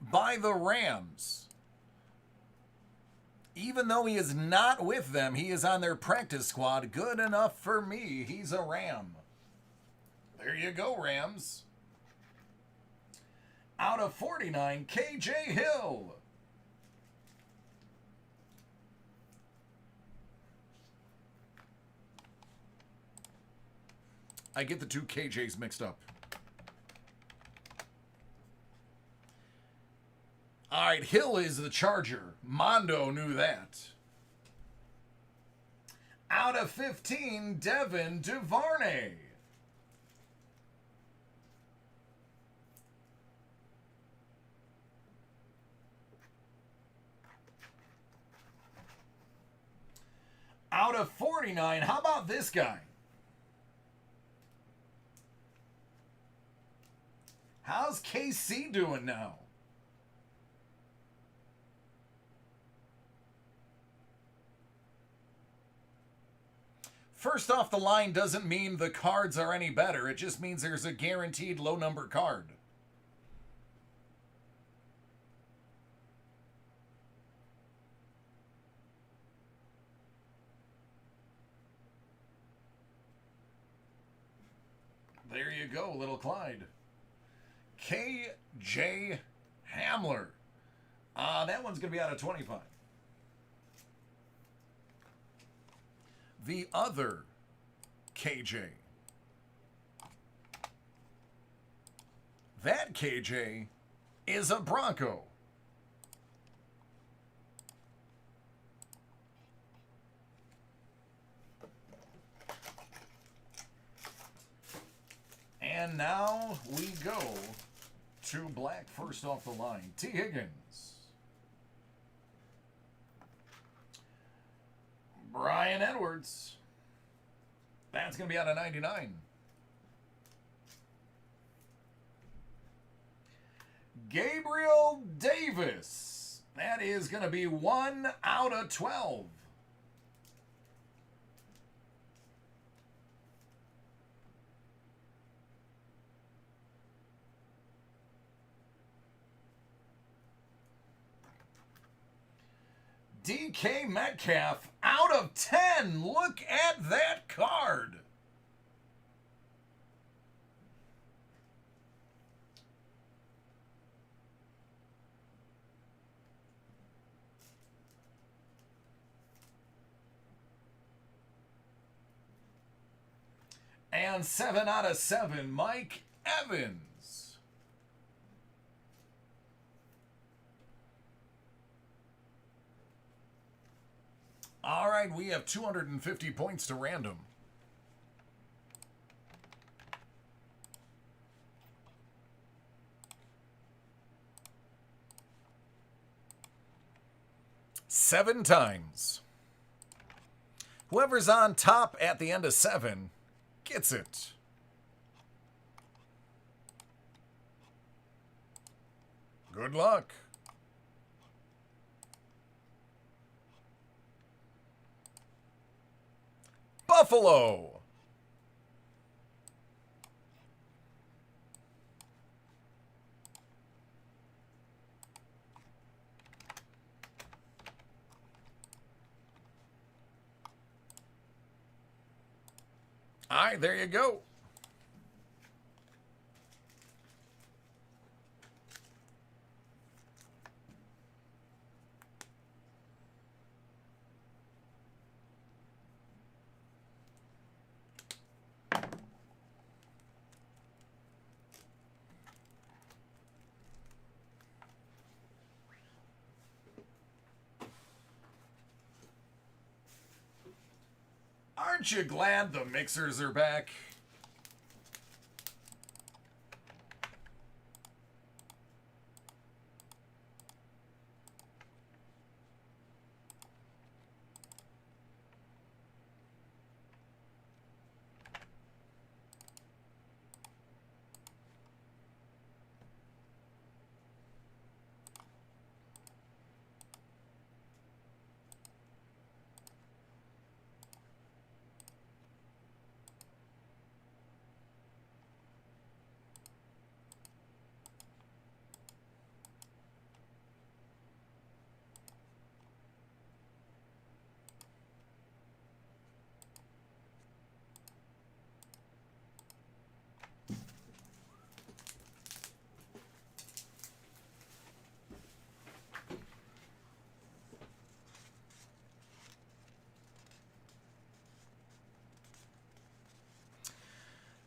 by the Rams. Even though he is not with them, he is on their practice squad. Good enough for me. He's a Ram. There you go, Rams. Out of 49, KJ Hill. I get the two KJs mixed up. All right, Hill is the Charger. Mondo knew that. Out of 15, Devin DuVernay. Out of 49, how about this guy? How's KC doing now? First off the line doesn't mean the cards are any better. It just means there's a guaranteed low number card. There you go, little Clyde. KJ Hamler. That one's going to be out of 25. The other KJ. That KJ is a Bronco. And now we go to black first off the line. T. Higgins. Brian Edwards. That's going to be out of 99. Gabriel Davis. That is going to be 1 out of 12. DK Metcalf out of 10. Look at that card. And 7 out of 7, Mike Evans. All right, we have 250 points to random. Seven times. Whoever's on top at the end of 7 gets it. Good luck. Buffalo. All right, there you go. Aren't you glad the mixers are back?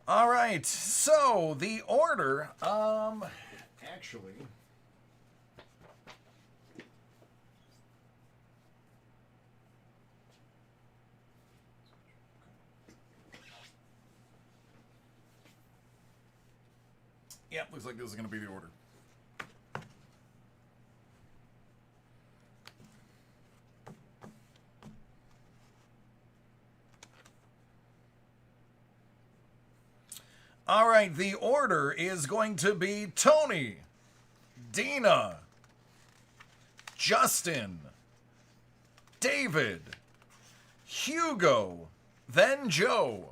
All right, so the order, actually, yep, looks like this is going to be the order. All right, the order is going to be Tony, Dina, Justin, David, Hugo, then Joe.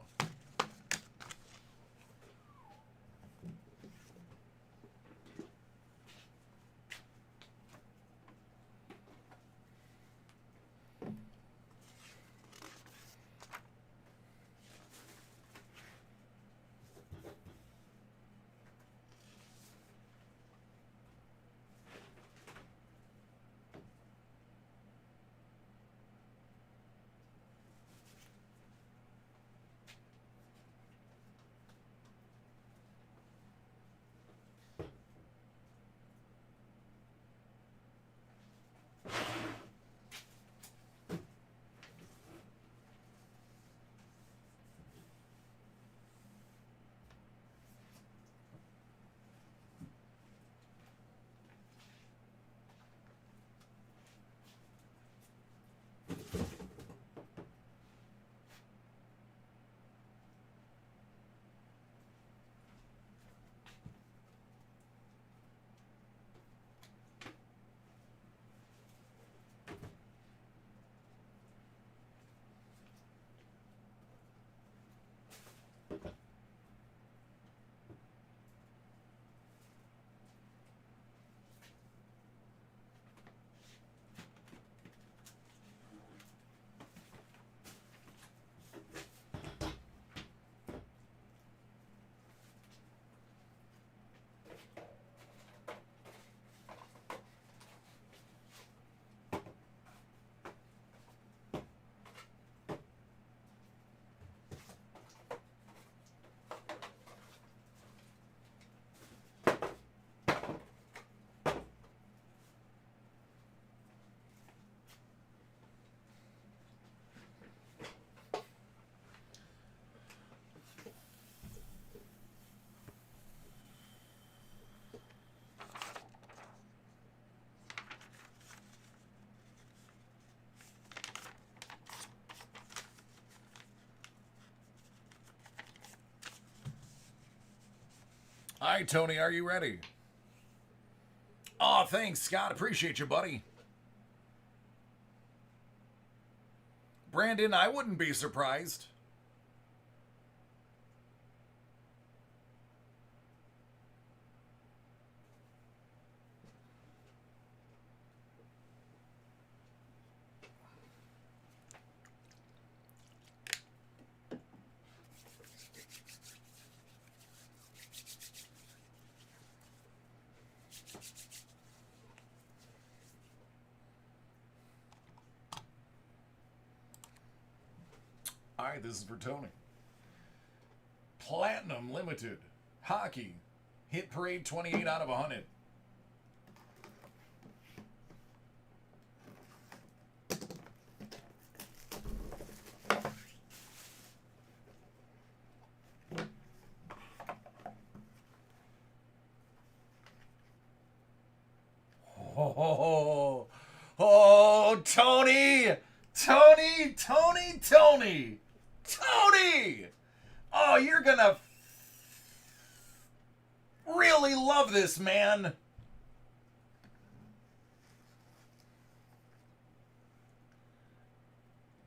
All right, Tony, are you ready? Oh, thanks, Scott. Appreciate you, buddy. Brandon, I wouldn't be surprised. All right, this is for Tony. Platinum Limited. Hockey. Hit Parade 28 out of 100. Oh, oh, Tony, Tony, Tony, Tony, Tony. Oh, you're gonna really love this, man.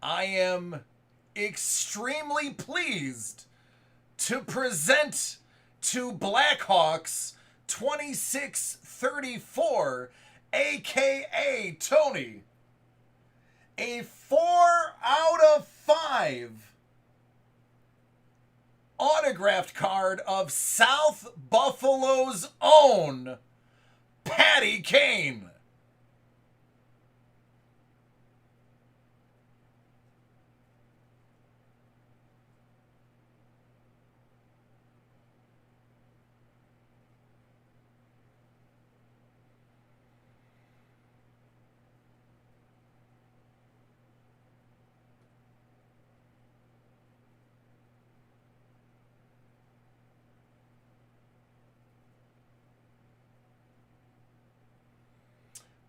I am extremely pleased to present to Blackhawks 2634, aka Tony, a 4 out of 5 autographed card of South Buffalo's own Patty Kane.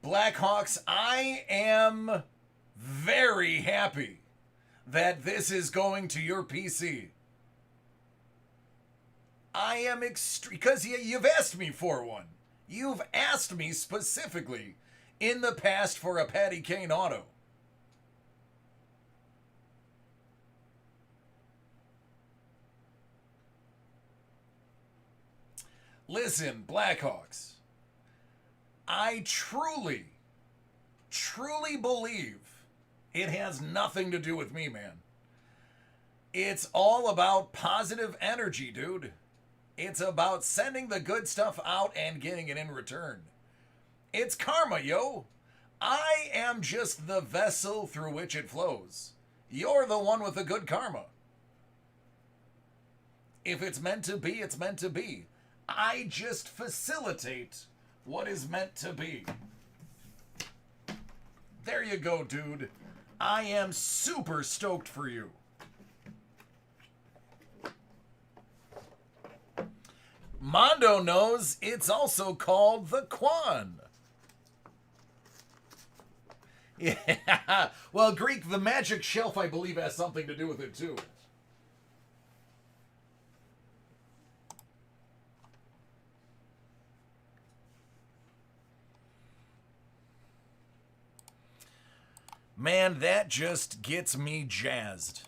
Blackhawks, I am very happy that this is going to your PC. I am because you've asked me for one. You've asked me specifically in the past for a Patty Kane auto. Listen, Blackhawks, I truly, truly believe it has nothing to do with me, man. It's all about positive energy, dude. It's about sending the good stuff out and getting it in return. It's karma, yo. I am just the vessel through which it flows. You're the one with the good karma. If it's meant to be, it's meant to be. I just facilitate what is meant to be. There you go, dude. I am super stoked for you. Mondo knows it's also called the Quan. Yeah. Well, Greek, the magic shelf, I believe, has something to do with it, too. Man, that just gets me jazzed.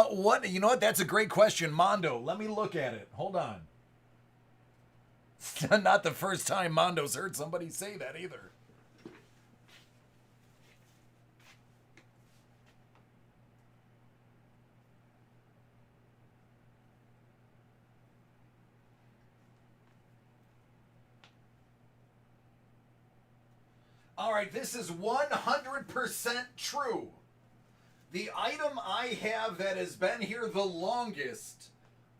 What? You know what? That's a great question, Mondo. Let me look at it. Hold on. Not the first time Mondo's heard somebody say that either. All right, this is 100% true. The item I have that has been here the longest,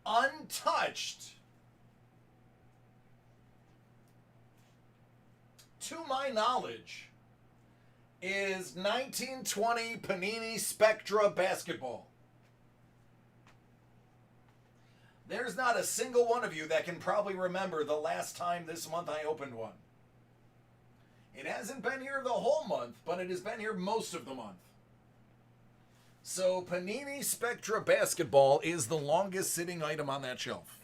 untouched, to my knowledge, is 1920 Panini Spectra basketball. There's not a single one of you that can probably remember the last time this month I opened one. It hasn't been here the whole month, but it has been here most of the month. So Panini Spectra basketball is the longest sitting item on that shelf.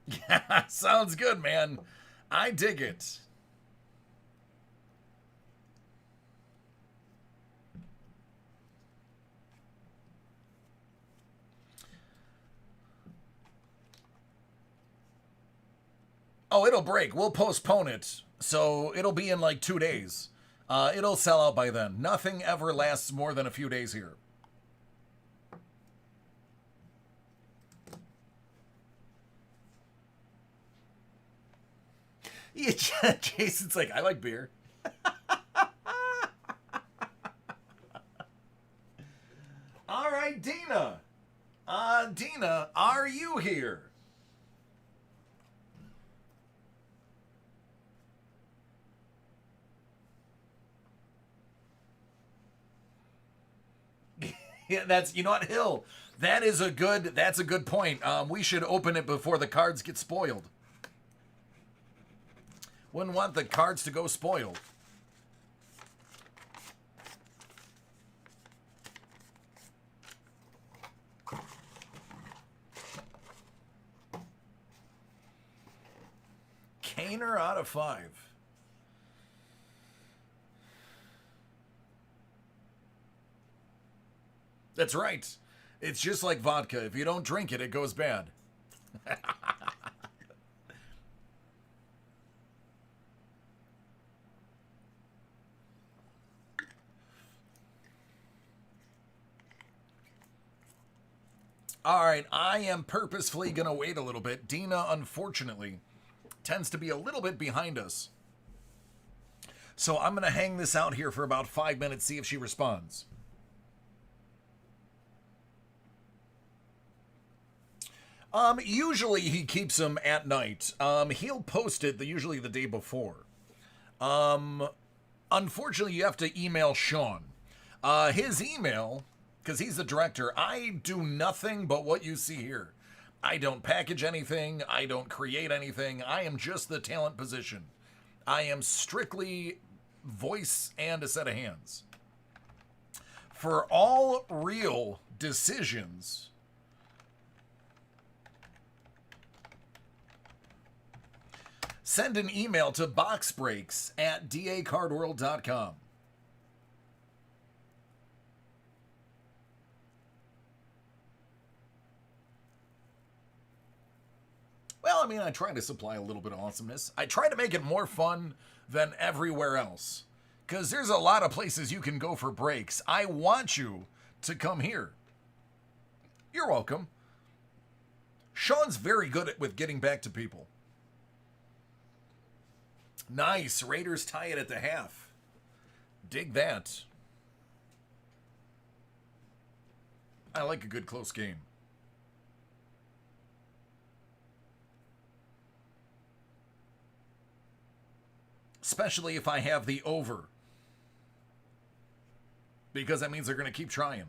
Yeah, sounds good, man. I dig it. Oh, it'll break. We'll postpone it. So it'll be in like 2 days. It'll sell out by then. Nothing ever lasts more than a few days here. Yeah, Jason's like, I like beer. All right, Dina. Dina, are you here? Yeah, that's, you know what, Hill. That's a good point. We should open it before the cards get spoiled. Wouldn't want the cards to go spoiled. Kaner out of 5. That's right. It's just like vodka. If you don't drink it, it goes bad. All right, I am purposefully going to wait a little bit. Dina, unfortunately, tends to be a little bit behind us. So I'm going to hang this out here for about 5 minutes, see if she responds. Usually he keeps them at night. He'll post it usually the day before. Unfortunately, you have to email Sean. His email, because he's the director, I do nothing but what you see here. I don't package anything. I don't create anything. I am just the talent position. I am strictly voice and a set of hands. For all real decisions, send an email to boxbreaks@dacardworld.com. Well, I mean, I try to supply a little bit of awesomeness. I try to make it more fun than everywhere else. Because there's a lot of places you can go for breaks. I want you to come here. You're welcome. Sean's very good with getting back to people. Nice. Raiders tie it at the half. Dig that. I like a good close game. Especially if I have the over. Because that means they're going to keep trying.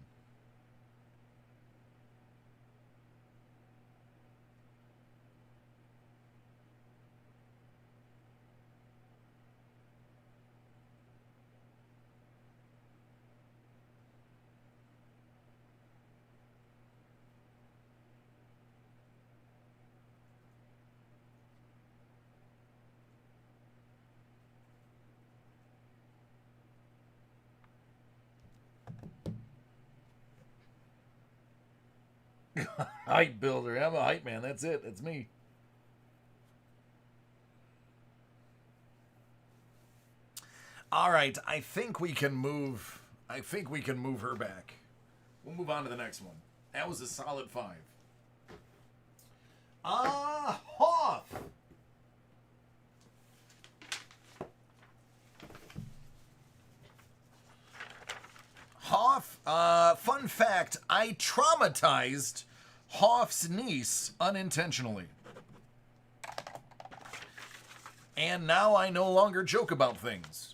Hype builder. I'm a hype man. That's it. That's me. All right. I think we can move. I think we can move her back. We'll move on to the next one. That was a solid 5. Hoff. Hoff, fun fact, I traumatized Hoff's niece unintentionally. And now I no longer joke about things.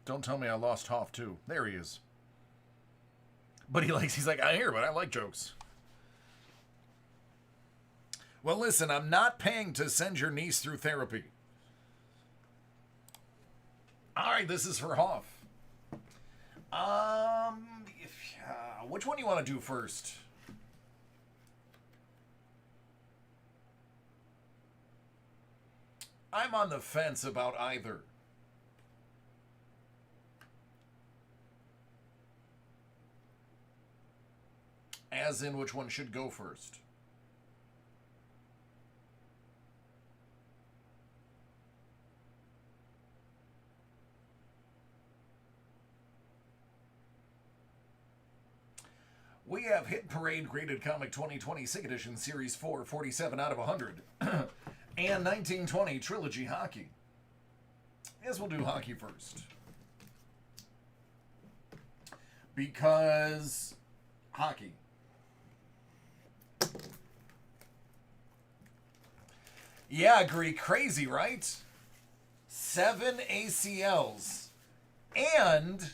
Don't tell me I lost Hoff too. There he is. But he's like, I hear, but I like jokes. Well, listen, I'm not paying to send your niece through therapy. All right, this is for Hoff. Which one do you want to do first? I'm on the fence about either. As in, which one should go first? We have Hit Parade Graded Comic 2020 SIG Edition Series 4, 47 out of 100. And 1920 Trilogy Hockey. Yes, we'll do hockey first. Because hockey. Yeah, agree. Crazy, right? 7 ACLs. And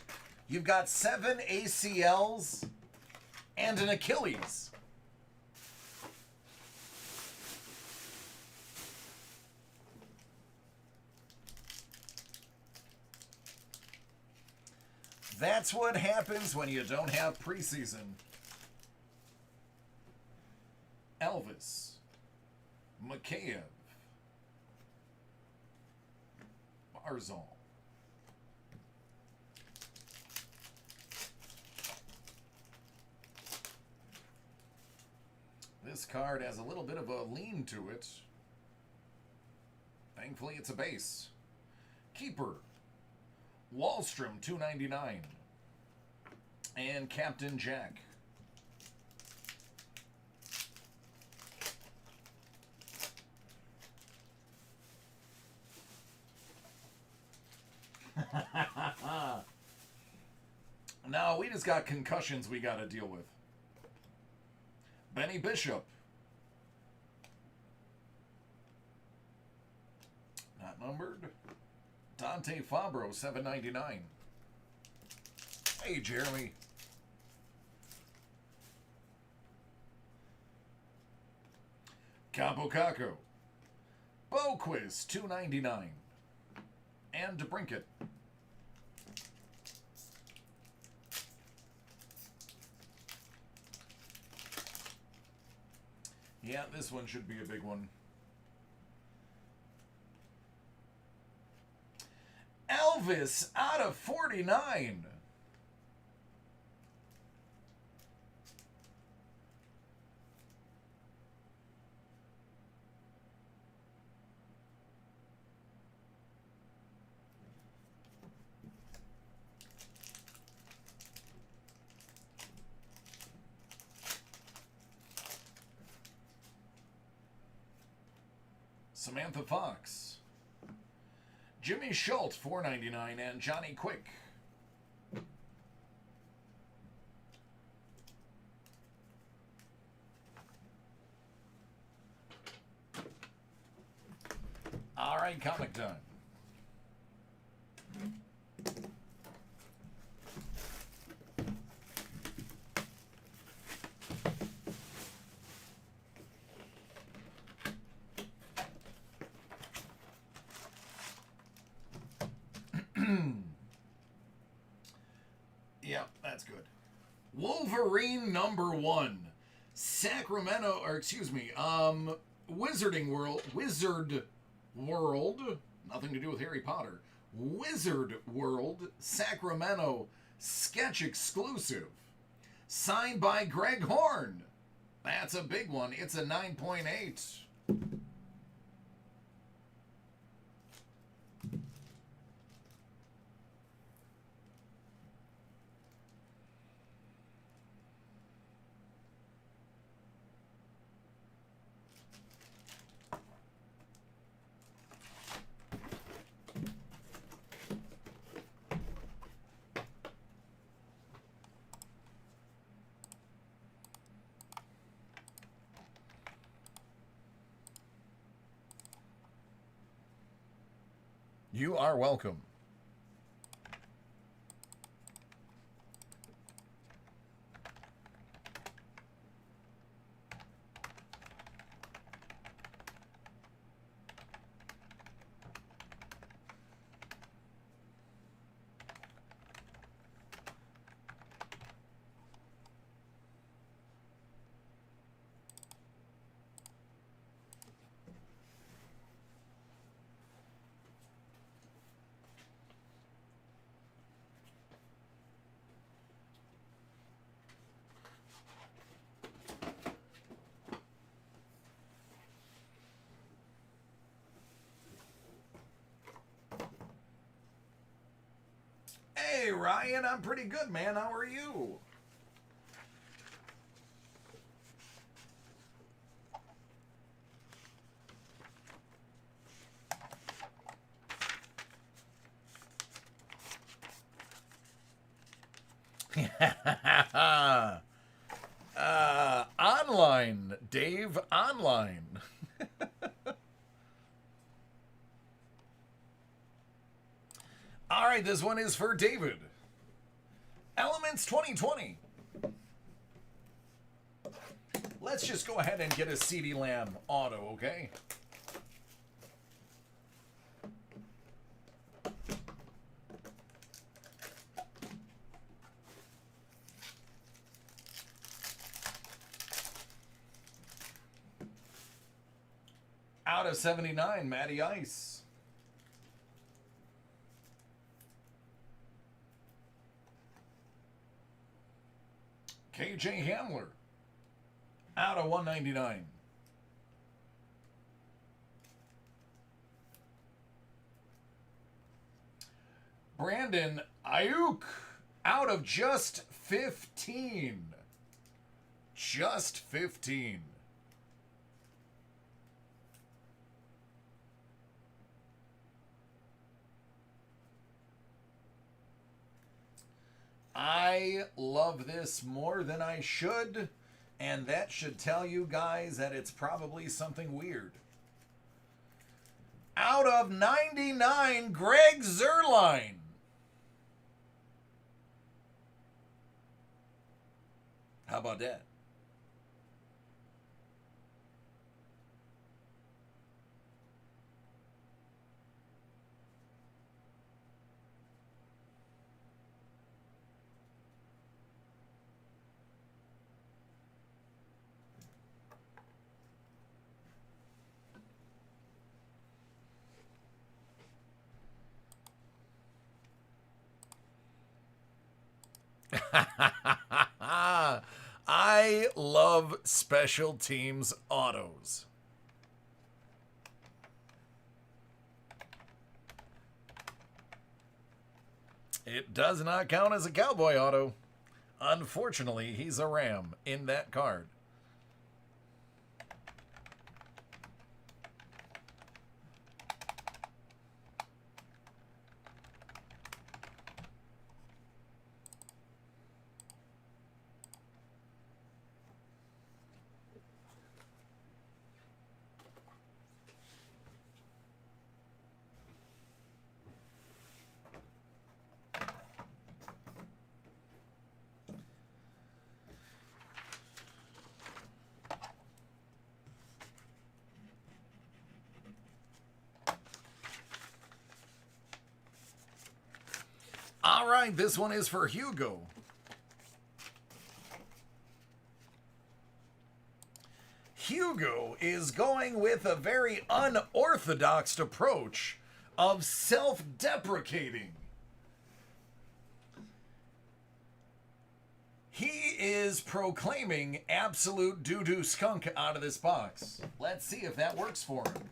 you've got 7 ACLs and an Achilles. That's what happens when you don't have preseason. Elvis. Mikheyev. Barzal. This card has a little bit of a lean to it. Thankfully, it's a base. Keeper. Wallstrom, $2.99. And Captain Jack. No, we just got concussions we got to deal with. Benny Bishop. Not numbered. Dante Fabro, $7.99. Hey, Jeremy. Capo Caco. Boquist, $2.99. And DeBrincat. Yeah, this one should be a big one. Elvis out of 49. Samantha Fox. Jimmy Schultz, $4.99, and Johnny Quick. All right, comic time. Yeah, that's good. Wolverine #1. Sacramento, or excuse me, Wizard World, nothing to do with Harry Potter. Wizard World, Sacramento, sketch exclusive. Signed by Greg Horn. That's a big one. It's a 9.8. You are welcome. Ryan. I'm pretty good, man. How are you? Online, Dave, online. All right, this one is for David. Elements 2020. Let's just go ahead and get a CD Lamb auto, okay? Out of 79, Matty Ice. KJ Hamler. Out of 199. Brandon Ayuk. Out of just 15. Just 15. I love this more than I should, and that should tell you guys that it's probably something weird. Out of 99, Greg Zuerlein. How about that? I love special teams autos. It does not count as a Cowboy auto. Unfortunately, he's a Ram in that card. All right, this one is for Hugo. Hugo is going with a very unorthodox approach of self-deprecating. He is proclaiming absolute doo-doo skunk out of this box. Let's see if that works for him.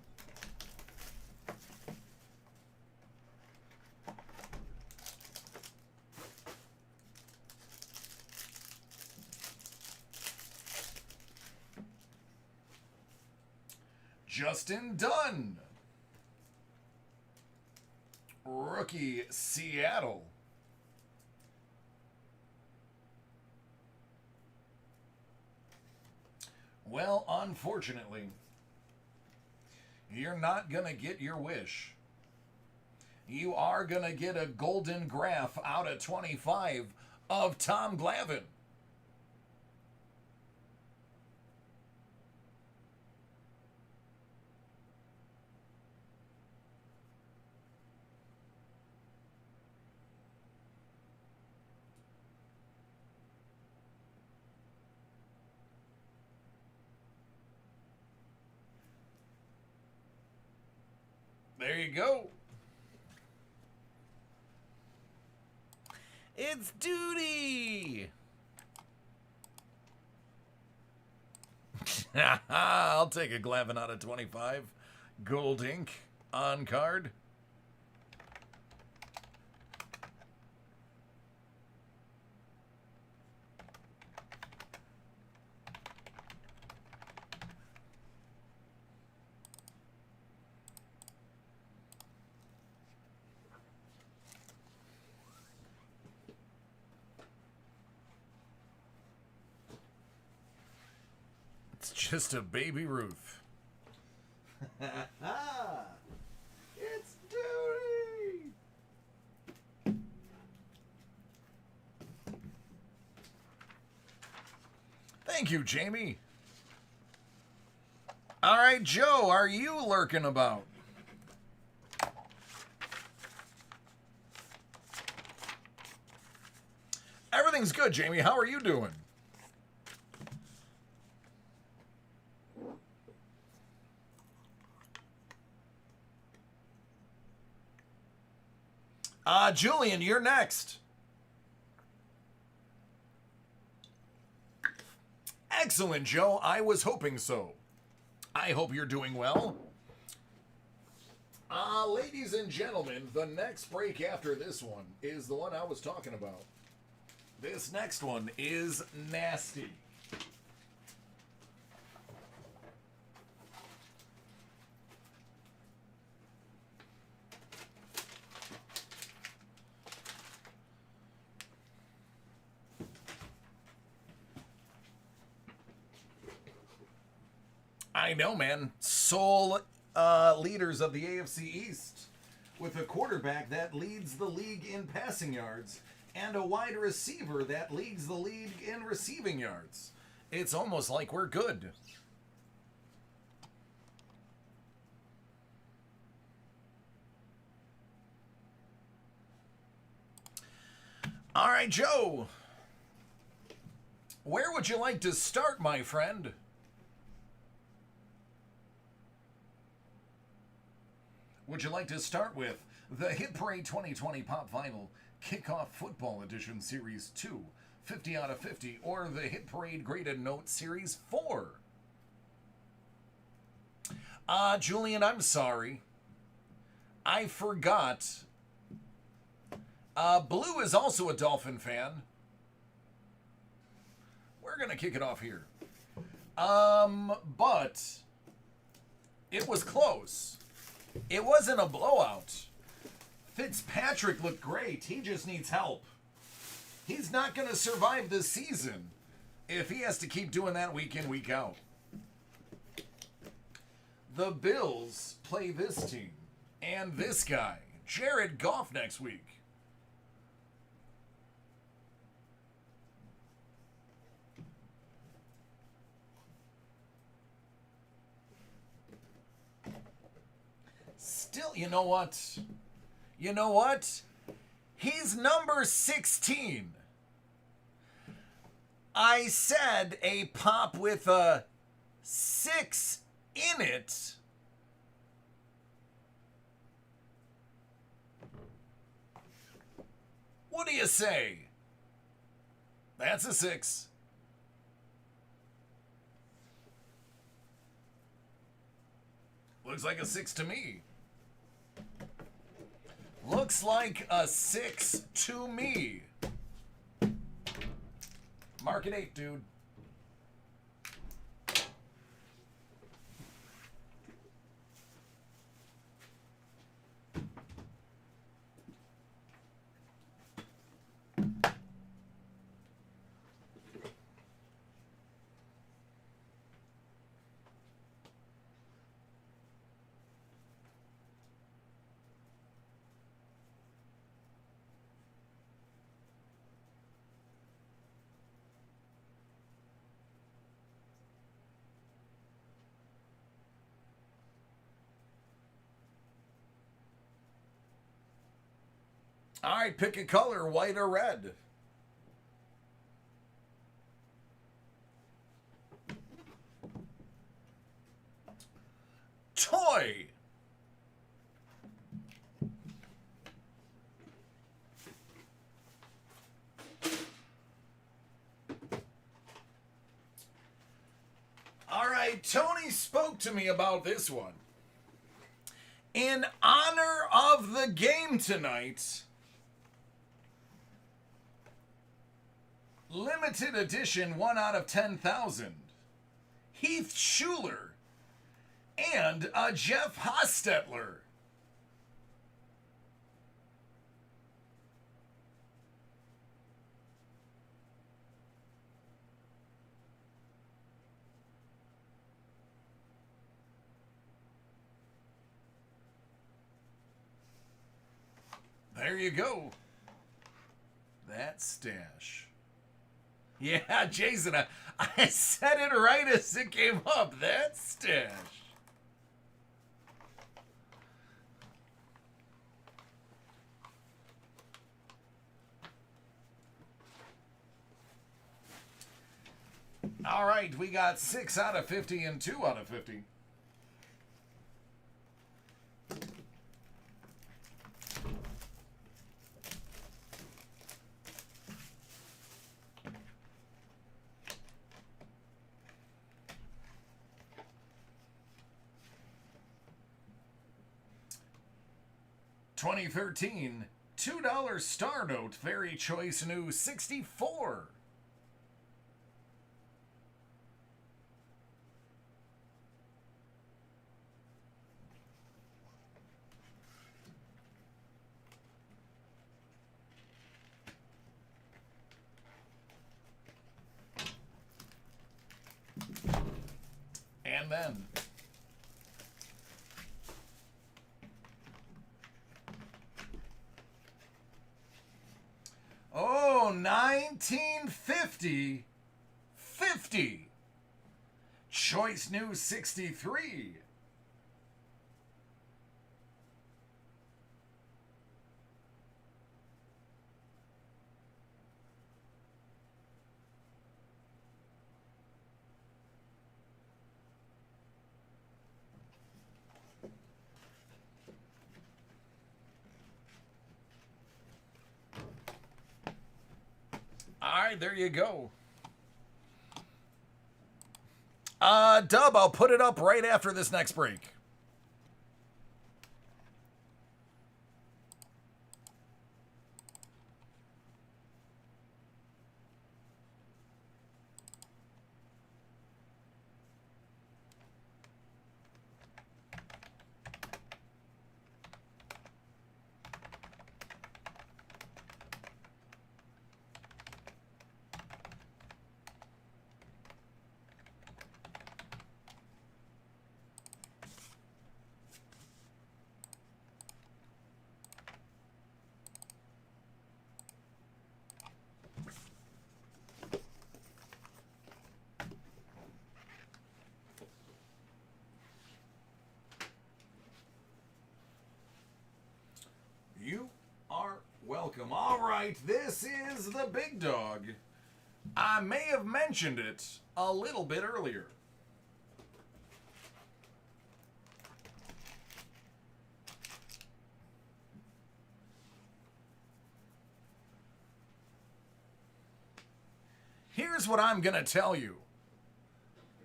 Justin Dunn. Rookie, Seattle. Well, unfortunately, you're not going to get your wish. You are going to get a golden graph out of 25 of Tom Glavine. There you go. It's Duty. I'll take a Glavine out of 25. Gold ink on card. Just a baby Ruth. It's Duty! Thank you, Jamie. All right, Joe, are you lurking about? Everything's good, Jamie. How are you doing? Julian, you're next. Excellent, Joe. I was hoping so. I hope you're doing well. Ladies and gentlemen, the next break after this one is the one I was talking about. This next one is nasty. I know, man. Sole leaders of the AFC East, with a quarterback that leads the league in passing yards and a wide receiver that leads the league in receiving yards. It's almost like we're good. All right, Joe. Where would you like to start, my friend? Would you like to start with the Hit Parade 2020 Pop Vinyl Kickoff Football Edition Series 2, 50 out of 50, or the Hit Parade Graded Note Series 4? Julian, I'm sorry. I forgot. Blue is also a Dolphin fan. We're going to kick it off here. But it was close. It wasn't a blowout. Fitzpatrick looked great. He just needs help. He's not going to survive this season if he has to keep doing that week in, week out. The Bills play this team and this guy, Jared Goff, next week. Still, you know what? You know what? He's number 16. I said a pop with a 6 in it. What do you say? That's a 6. Looks like a 6 to me. Looks like a 6 to me. Mark it 8, dude. All right, pick a color, white or red. Toy. All right, Tony spoke to me about this one. In honor of the game tonight, limited edition 1 out of 10,000. Heath Schuler and a Jeff Hostetler. There you go. That stash. Yeah, Jason, I said it right as it came up. That stash. All right, we got 6 out of 50 and 2 out of 50. $2013 $2 Star Note, very choice new 64. And then oh, 1950 50. Choice new 63. All right, there you go. Dub, I'll put it up right after this next break. You are welcome. All right, this is the big dog. I may have mentioned it a little bit earlier. Here's what I'm going to tell you.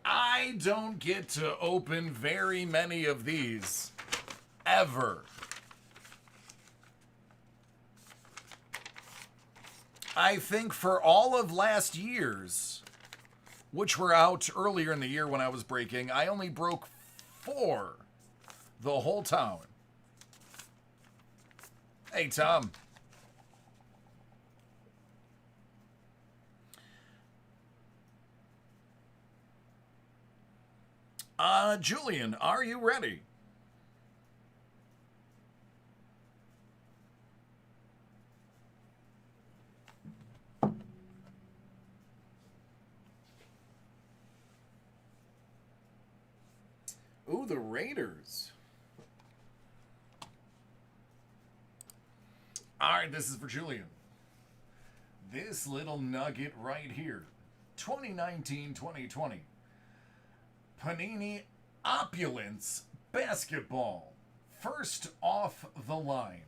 I don't get to open very many of these ever. I think for all of last year's, which were out earlier in the year when I was breaking, I only broke 4 the whole town. Hey, Tom. Julian, are you ready? Ooh, the Raiders. All right, this is for Julian. This little nugget right here. 2019-2020. Panini Opulence Basketball. First off the line.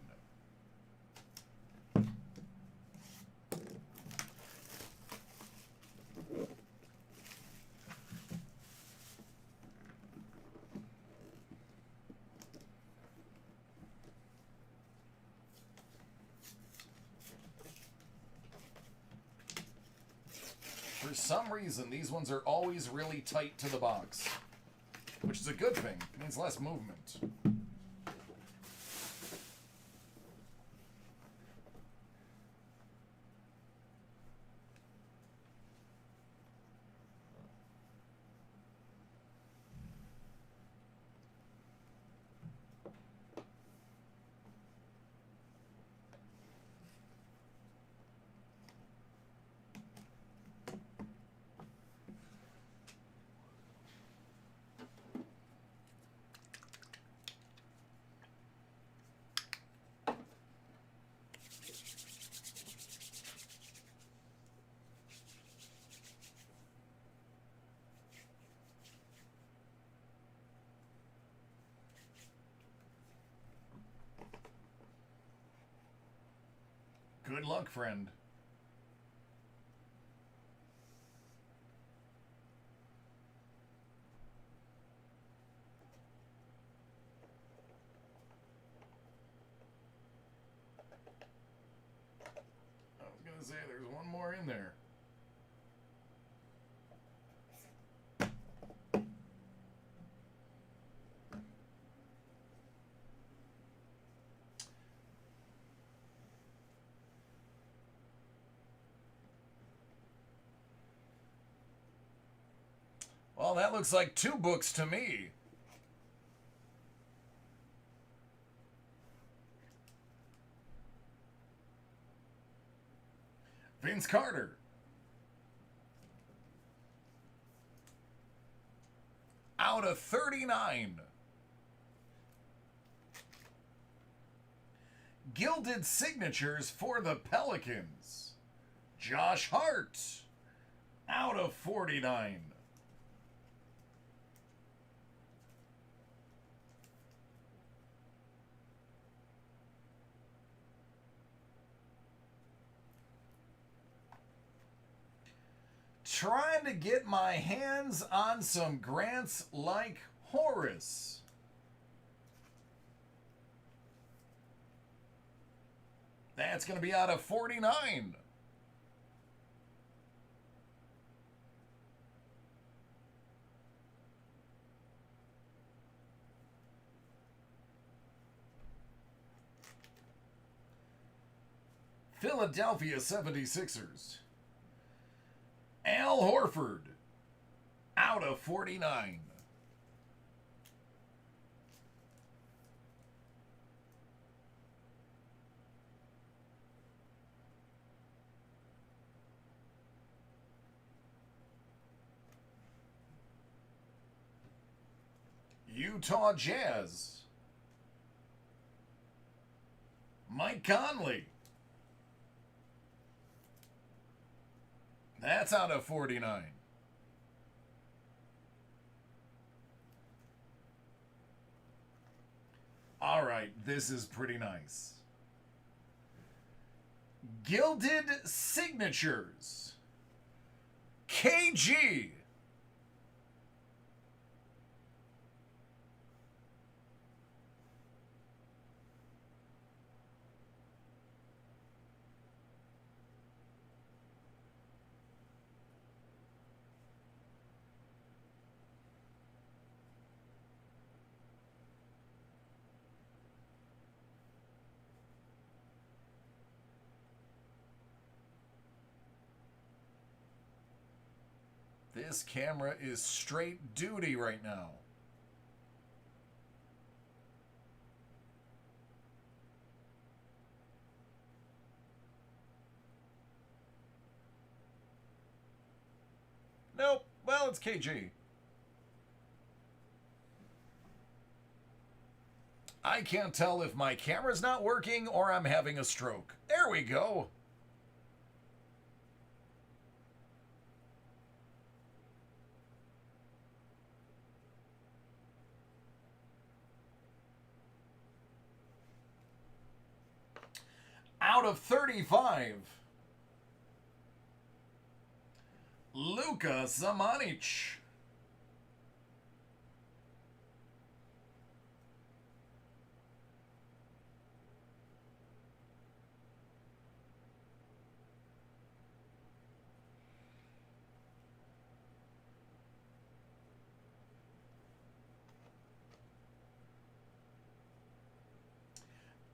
For some reason, these ones are always really tight to the box, which is a good thing. It means less movement. Good luck, friend. I was going to say there's one more in there. Well, that looks like 2 books to me. Vince Carter. Out of 39. Gilded signatures for the Pelicans. Josh Hart. Out of 49. Trying to get my hands on some Grants like Horace. That's going to be out of 49. Philadelphia 76ers. Al Horford, out of 49. Utah Jazz. Mike Conley. That's out of 49. All right, this is pretty nice. Gilded Signatures. KG. This camera is straight duty right now. Nope. Well, it's KG. I can't tell if my camera's not working or I'm having a stroke. There we go. Out of 35. Luka Samanic.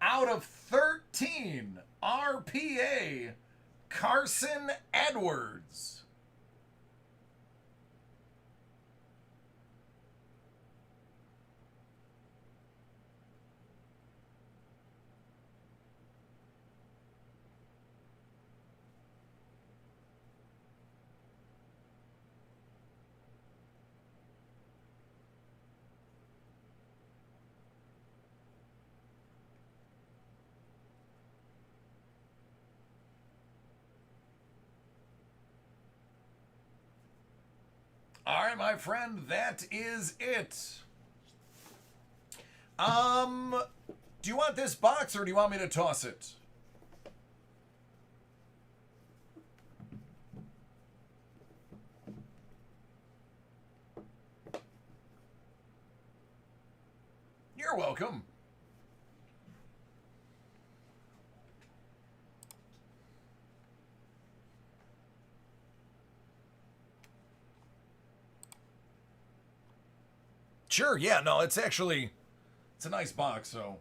Out of 13, RPA, Carson Edwards. All right, my friend, that is it. Do you want this box or do you want me to toss it? You're welcome. Sure, yeah, no, it's actually, it's a nice box, so.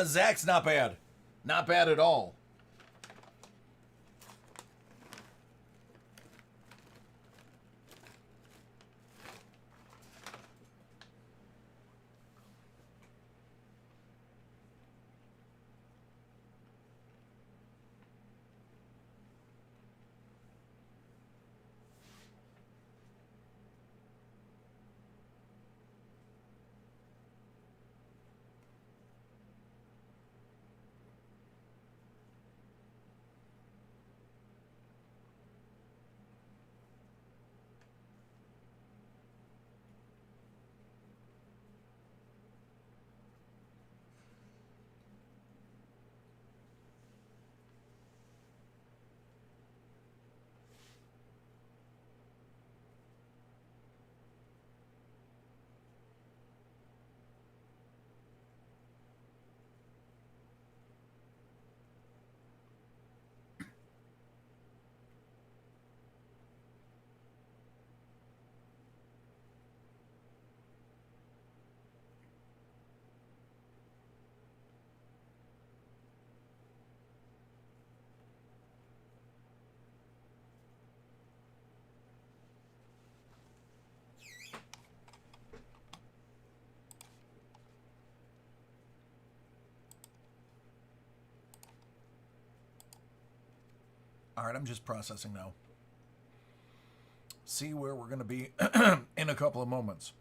Zach's not bad. Not bad at all. All right, I'm just processing now. See where we're going to be in a couple of moments.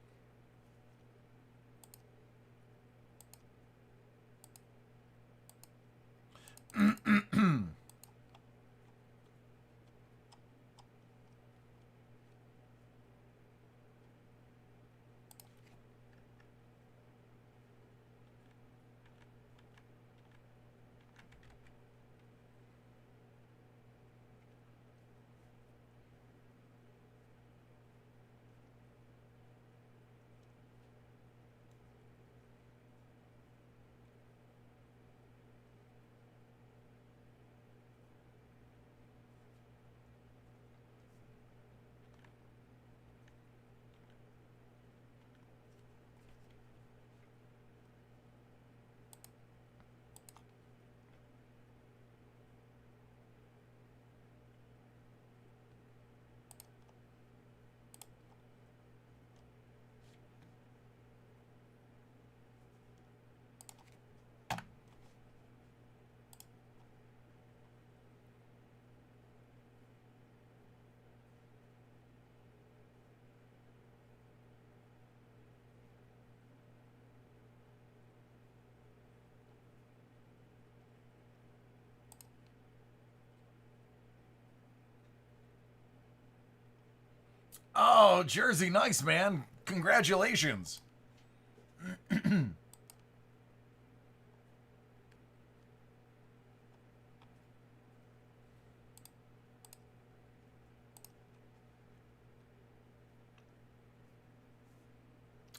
Oh, Jersey, nice, man. Congratulations.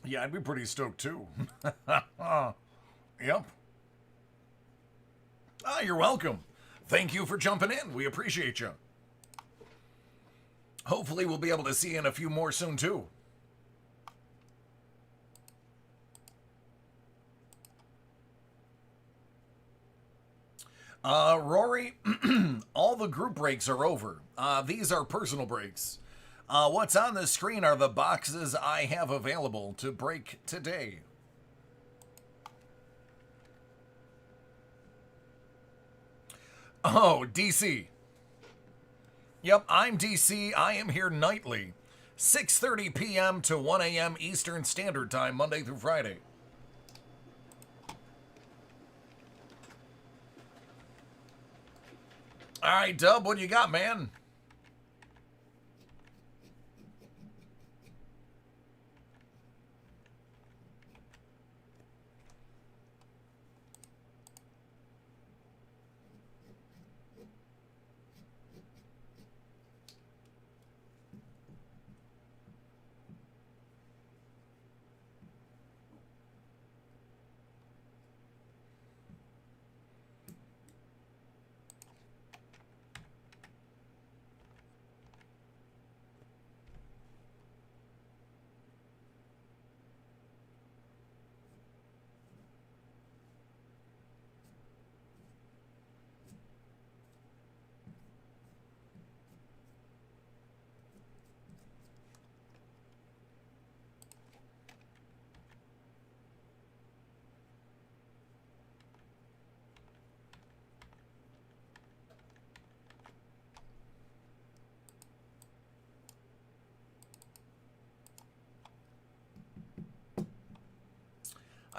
Yeah, I'd be pretty stoked too. Yep. Ah, you're welcome. Thank you for jumping in. We appreciate you. Hopefully, we'll be able to see you in a few more soon too. Rory, all the group breaks are over. These are personal breaks. What's on the screen are the boxes I have available to break today. Oh, DC. Yep, I'm DC. I am here nightly. 6:30 p.m. to 1 a.m. Eastern Standard Time, Monday through Friday. All right, Dub, what do you got, man?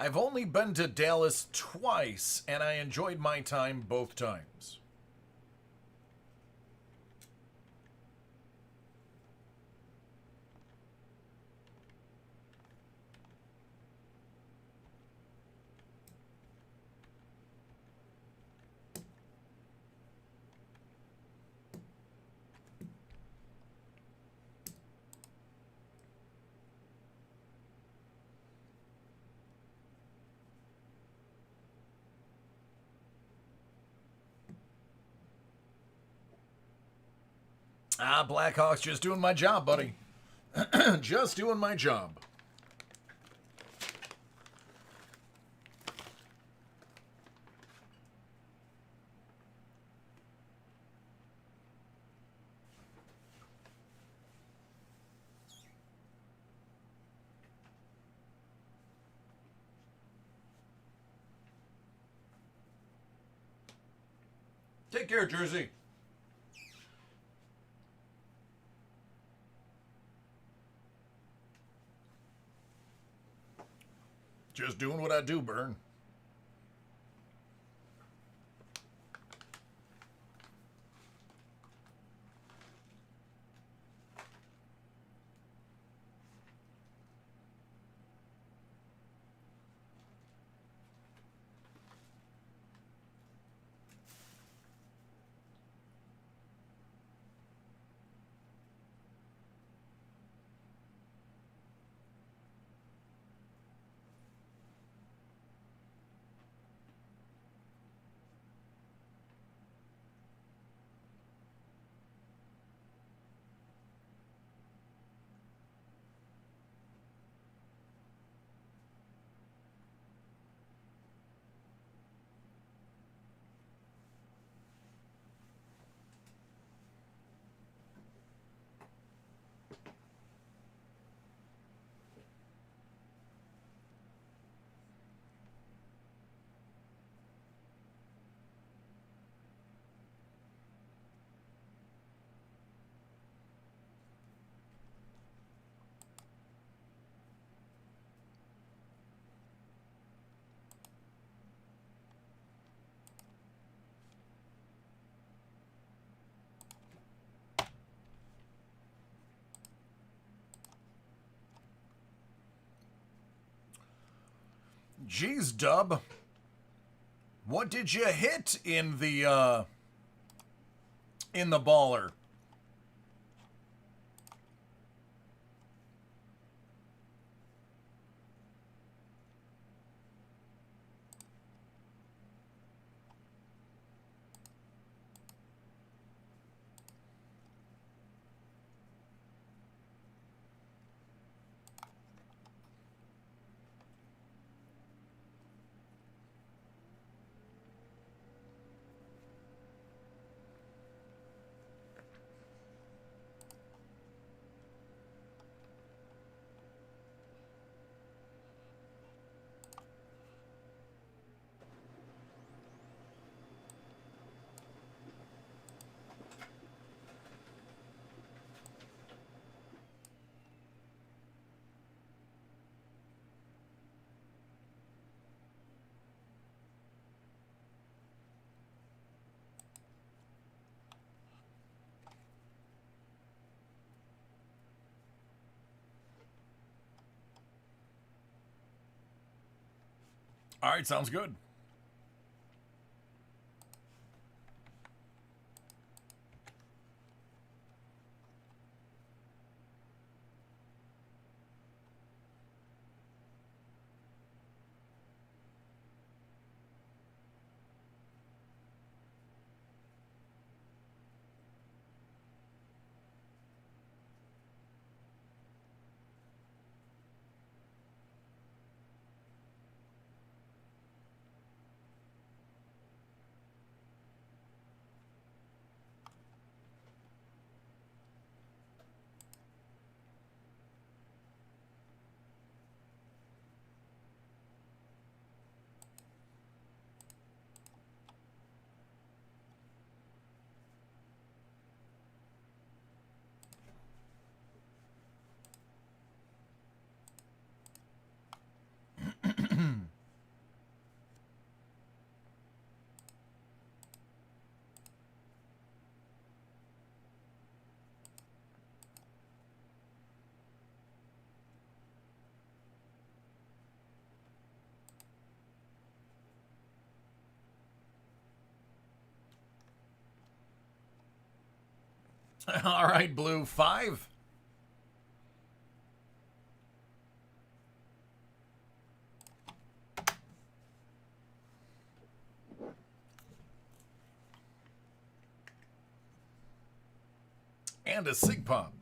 I've only been to Dallas twice, and I enjoyed my time both times. Ah, Blackhawks, just doing my job, buddy. Just doing my job. Take care, Jersey. Just doing what I do, Burn. Jeez, Dub. What did you hit in the baller? All right, sounds good. All right, Blue, 5. And a Sig Pop.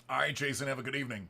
All right, Jason, have a good evening.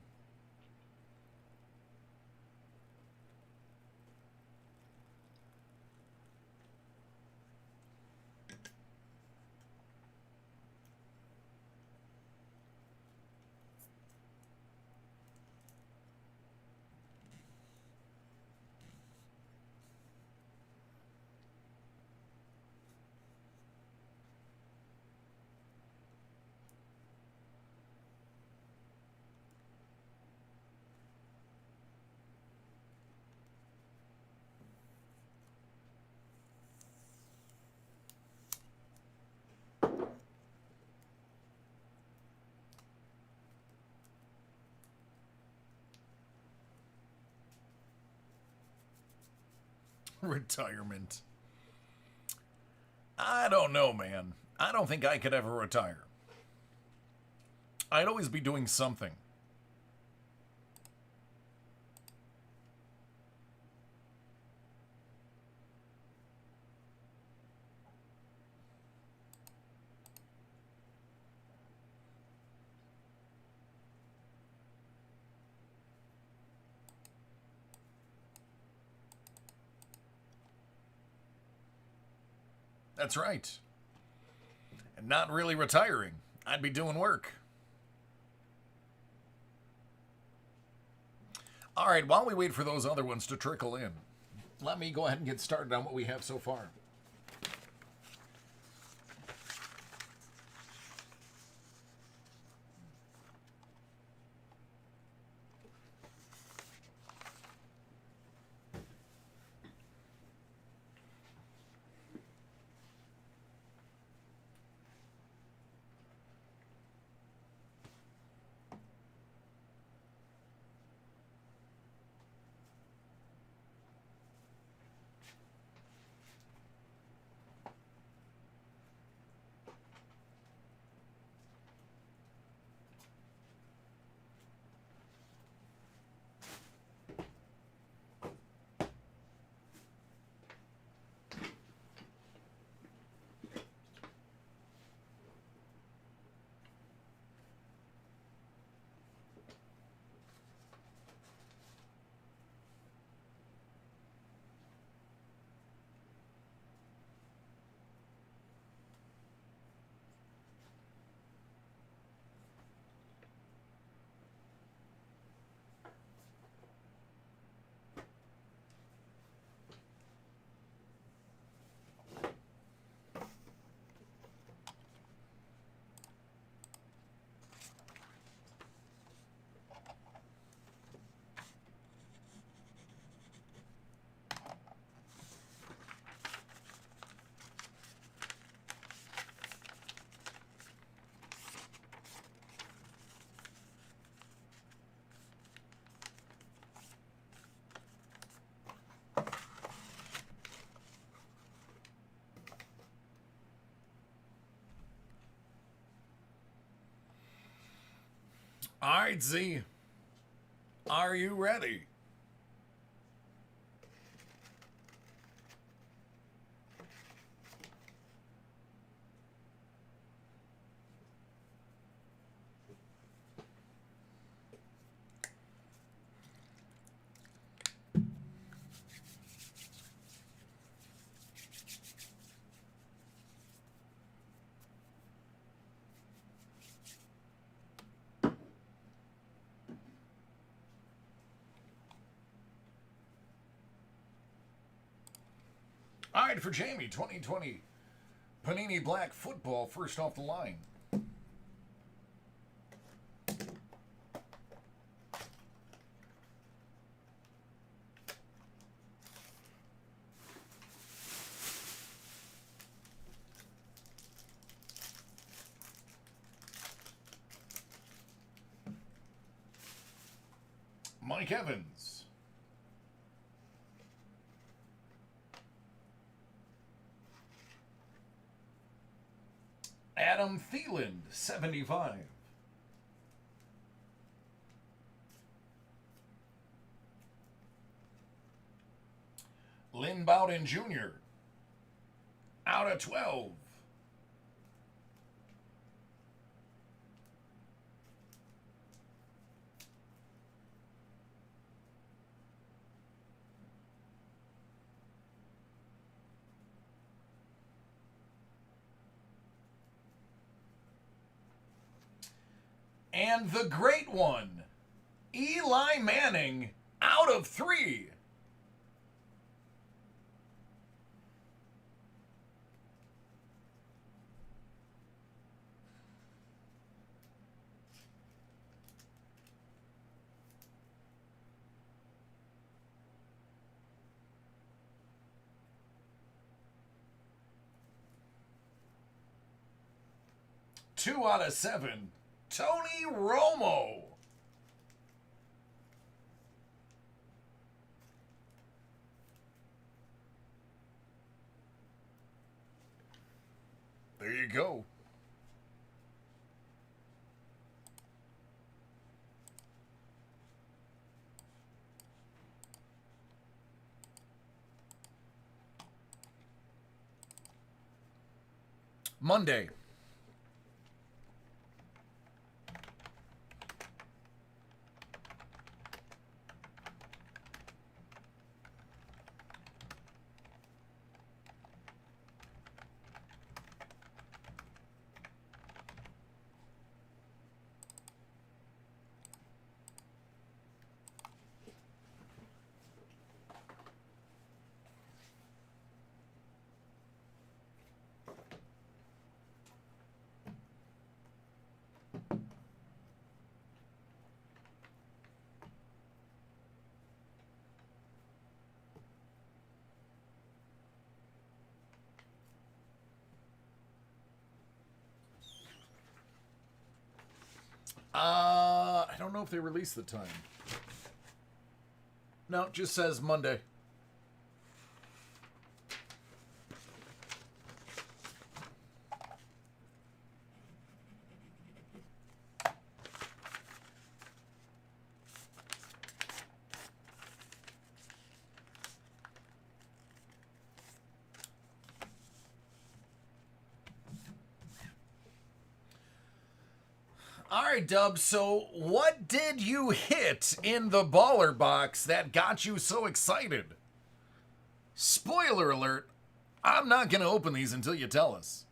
Retirement. I don't know, man. I don't think I could ever retire. I'd always be doing something. That's right. And not really retiring. I'd be doing work. All right, while we wait for those other ones to trickle in, let me go ahead and get started on what we have so far. All right, Z. Are you ready? All right, for Jamie, 2020 Panini Black Football, first off the line. Mike Evans. Adam Thielen, 75. Lynn Bowden Jr., out of 12. And the great one, Eli Manning, out of 3. Two out of 7, Tony Romo. There you go. Monday. I don't know if they released the time. No, it just says Monday. All right, Dub, so what did you hit in the baller box that got you so excited? Spoiler alert, I'm not going to open these until you tell us.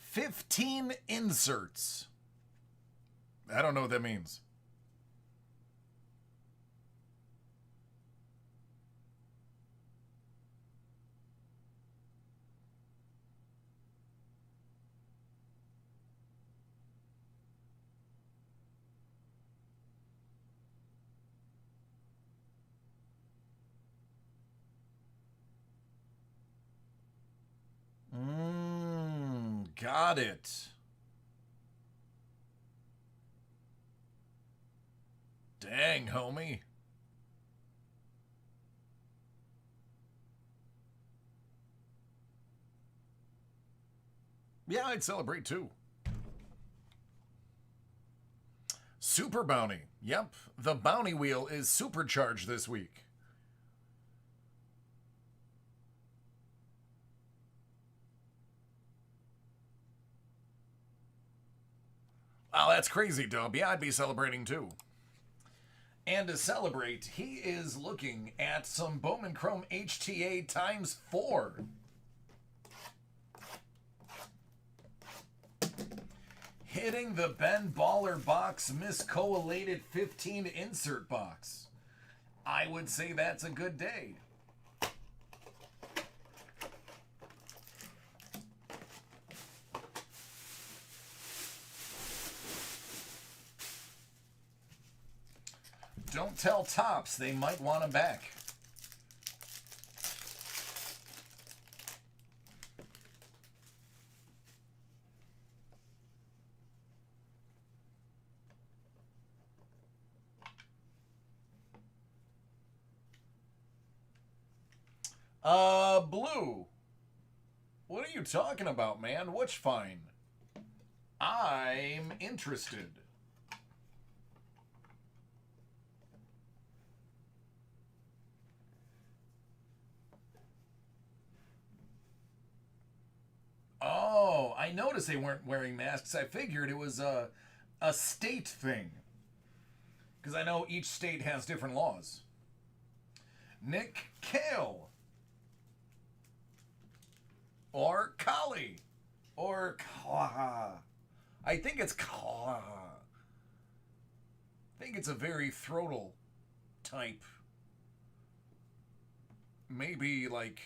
"15 inserts." I don't know what that means. Got it. Dang, homie. Yeah, I'd celebrate too. Super Bounty. Yep, the bounty wheel is supercharged this week. Oh, that's crazy, Dub. Yeah, I'd be celebrating too. And to celebrate, he is looking at some Bowman Chrome HTA times 4. Hitting the Ben Baller box miscollated 15 insert box. I would say that's a good day. Don't tell Topps, they might want him back. Blue. What are you talking about, man? Which fine? I'm interested. Oh, I noticed they weren't wearing masks. I figured it was a state thing. Because I know each state has different laws. Nick Kale. Or Kali. Or Kaha. I think it's Kaha. I think it's a very throatal type. Maybe like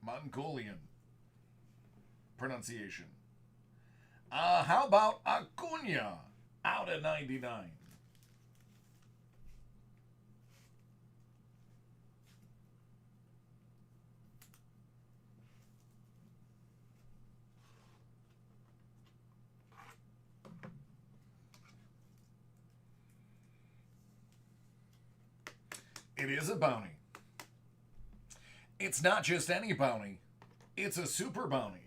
Mongolian pronunciation. How about Acuna out of 99? It is a bounty. It's not just any bounty. It's a super bounty.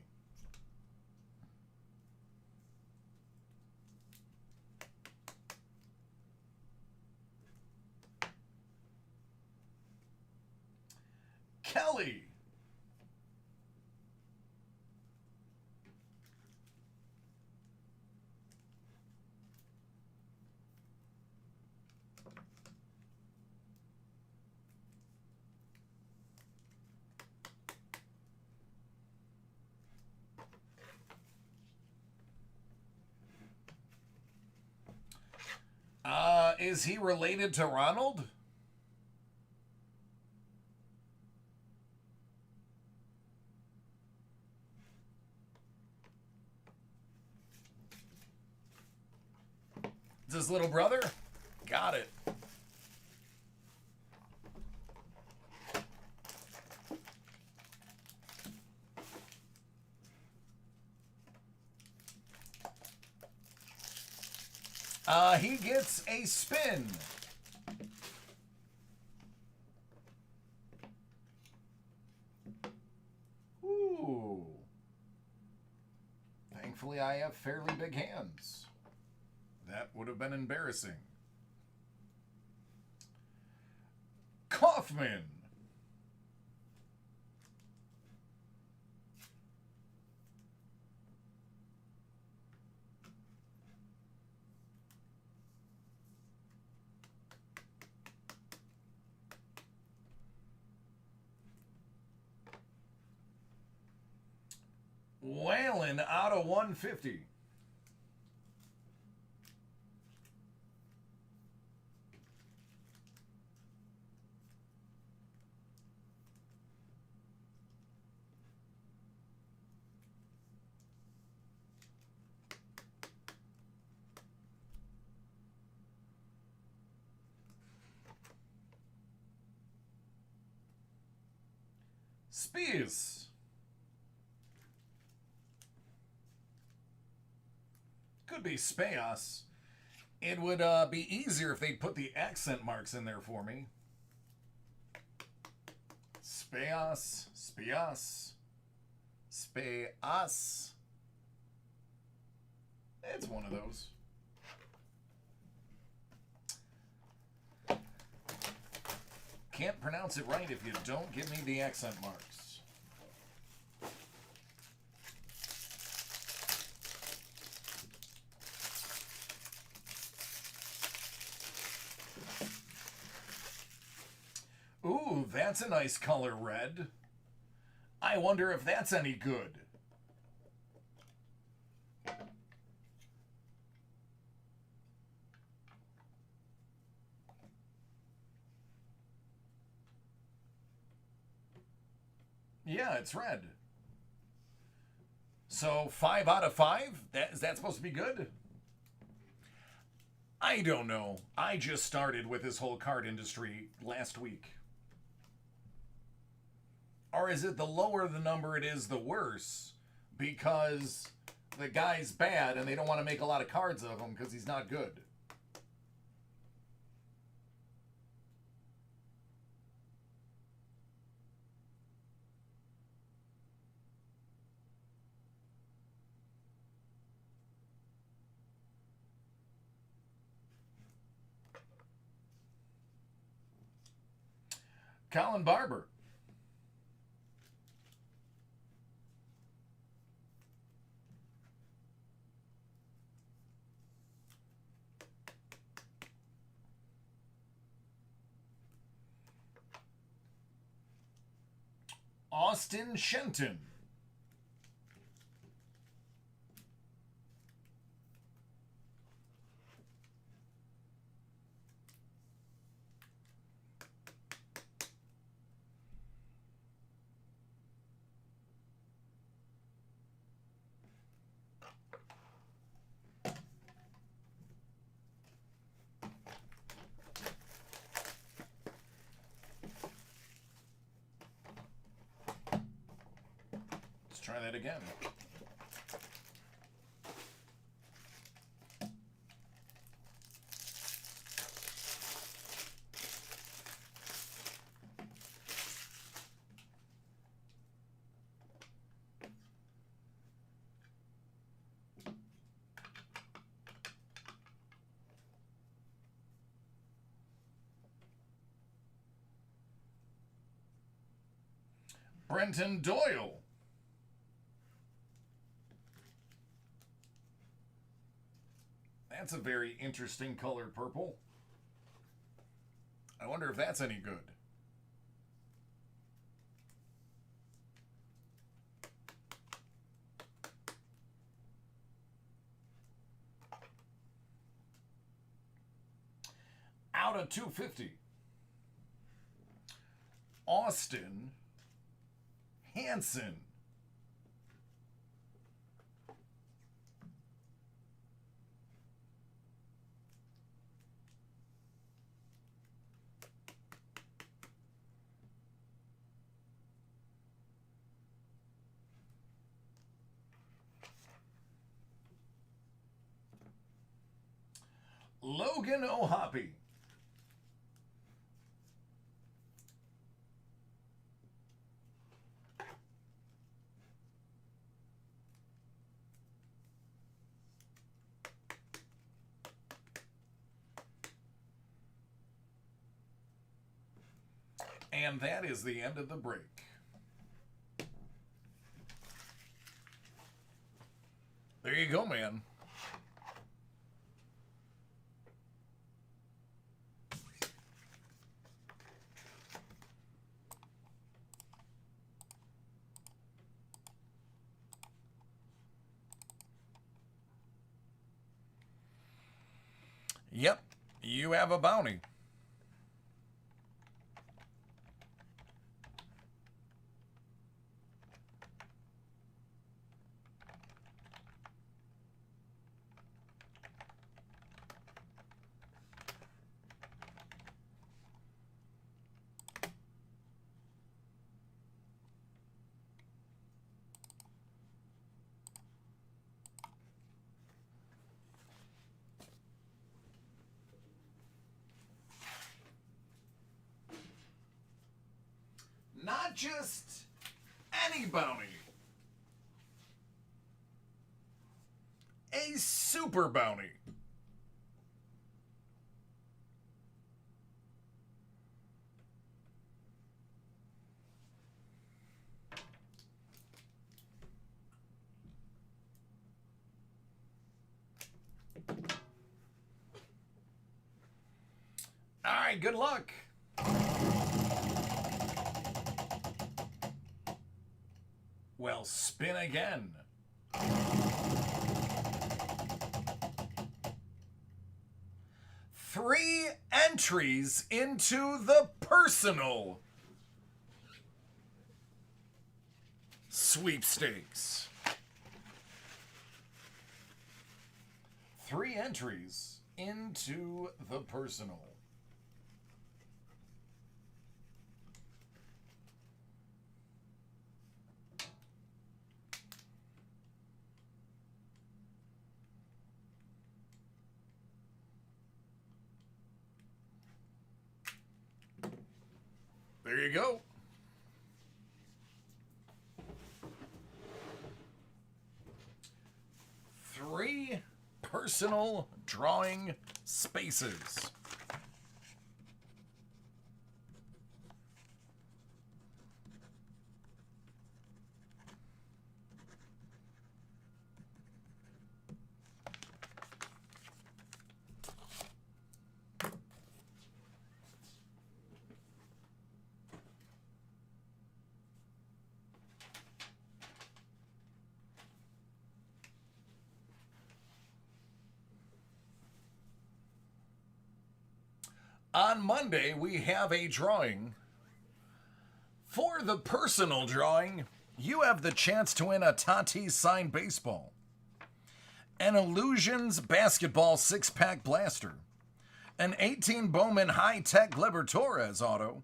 Kelly. Is he related to Ronald? It's his little brother? Got it. He gets a spin. Ooh. Thankfully, I have fairly big hands. That would have been embarrassing. Kaufman. Whalen out of 150. Spears. Could be Speas. It would be easier if they'd put the accent marks in there for me. Speas, speas, speas. It's one of those. Can't pronounce it right if you don't give me the accent marks. Ooh, that's a nice color red. I wonder if that's any good. Yeah, it's red. So 5 out of 5? Is that supposed to be good? I don't know. I just started with this whole card industry last week. Or is it the lower the number it is, the worse? Because the guy's bad and they don't want to make a lot of cards of him because he's not good. Colin Barber. Austin Shenton. Let's try that again. Brenton Doyle. That's a very interesting color purple. I wonder if that's any good. Out of 250. Austin Hansen. Logan O'Hoppe. And that is the end of the break. There you go, man. Yep, you have a bounty. not just any bounty. A super bounty. All right, good luck. Well, spin again. Three entries into the personal sweepstakes. 3 entries into the personal. There you go. Three personal drawing spaces. On Monday, we have a drawing. For the personal drawing, you have the chance to win a Tatis signed baseball, an Illusions basketball 6-pack blaster, an 18 Bowman high-tech Gleyber Torres auto,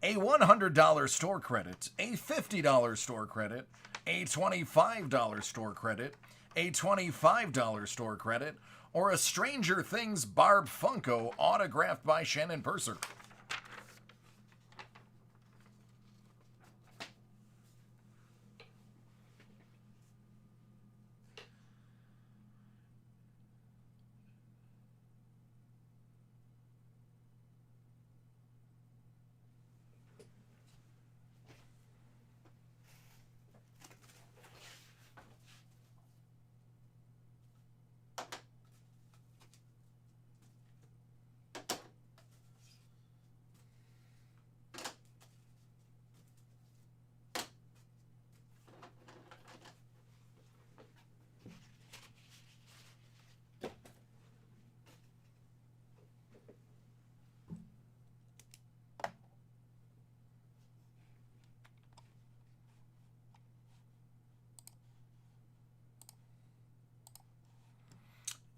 a $100 store credit, a $50 store credit, a $25 store credit, a $25 store credit, or a Stranger Things Barb Funko autographed by Shannon Purser.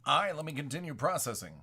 All right, let me continue processing.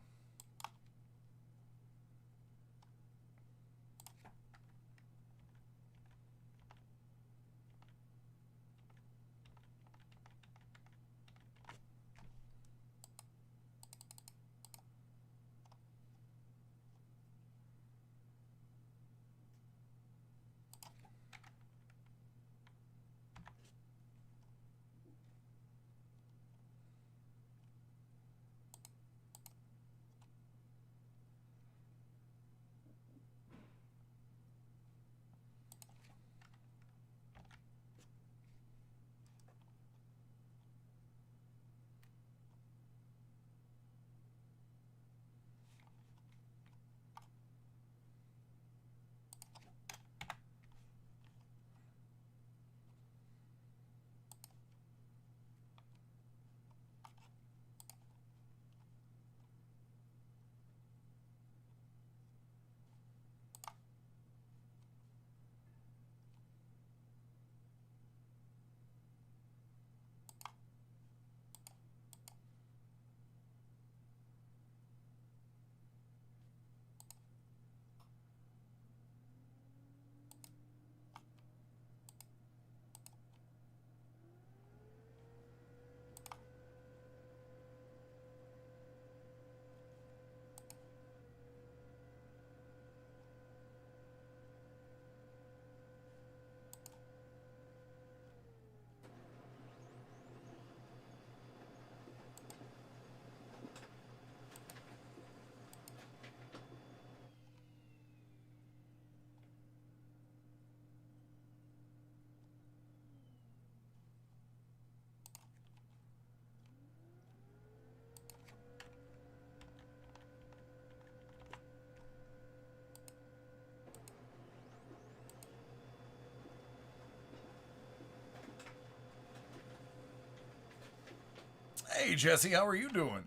Hey, Jesse, how are you doing?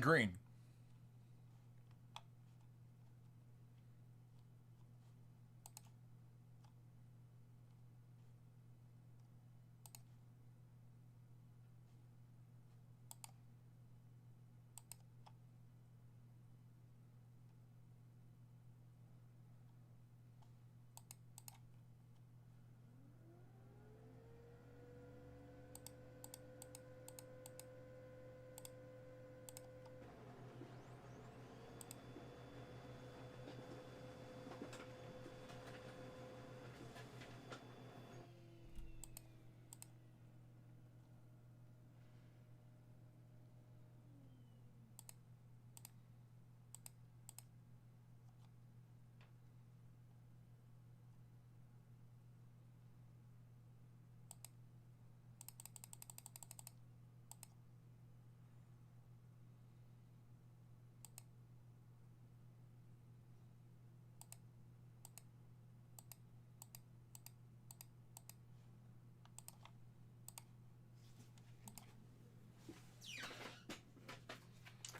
Green.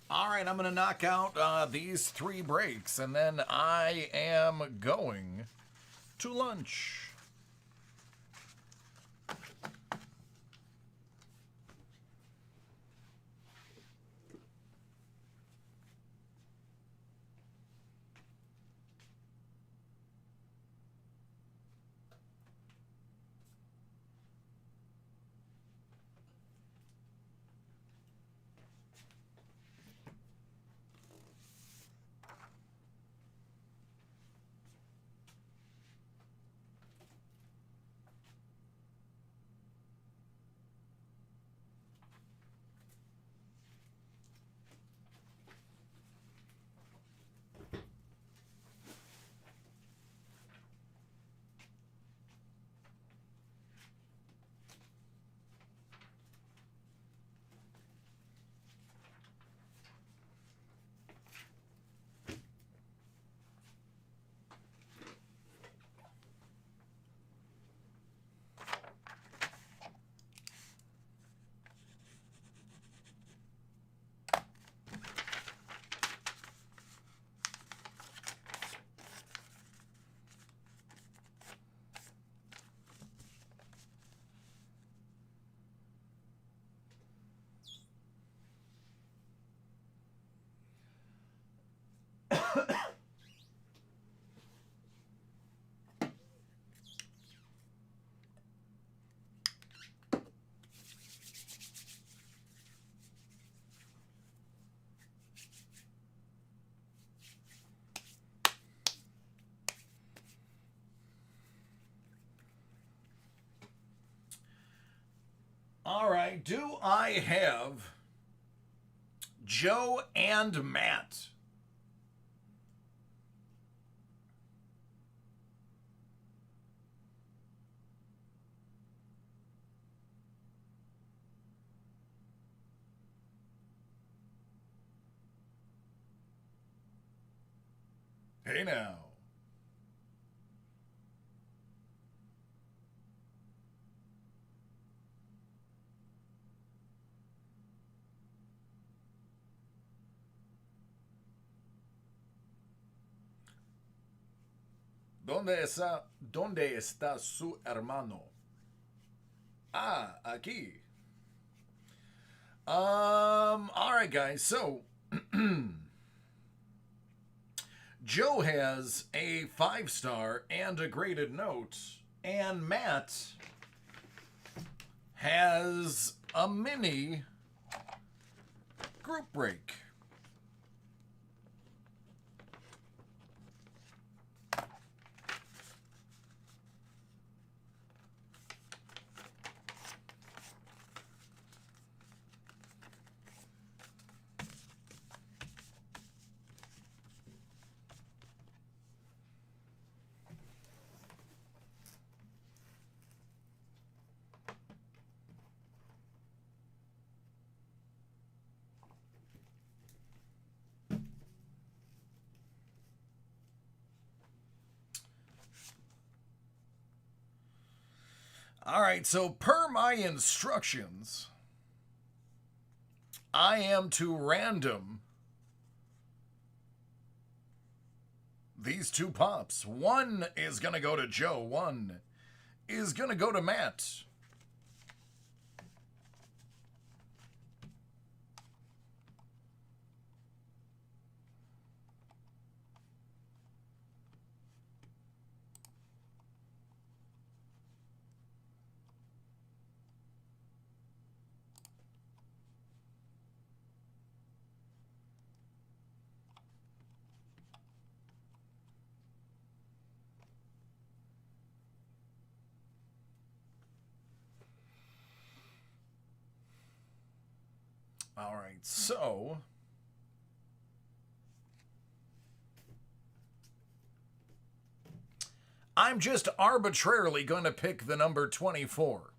All right, I'm going to knock out these 3 breaks, and then I am going to lunch. All right, do I have Joe and Matt? Hey now. ¿Dónde está su hermano? Ah, aquí. All right, guys. So, Joe has a 5-star and a graded note, and Matt has a mini group break. All right, so per my instructions, I am to random these two pops. One is going to go to Joe. One is going to go to Matt. All right, so I'm just arbitrarily going to pick the number 24.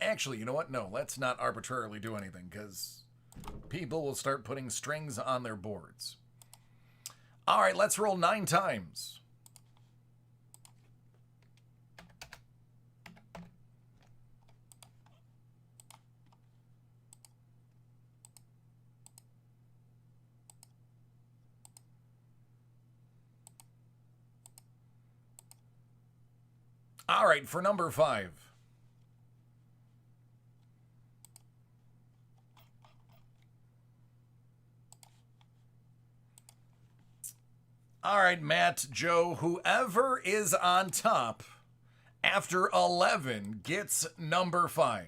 Actually, you know what? No, let's not arbitrarily do anything because people will start putting strings on their boards. All right, let's roll 9 times. All right, for number 5. All right, Matt, Joe, whoever is on top after 11 gets number 5.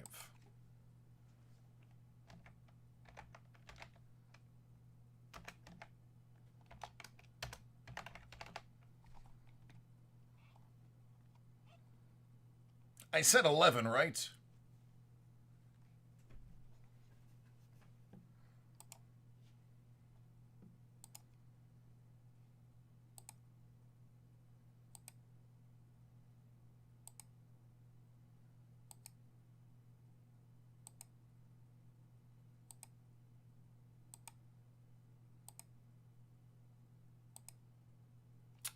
I said 11, right?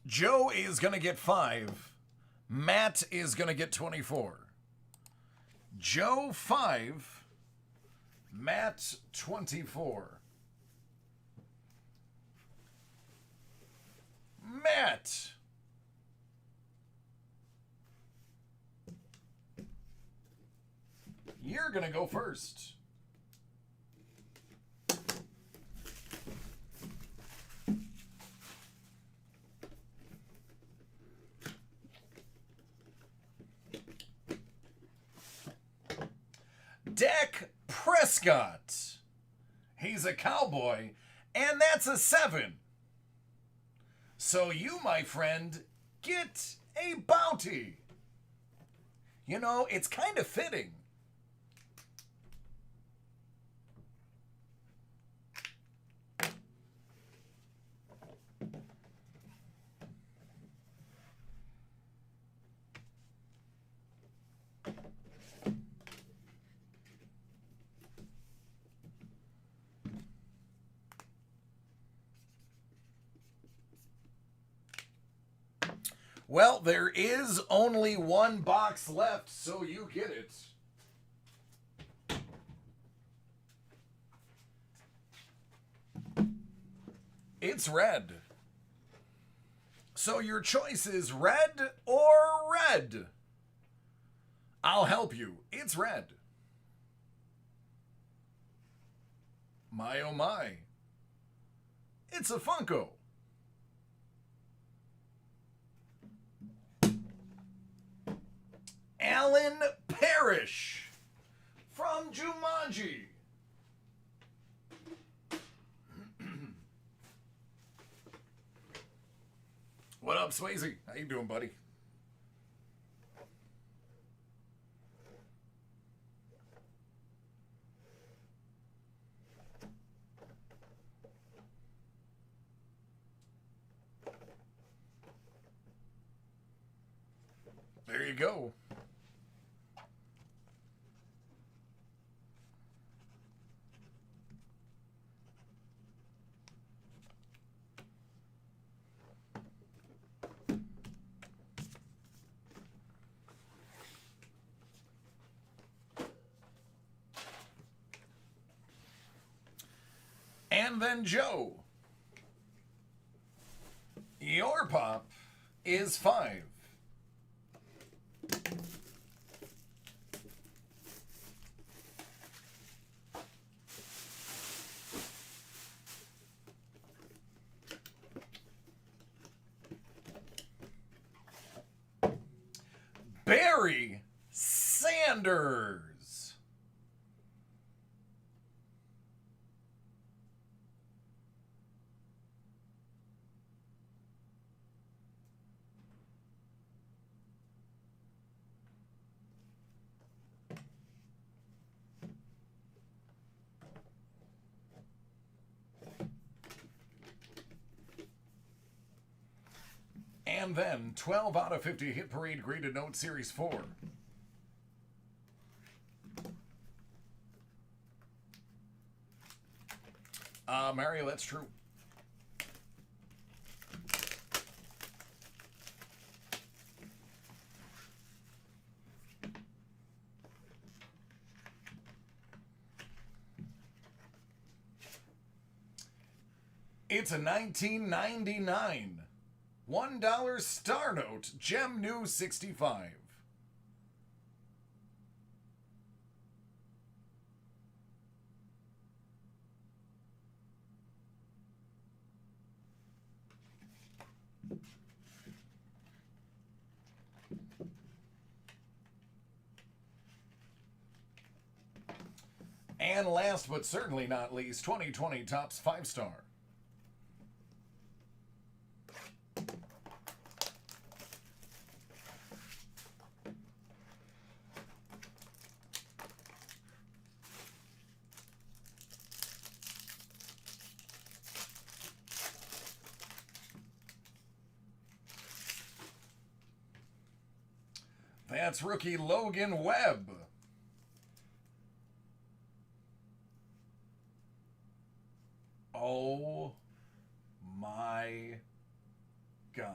Joe is going to get 5. Matt is going to get 24. Joe 5. Matt 24. Matt. You're going to go first. Dak Prescott. He's a Cowboy, and that's a 7. So you, my friend, get a bounty. You know, it's kind of fitting. Well, there is only one box left, so you get it. It's red. So your choice is red or red. I'll help you. It's red. My oh my. It's a Funko. Alan Parrish from Jumanji. What up, Swayze? How you doing, buddy? There you go. then Joe, your pop is 5. Barry Sanders. And then 12 out of 50 Hit Parade Graded Note Series 4. Mario, that's true. It's a 1999 $1 Star Note Gem New 65. And last but certainly not least, 2020 Topps 5-star. That's rookie Logan Webb. Oh my God.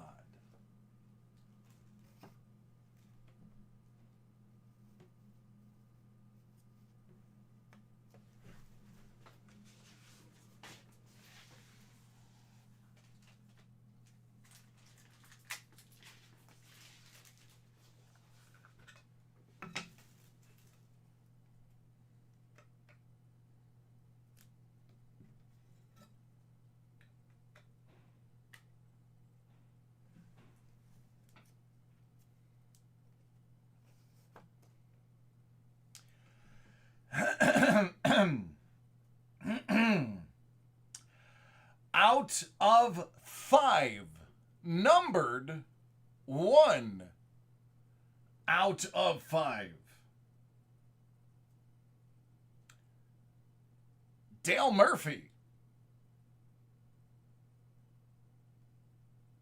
Out of 5, numbered 1. Out of 5. Dale Murphy.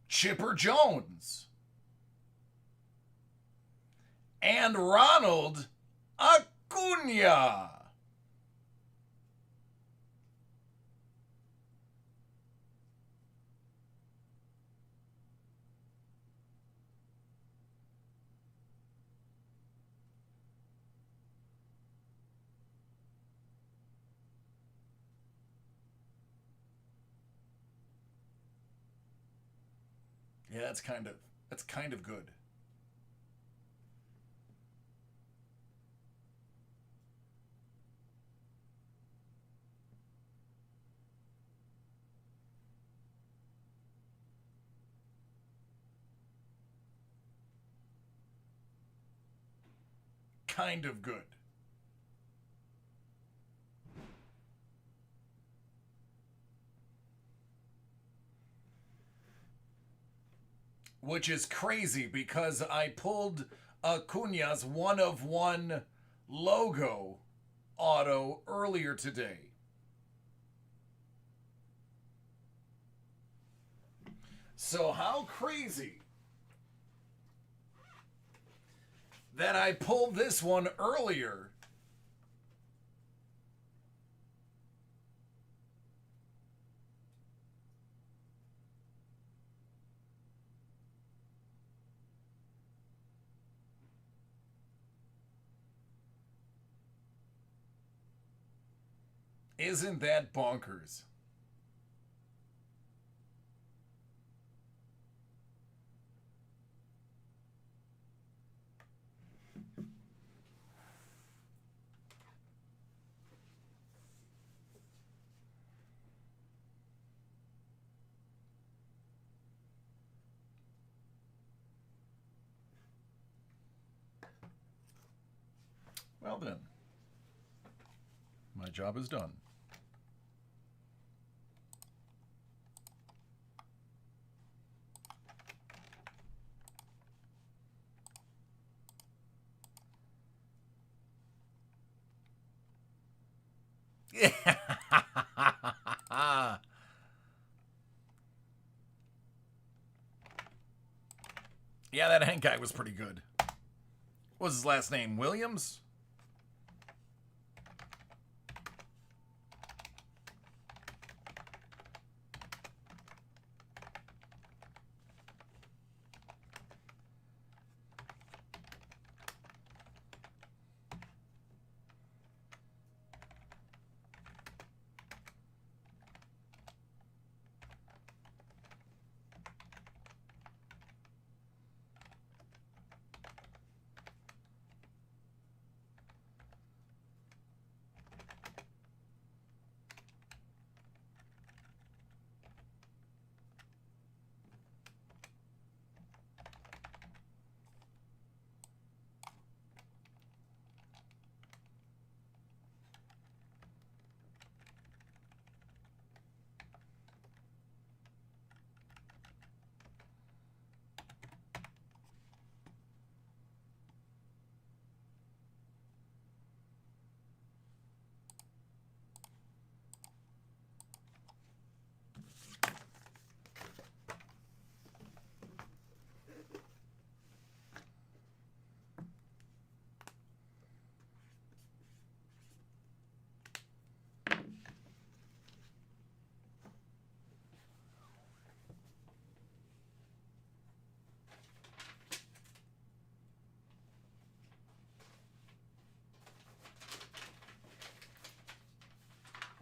Chipper Jones. And Ronald Acuna. Yeah, that's kind of good. Kind of good. Which is crazy because I pulled Acuna's 1/1 logo auto earlier today. So how crazy that I pulled this one earlier. Isn't that bonkers? Well then. My job is done. Yeah. Yeah, that Hank guy was pretty good. What was his last name? Williams?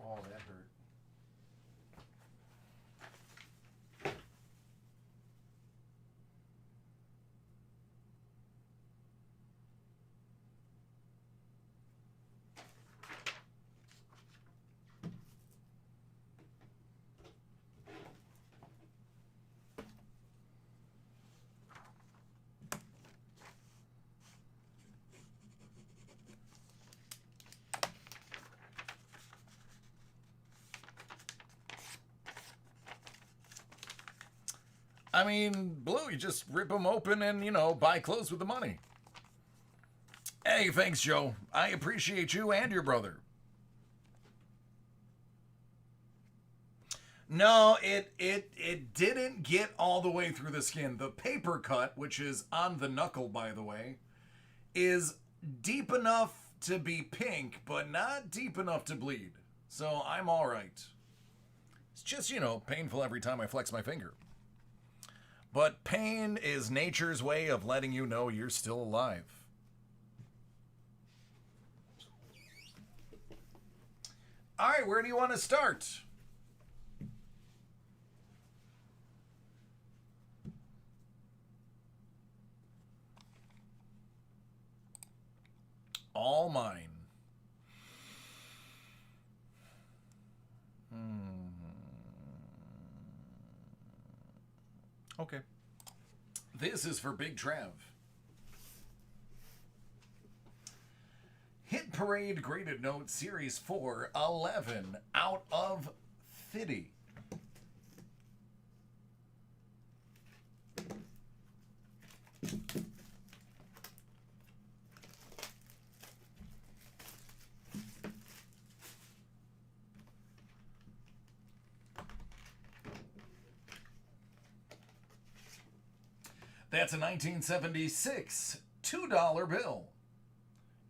Oh, that hurt. I mean, Blue, you just rip them open and, buy clothes with the money. Hey, thanks, Joe. I appreciate you and your brother. No, it didn't get all the way through the skin. The paper cut, which is on the knuckle, by the way, is deep enough to be pink, but not deep enough to bleed. So I'm all right. It's just, painful every time I flex my finger. But pain is nature's way of letting you know you're still alive. All right, where do you want to start? All mine. Okay. This is for Big Trav. Hit Parade Graded Note Series 4, 11 out of 50. That's a 1976 $2 bill.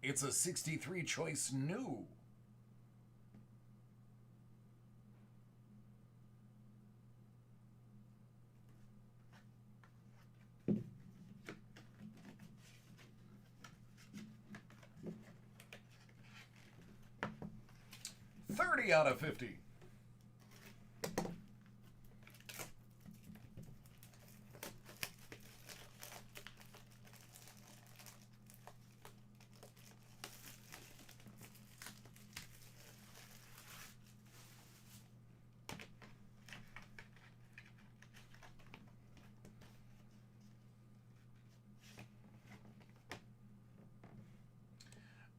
It's a 63 choice new. $30 out of 50.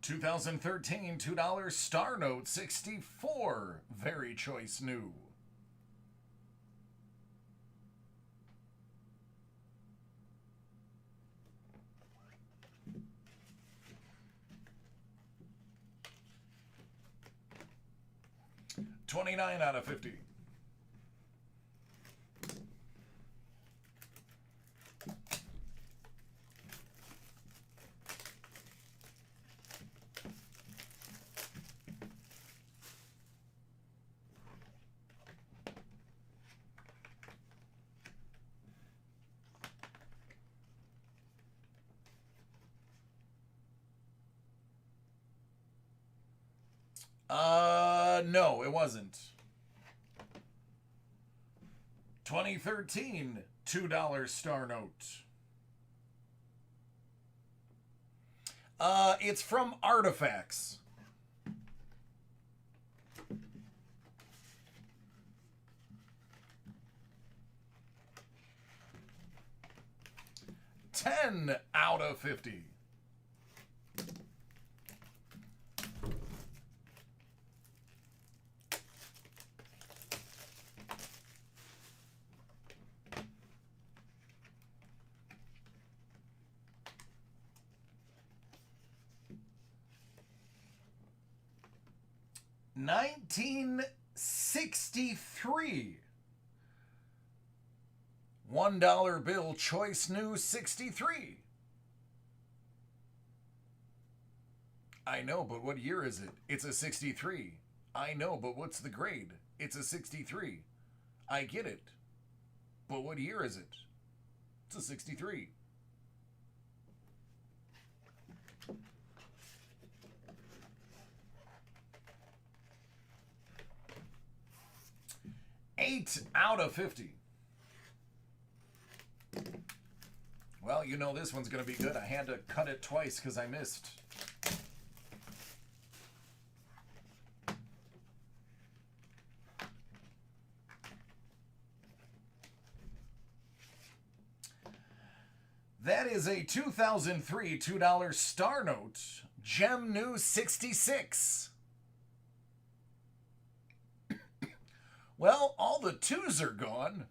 2013 $2 Star Note 64. Very choice new. $29 out of 50. No, it wasn't. 2013 $2 Star Note. It's from Artifacts. $10 out of 50. $1963. $1 bill choice new 63. I know, but what year is it? It's a 63. I know, but what's the grade? It's a 63. I get it. But what year is it? It's a 63. $8 out of 50. Well, you know this one's going to be good. I had to cut it twice because I missed. That is a 2003 $2 Star Note, Gem New 66. Well, all the twos are gone.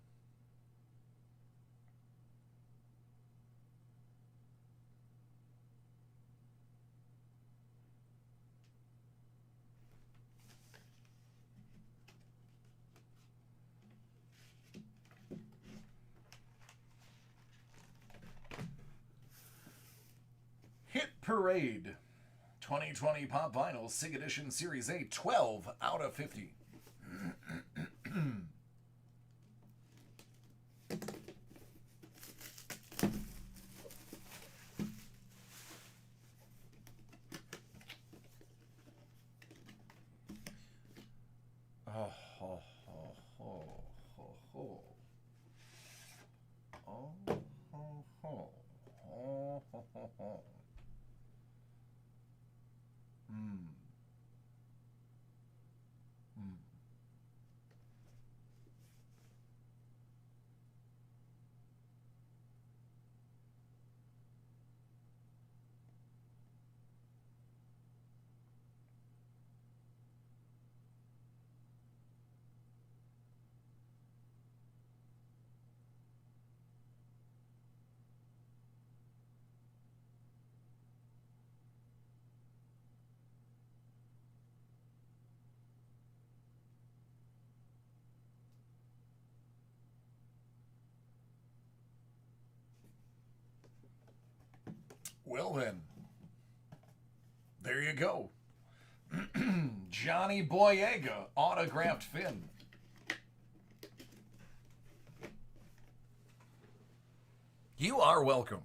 Hit Parade 2020 Pop Vinyl SIG Edition Series A, 12 out of 50. Oh, ho, ho, ho, ho, ho. Oh, ho, ho. Oh, ho, ho, ho. Well then, there you go. Johnny Boyega, autographed Finn. You are welcome.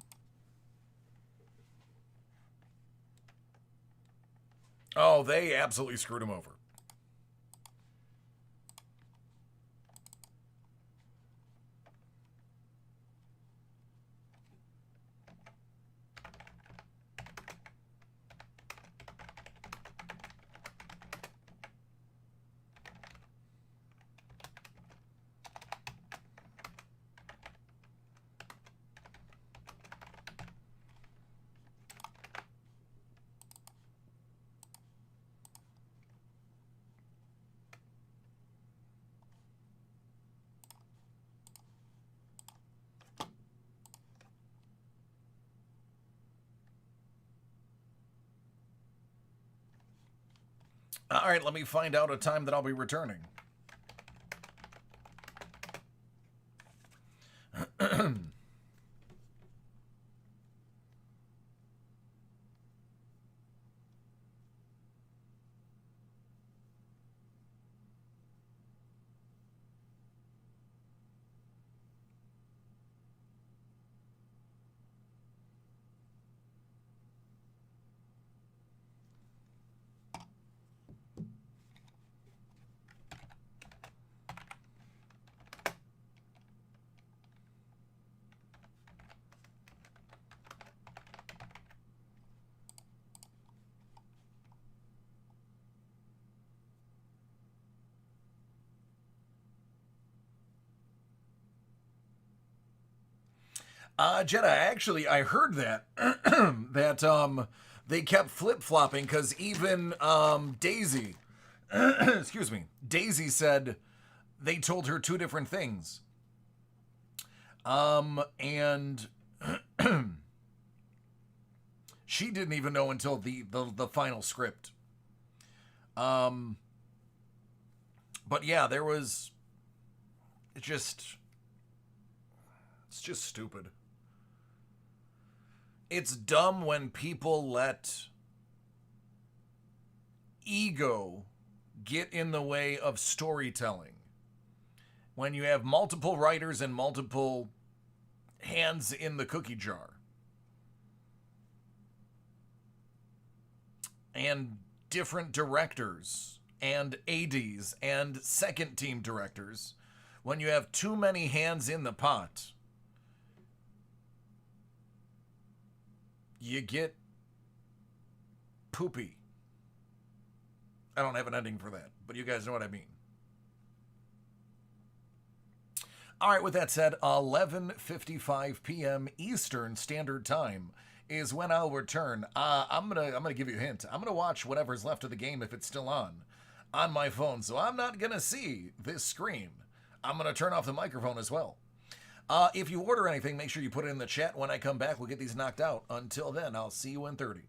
Oh, they absolutely screwed him over. All right, let me find out a time that I'll be returning. Jenna, actually, I heard that that they kept flip flopping because even Daisy, excuse me, Daisy said they told her two different things, and she didn't even know until the final script. But yeah, there was it's just stupid. It's dumb when people let ego get in the way of storytelling. When you have multiple writers and multiple hands in the cookie jar. And different directors and ADs and second team directors. When you have too many hands in the pot, you get poopy. I don't have an ending for that, but you guys know what I mean. All right, with that said, 11:55 p.m. Eastern Standard Time is when I'll return. I'm gonna give you a hint. I'm gonna watch whatever's left of the game if it's still on my phone, so I'm not gonna see this screen. I'm gonna turn off the microphone as well. If you order anything, make sure you put it in the chat. When I come back, we'll get these knocked out. Until then, I'll see you in 30.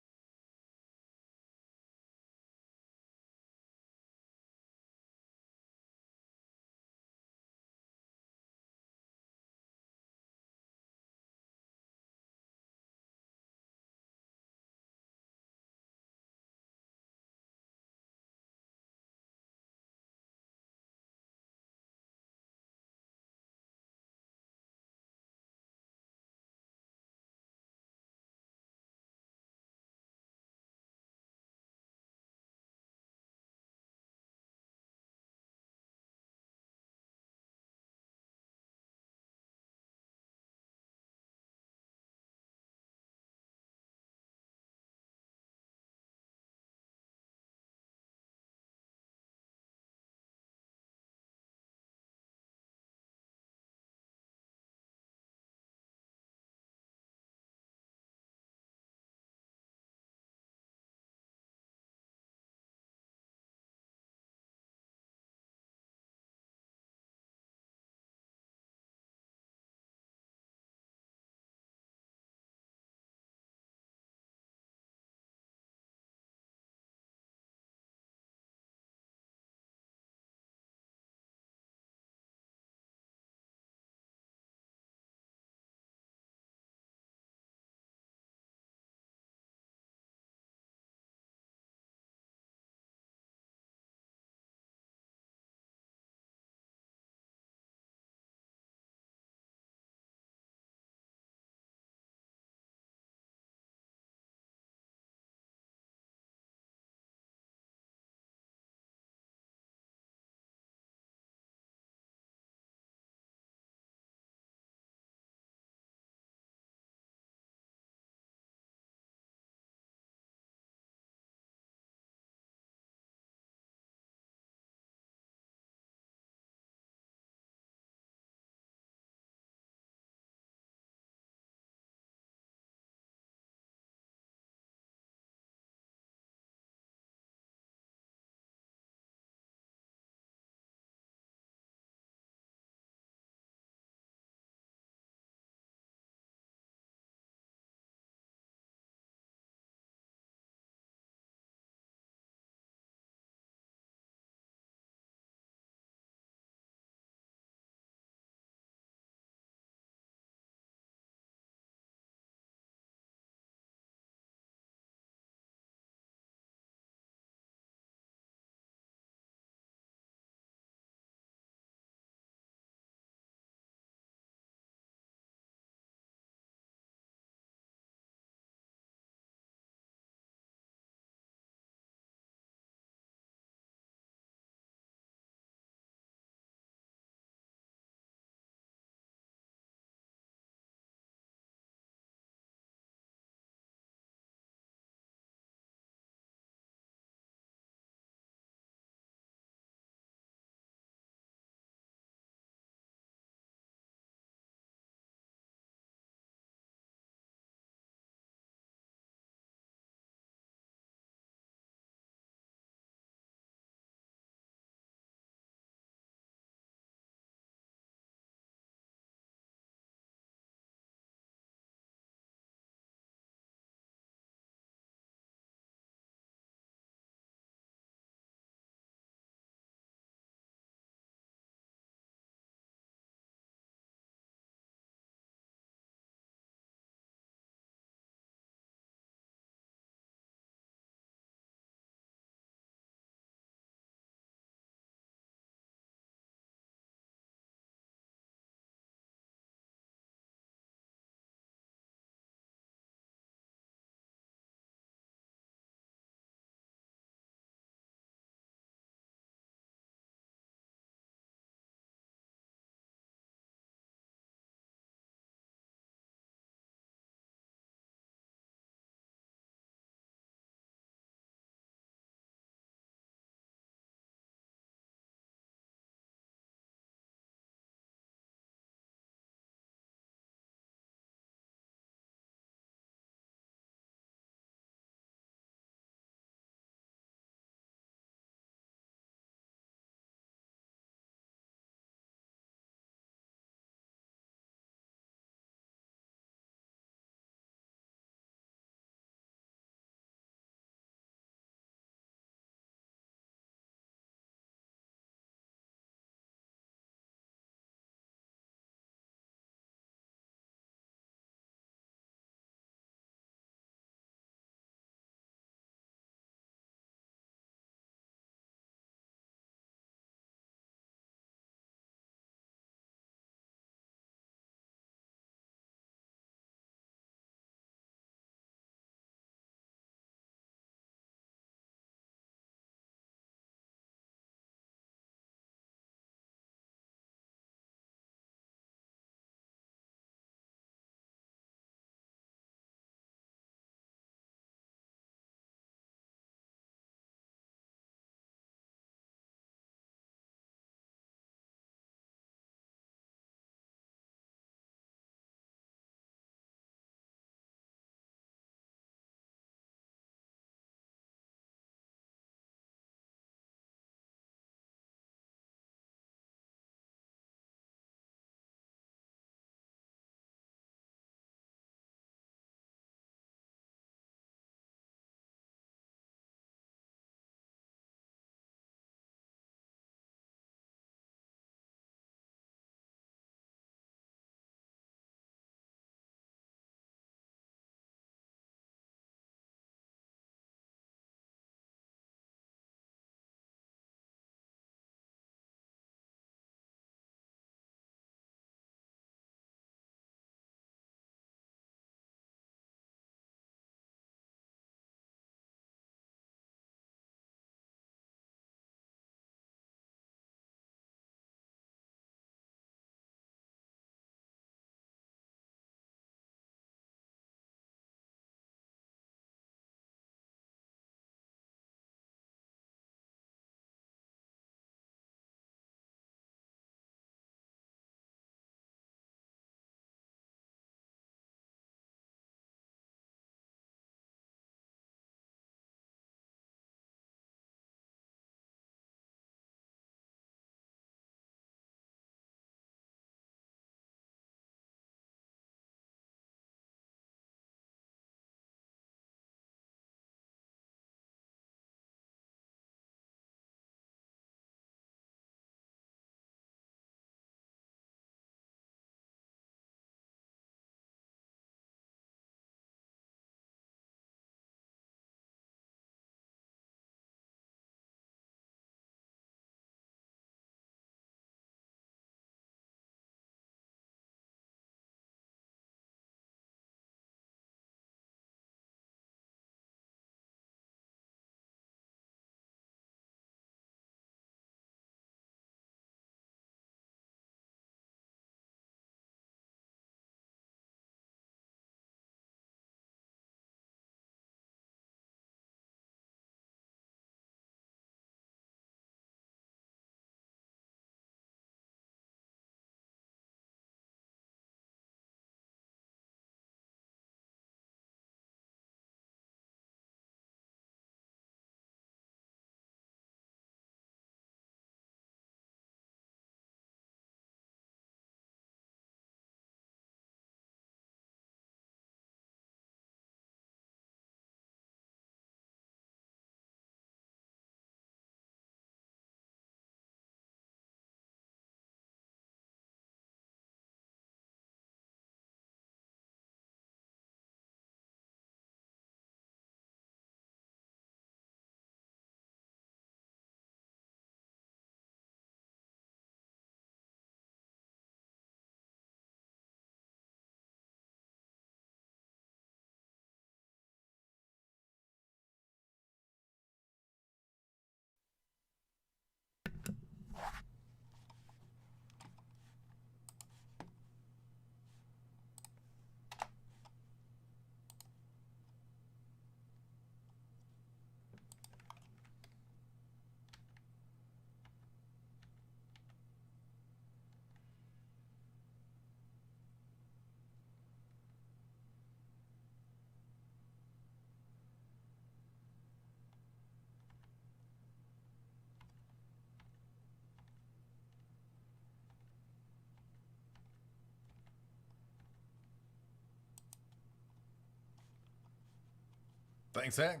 Thanks, Zach.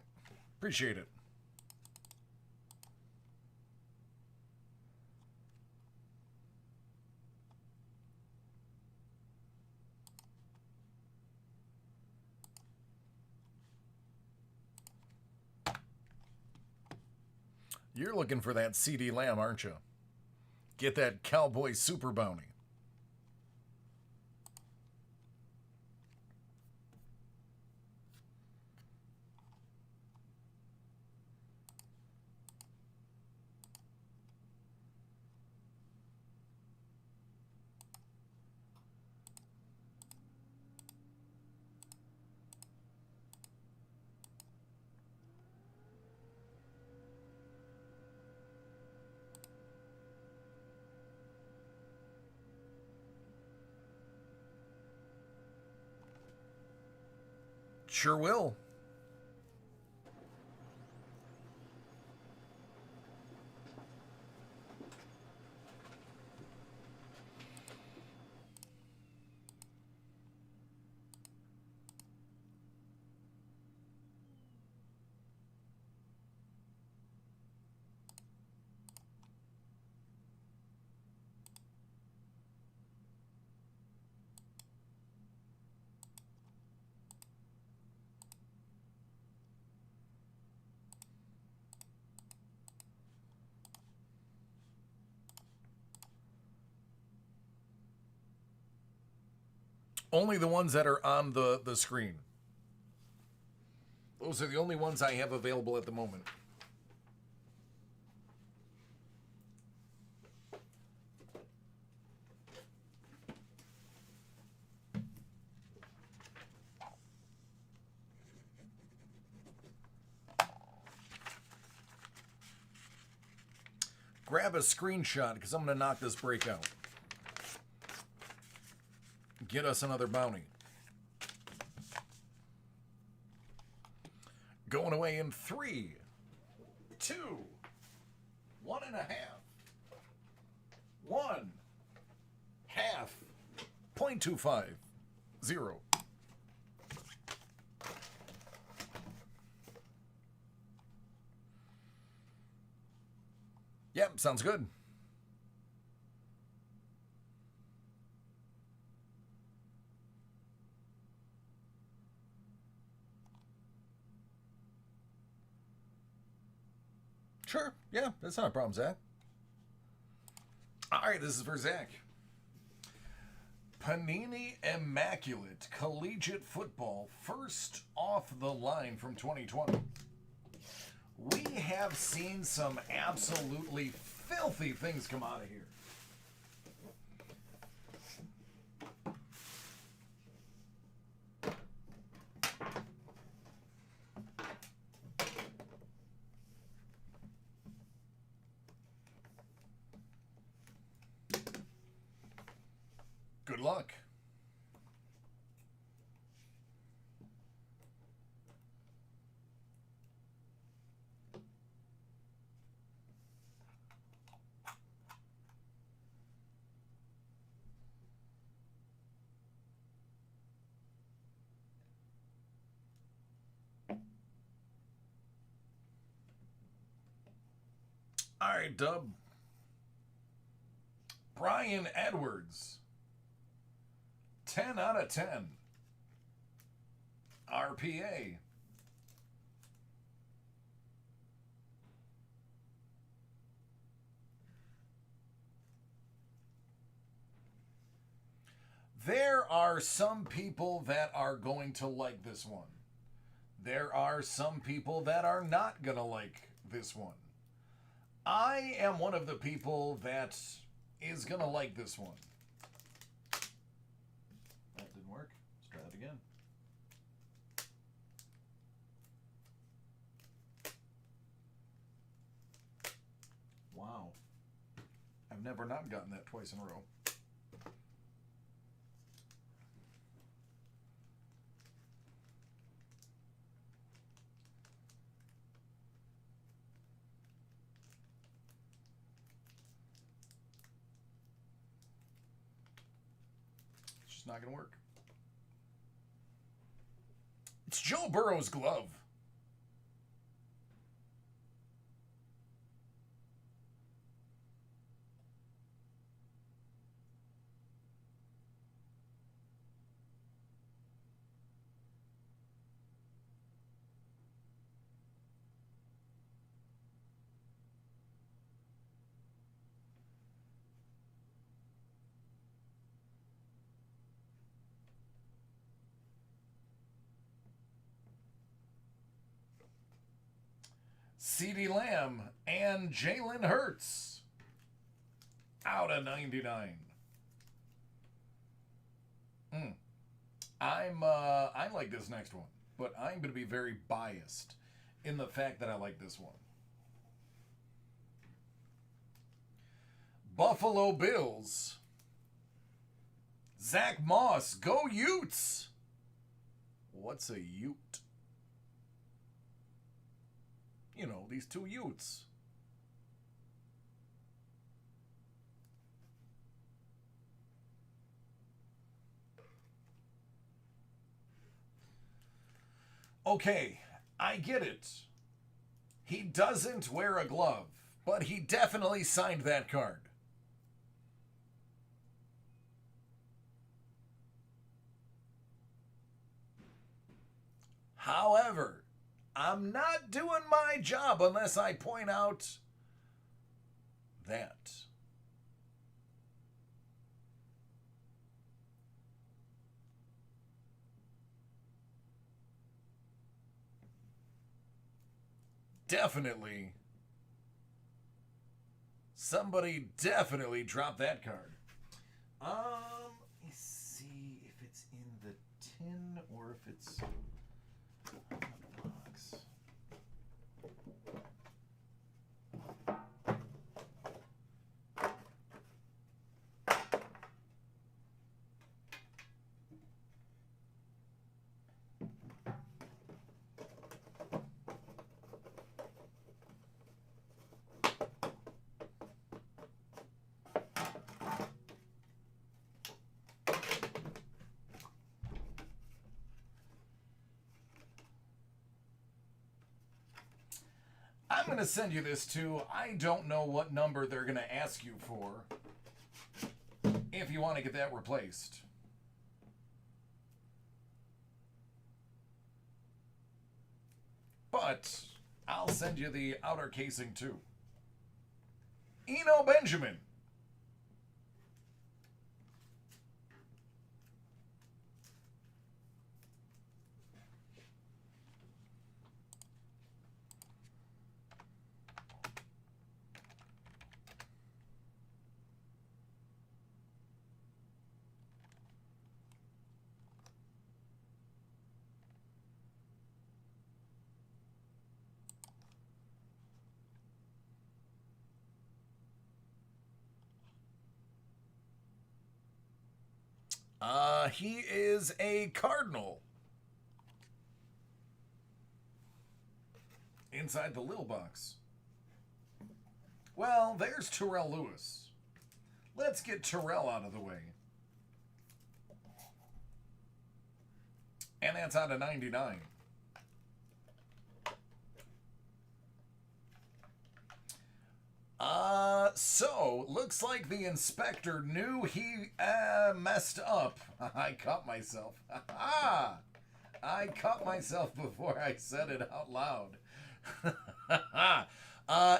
Appreciate it. You're looking for that CD Lamb, aren't you? Get that Cowboy Super Bounty. Sure will. Only the ones that are on the screen. Those are the only ones I have available at the moment. Grab a screenshot because I'm going to knock this break out. Get us another bounty. Going away in 3, 2, 1.5. 1 half 0.25 0. Yep, sounds good. Sure. Yeah, that's not a problem, Zach. All right, this is for Zach. Panini Immaculate Collegiate Football, first off the line from 2020. We have seen some absolutely filthy things come out of here. Good luck. All right, Dub. Brian Edwards. 10 out of 10. RPA. There are some people that are going to like this one. There are some people that are not going to like this one. I am one of the people that is going to like this one. That didn't work. Let's try that again. Wow. I've never not gotten that twice in a row. It's not going to work. It's Joe Burrow's glove. CeeDee Lamb and Jalen Hurts. Out of 99. I like this next one, but I'm going to be very biased in the fact that I like this one. Buffalo Bills. Zach Moss, go Utes! What's a Ute? You know, these two Utes. Okay, I get it. He doesn't wear a glove, but he definitely signed that card. However, I'm not doing my job unless I point out that. Definitely. Somebody definitely dropped that card. Let's see if it's in the tin or if it's on the box. I'm going to send you this too. I don't know what number they're going to ask you for if you want to get that replaced. But I'll send you the outer casing too. Eno Benjamin. He is a Cardinal. Inside the little box. Well, there's Terrell Lewis. Let's get Terrell out of the way. And that's out of 99. So, looks like the inspector knew he messed up. I caught myself. I caught myself before I said it out loud.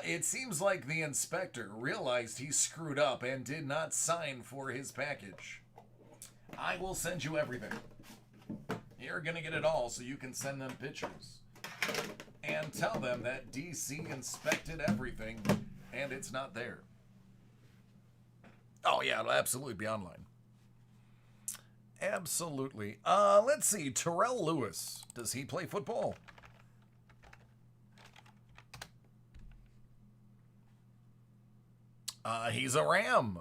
It seems like the inspector realized he screwed up and did not sign for his package. I will send you everything. You're going to get it all so you can send them pictures. And tell them that DC inspected everything and it's not there. Oh, yeah, it'll absolutely be online. Absolutely. Let's see. Terrell Lewis. Does he play football? He's a Ram.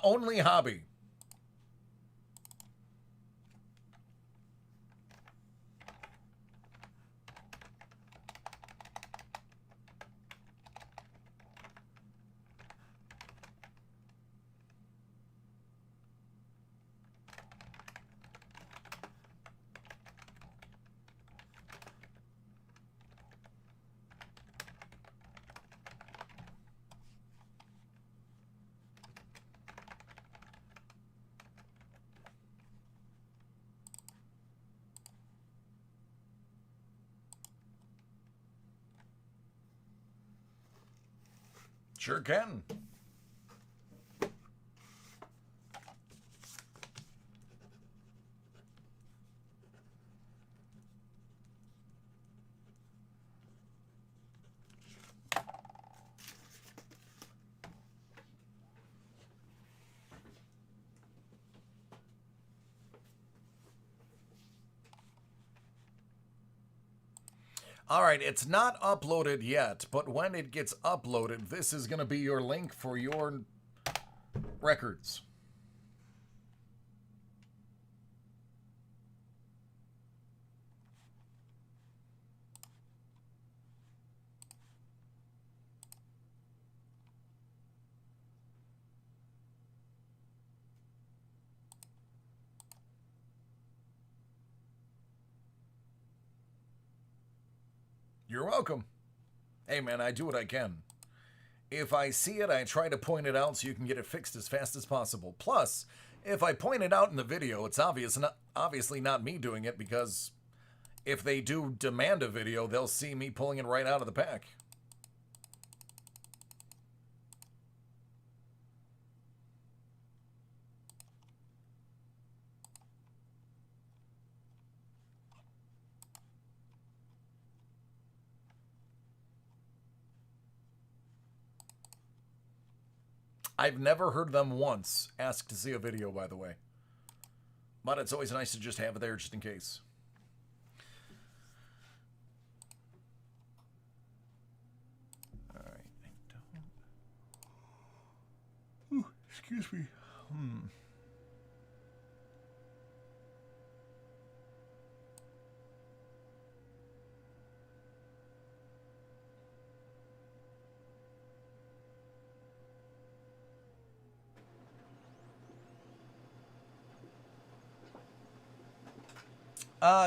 Only hobby. Sure can. All right, it's not uploaded yet, but when it gets uploaded, this is going to be your link for your records. You're welcome. Hey, man, I do what I can. If I see it, I try to point it out so you can get it fixed as fast as possible. Plus, if I point it out in the video, it's obviously not me doing it, because if they do demand a video, they'll see me pulling it right out of the pack. I've never heard them once ask to see a video, by the way. But it's always nice to just have it there just in case. All right. Ooh, excuse me.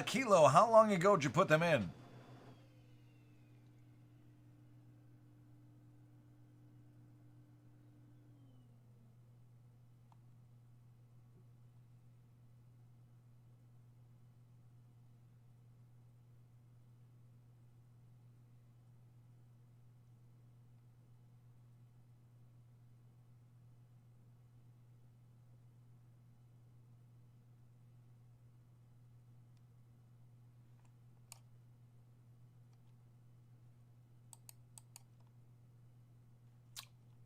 Kilo, how long ago did you put them in?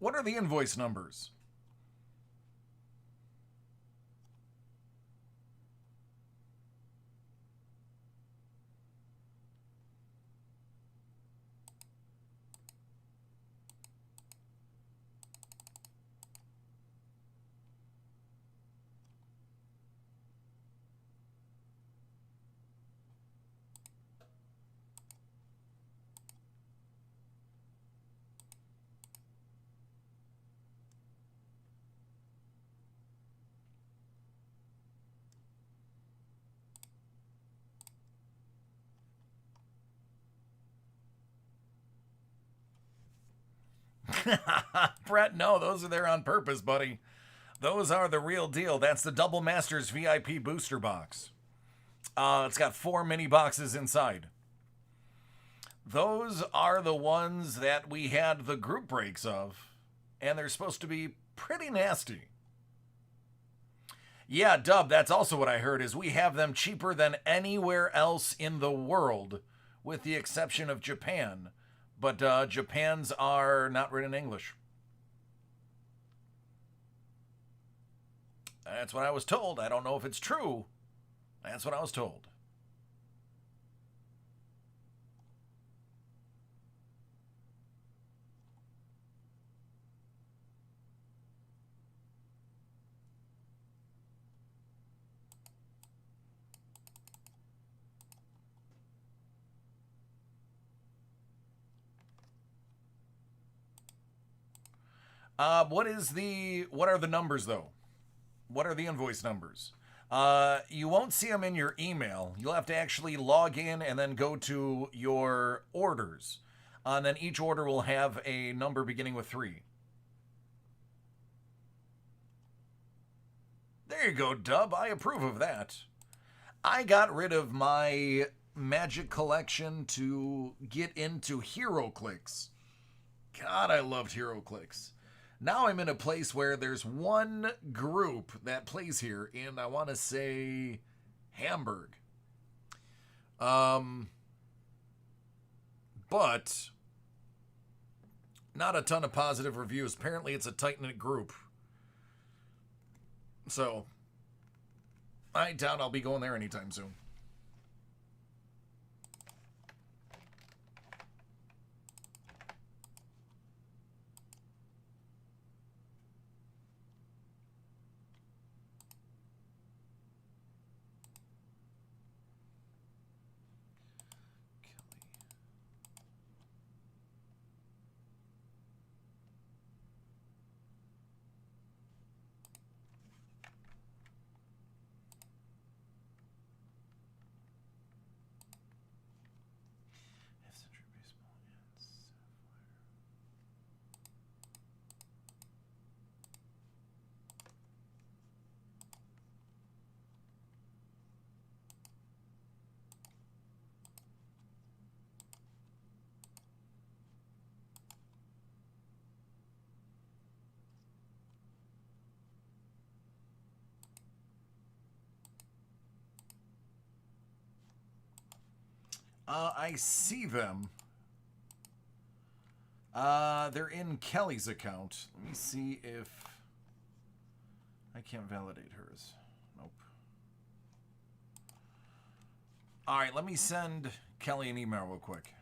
What are the invoice numbers? Brett, no, those are there on purpose, buddy. Those are the real deal. That's the Double Masters VIP booster box. It's got 4 mini boxes inside. Those are the ones that we had the group breaks of, and they're supposed to be pretty nasty. Yeah, Dub, that's also what I heard, is we have them cheaper than anywhere else in the world, with the exception of Japan. But Japan's are not written in English. That's what I was told. I don't know if it's true. That's what I was told. What are the numbers, though? What are the invoice numbers? You won't see them in your email. You'll have to actually log in and then go to your orders. And then each order will have a number beginning with 3. There you go, Dub. I approve of that. I got rid of my Magic collection to get into Hero Clicks. God, I loved HeroClix. Now I'm in a place where there's one group that plays here, and I want to say Hamburg. But not a ton of positive reviews. Apparently, it's a tight-knit group. So, I doubt I'll be going there anytime soon. I see them. They're in Kelly's account. Let me see if I can't validate hers. Nope. All right, let me send Kelly an email real quick.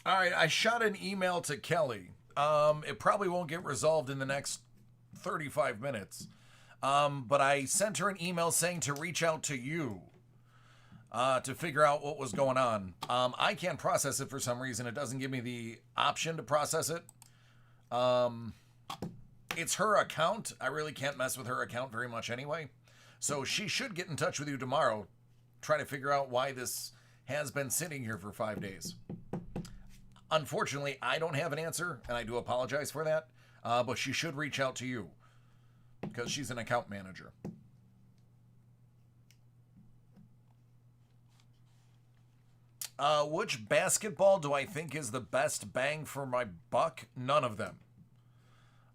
All right, I shot an email to Kelly. It probably won't get resolved in the next 35 minutes. But I sent her an email saying to reach out to you to figure out what was going on. I can't process it for some reason. It doesn't give me the option to process it. It's her account. I really can't mess with her account very much anyway. So she should get in touch with you tomorrow, try to figure out why this has been sitting here for 5 days. Unfortunately, I don't have an answer, and I do apologize for that. But she should reach out to you because she's an account manager. Which basketball do I think is the best bang for my buck? None of them.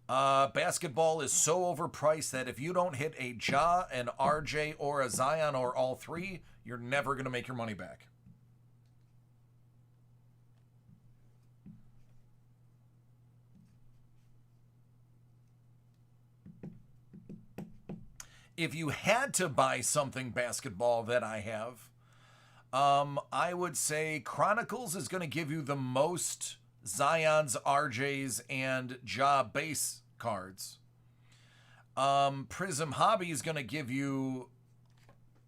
Basketball is so overpriced that if you don't hit a Ja, an RJ, or a Zion, or all three, you're never going to make your money back. If you had to buy something basketball that I have, I would say Chronicles is going to give you the most Zion's, RJ's, and Ja base cards. Prism Hobby is going to give you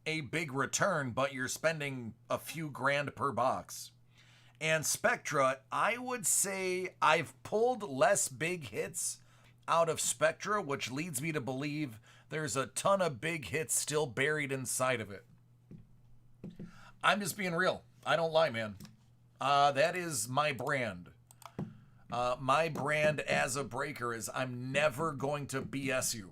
a big return, but you're spending a few grand per box. And Spectra, I would say I've pulled less big hits out of Spectra, which leads me to believe there's a ton of big hits still buried inside of it. I'm just being real. I don't lie, man. That is my brand. My brand as a breaker is I'm never going to BS you.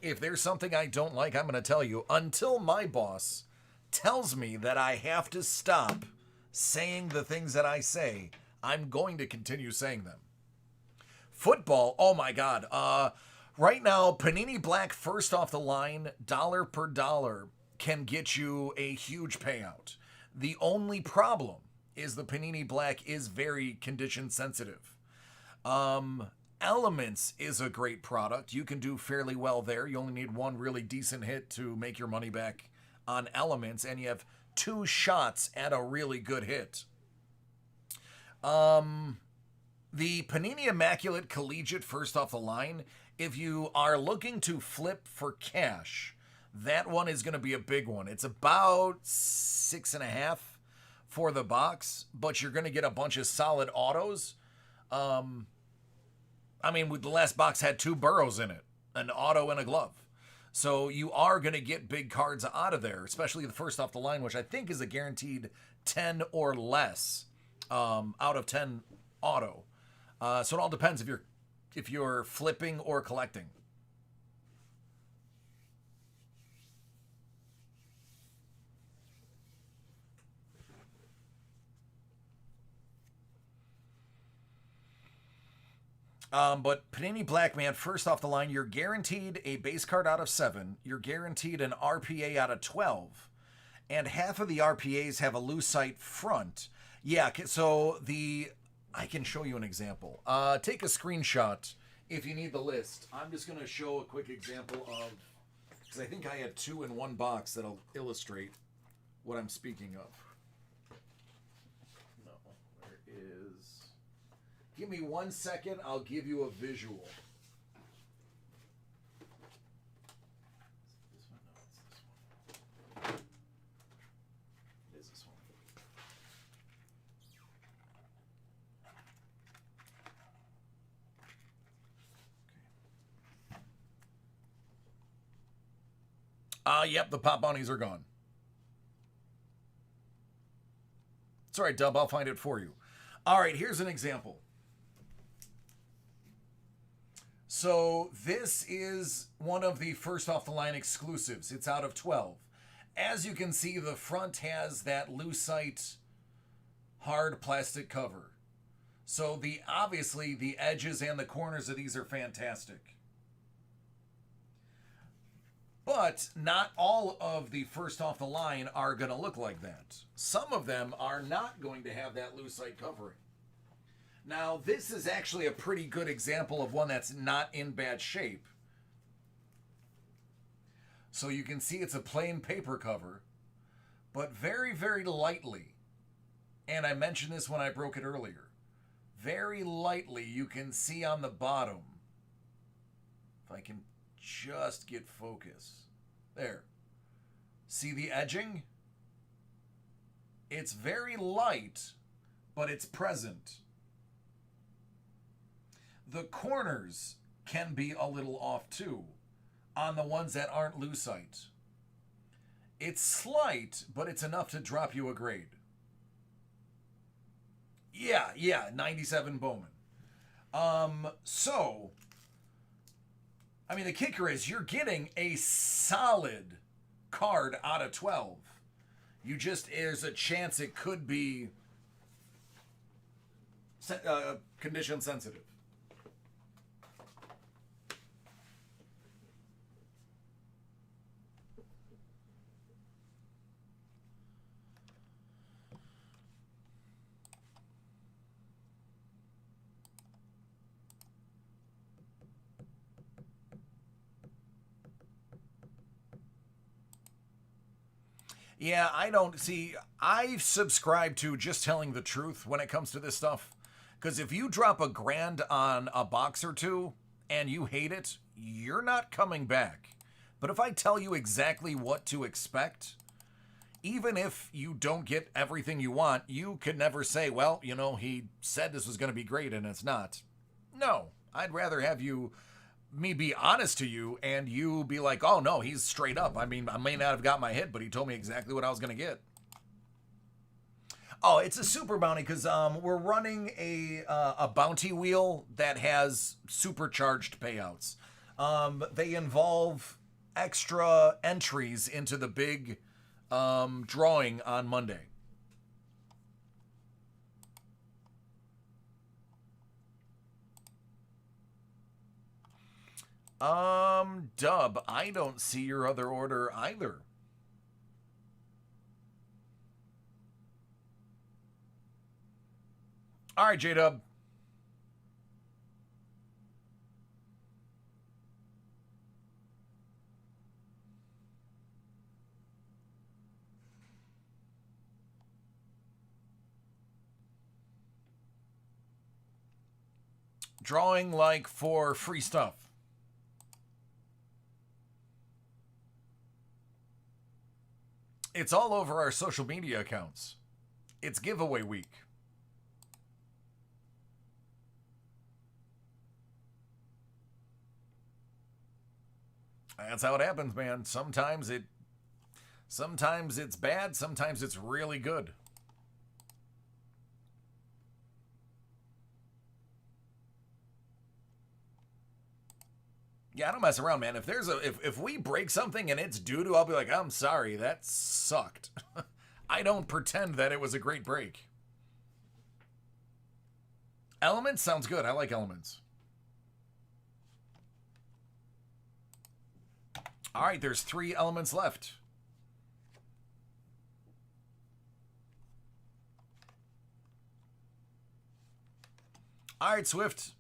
If there's something I don't like, I'm going to tell you until my boss tells me that I have to stop saying the things that I say. I'm going to continue saying them. Football, oh my God. Right now, Panini Black first off the line, dollar per dollar, can get you a huge payout. The only problem is the Panini Black is very condition sensitive. Elements is a great product. You can do fairly well there. You only need one really decent hit to make your money back on Elements, and you have 2 shots at a really good hit. The Panini Immaculate Collegiate first off the line, if you are looking to flip for cash, that one is going to be a big one. It's about 6.5 for the box, but you're going to get a bunch of solid autos. I mean, the last box had 2 Burrows in it, an auto and a glove. So you are going to get big cards out of there, especially the first off the line, which I think is a guaranteed 10 or less out of 10 auto. So it all depends if you're flipping or collecting. But Panini Black, man, first off the line, you're guaranteed a base card out of 7. You're guaranteed an RPA out of 12. And half of the RPAs have a lucite front. Yeah, so I can show you an example. Take a screenshot if you need the list. I'm just going to show a quick example of, because I think I had 2 in one box that'll illustrate what I'm speaking of. No, where is... Give me 1 second, I'll give you a visual. This one? No, it's this one. It is this one. Okay. Yep, the pop bounties are gone. It's all right, Dub, I'll find it for you. All right, here's an example. So this is one of the first off the line exclusives. It's out of 12. As you can see, the front has that lucite hard plastic cover. So obviously the edges and the corners of these are fantastic. But not all of the first off the line are going to look like that. Some of them are not going to have that lucite covering. Now, this is actually a pretty good example of one that's not in bad shape. So you can see it's a plain paper cover, but very, very lightly. And I mentioned this when I broke it earlier. Very lightly, you can see on the bottom, if I can just get focus. There. See the edging? It's very light, but it's present. The corners can be a little off too on the ones that aren't lucite. It's slight, but it's enough to drop you a grade. Yeah, 97 Bowman. So, I mean, the kicker is you're getting a solid card out of 12. There's a chance it could be condition sensitive. Yeah, I don't see. I subscribe to just telling the truth when it comes to this stuff. Because if you drop $1,000 on a box or two and you hate it, you're not coming back. But if I tell you exactly what to expect, even if you don't get everything you want, you could never say, well, he said this was going to be great and it's not. No, I'd rather have me be honest to you and you be like, oh no, he's straight up. I mean, I may not have got my hit, but he told me exactly what I was going to get. Oh, it's a super bounty because we're running a bounty wheel that has supercharged payouts. They involve extra entries into the big drawing on Monday. Dub, I don't see your other order either. All right, J-Dub. Drawing like for free stuff. It's all over our social media accounts. It's giveaway week. That's how it happens, man. Sometimes it's bad, sometimes it's really good. Yeah, I don't mess around, man. If we break something and it's due to, I'll be like, I'm sorry, that sucked. I don't pretend that it was a great break. Elements sounds good. I like elements. All right, there's 3 elements left. All right, Swift.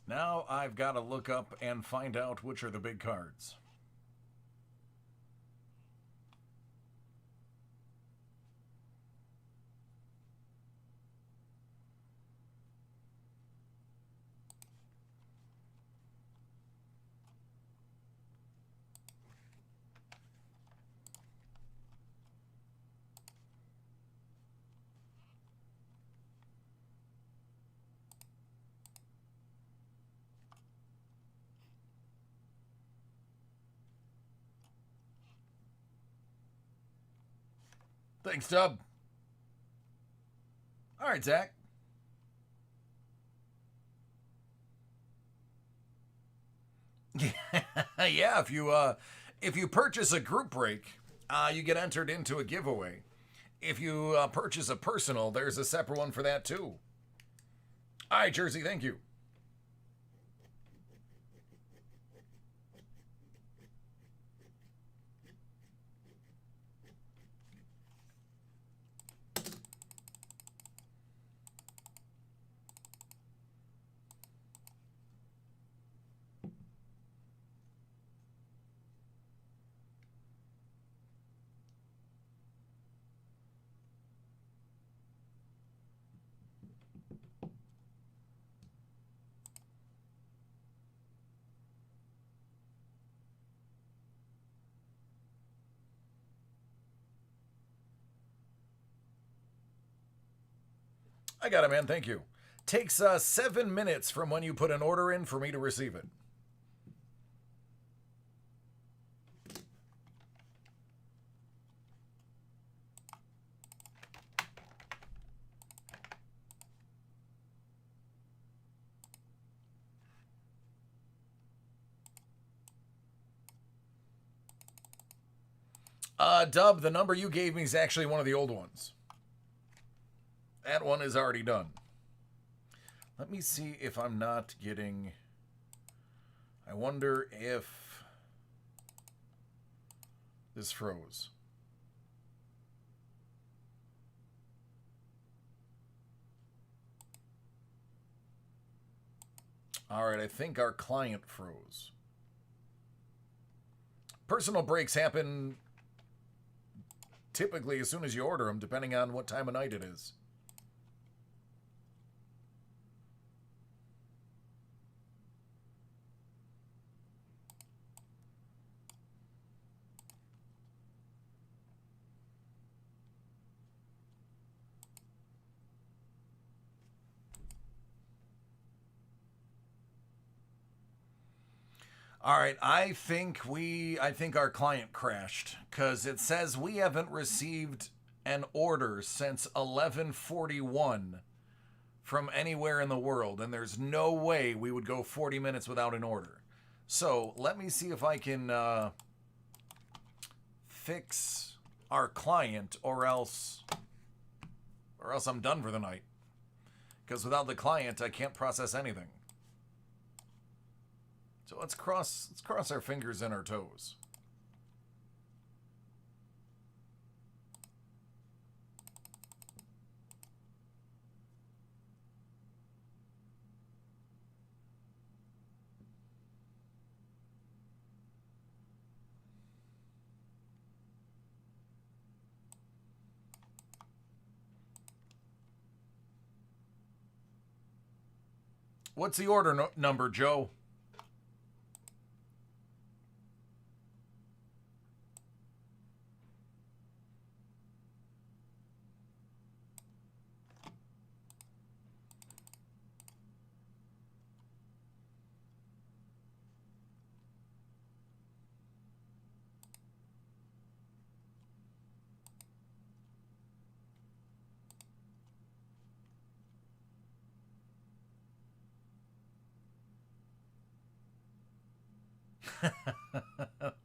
Now I've got to look up and find out which are the big cards. Thanks, Dub. All right, Zach. Yeah, if you purchase a group break, you get entered into a giveaway. If you purchase a personal, there's a separate one for that too. All right, Jersey, thank you. I got it, man. Thank you. Takes 7 minutes from when you put an order in for me to receive it. Dub, the number you gave me is actually one of the old ones. That one is already done. Let me see if I'm not getting... I wonder if this froze. All right, I think our client froze. Personal breaks happen typically as soon as you order them, depending on what time of night it is. All right, I think our client crashed because it says we haven't received an order since 11:41 from anywhere in the world, and there's no way we would go 40 minutes without an order. So let me see if I can fix our client, or else I'm done for the night. Because without the client, I can't process anything. So let's cross our fingers and our toes. What's the order number, Joe?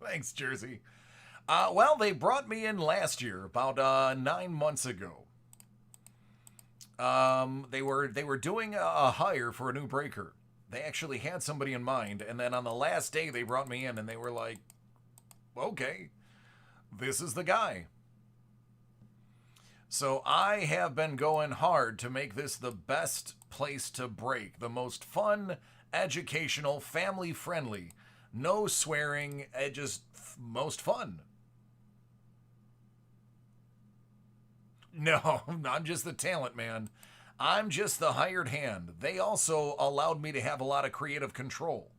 Thanks, Jersey. Well, they brought me in last year, about 9 months ago. They were doing a hire for a new breaker. They actually had somebody in mind, and then on the last day they brought me in, and they were like, "Okay, this is the guy." So I have been going hard to make this the best place to break, the most fun, educational, family-friendly, no swearing, just most fun. No, I'm just the talent man. I'm just the hired hand. They also allowed me to have a lot of creative control.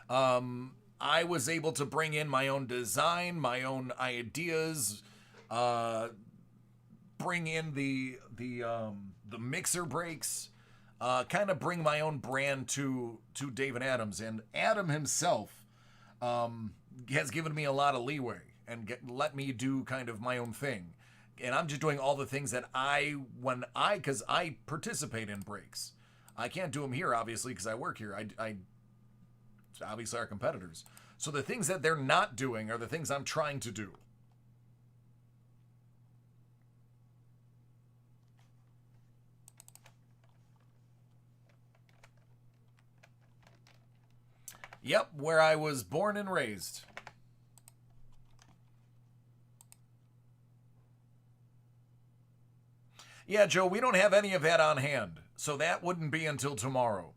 I was able to bring in my own design, my own ideas, bring in the mixer breaks, kind of bring my own brand to David Adams, and Adam himself has given me a lot of leeway and let me do kind of my own thing. And I'm just doing all the things that because I participate in breaks. I can't do them here, obviously, because I work here. I obviously are competitors. So the things that they're not doing are the things I'm trying to do. Yep, where I was born and raised. Yeah, Joe, we don't have any of that on hand, so that wouldn't be until tomorrow.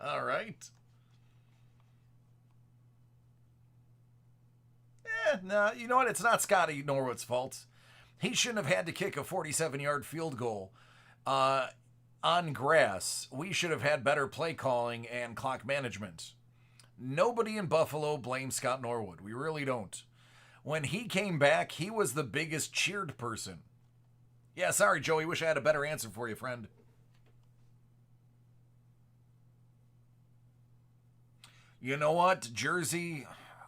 All right. no, you know what? It's not Scotty Norwood's fault. He shouldn't have had to kick a 47-yard field goal on grass. We should have had better play calling and clock management. Nobody in Buffalo blames Scott Norwood. We really don't. When he came back, he was the biggest cheered person. Yeah, sorry, Joey. Wish I had a better answer for you, friend. You know what, Jersey?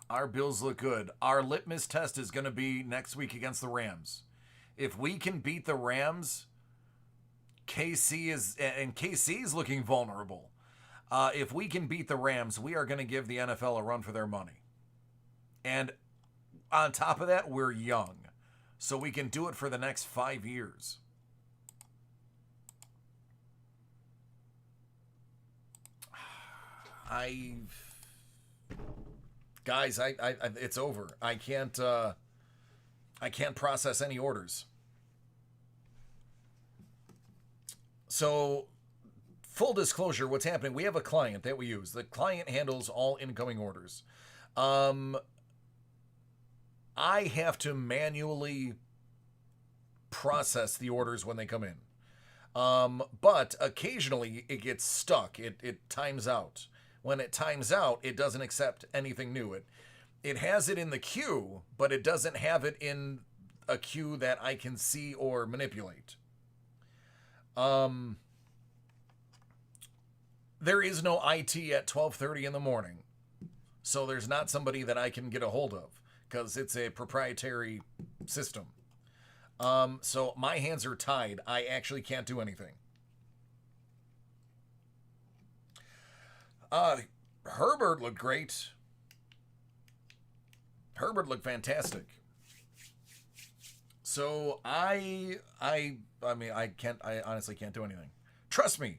Our Bills look good. Our litmus test is going to be next week against the Rams. If we can beat the Rams, KC is looking vulnerable. If we can beat the Rams, we are going to give the NFL a run for their money. And on top of that, we're young. So we can do it for the next 5 years. Guys, it's over. I can't process any orders. So, full disclosure, what's happening? We have a client that we use. The client handles all incoming orders. I have to manually process the orders when they come in. But occasionally it gets stuck. It times out. When it times out, it doesn't accept anything new. It has it in the queue, but it doesn't have it in a queue that I can see or manipulate. There is no IT at 12:30 in the morning. So there's not somebody that I can get a hold of because it's a proprietary system. So my hands are tied. I actually can't do anything. Herbert looked great. Herbert looked fantastic. So I honestly can't do anything. Trust me,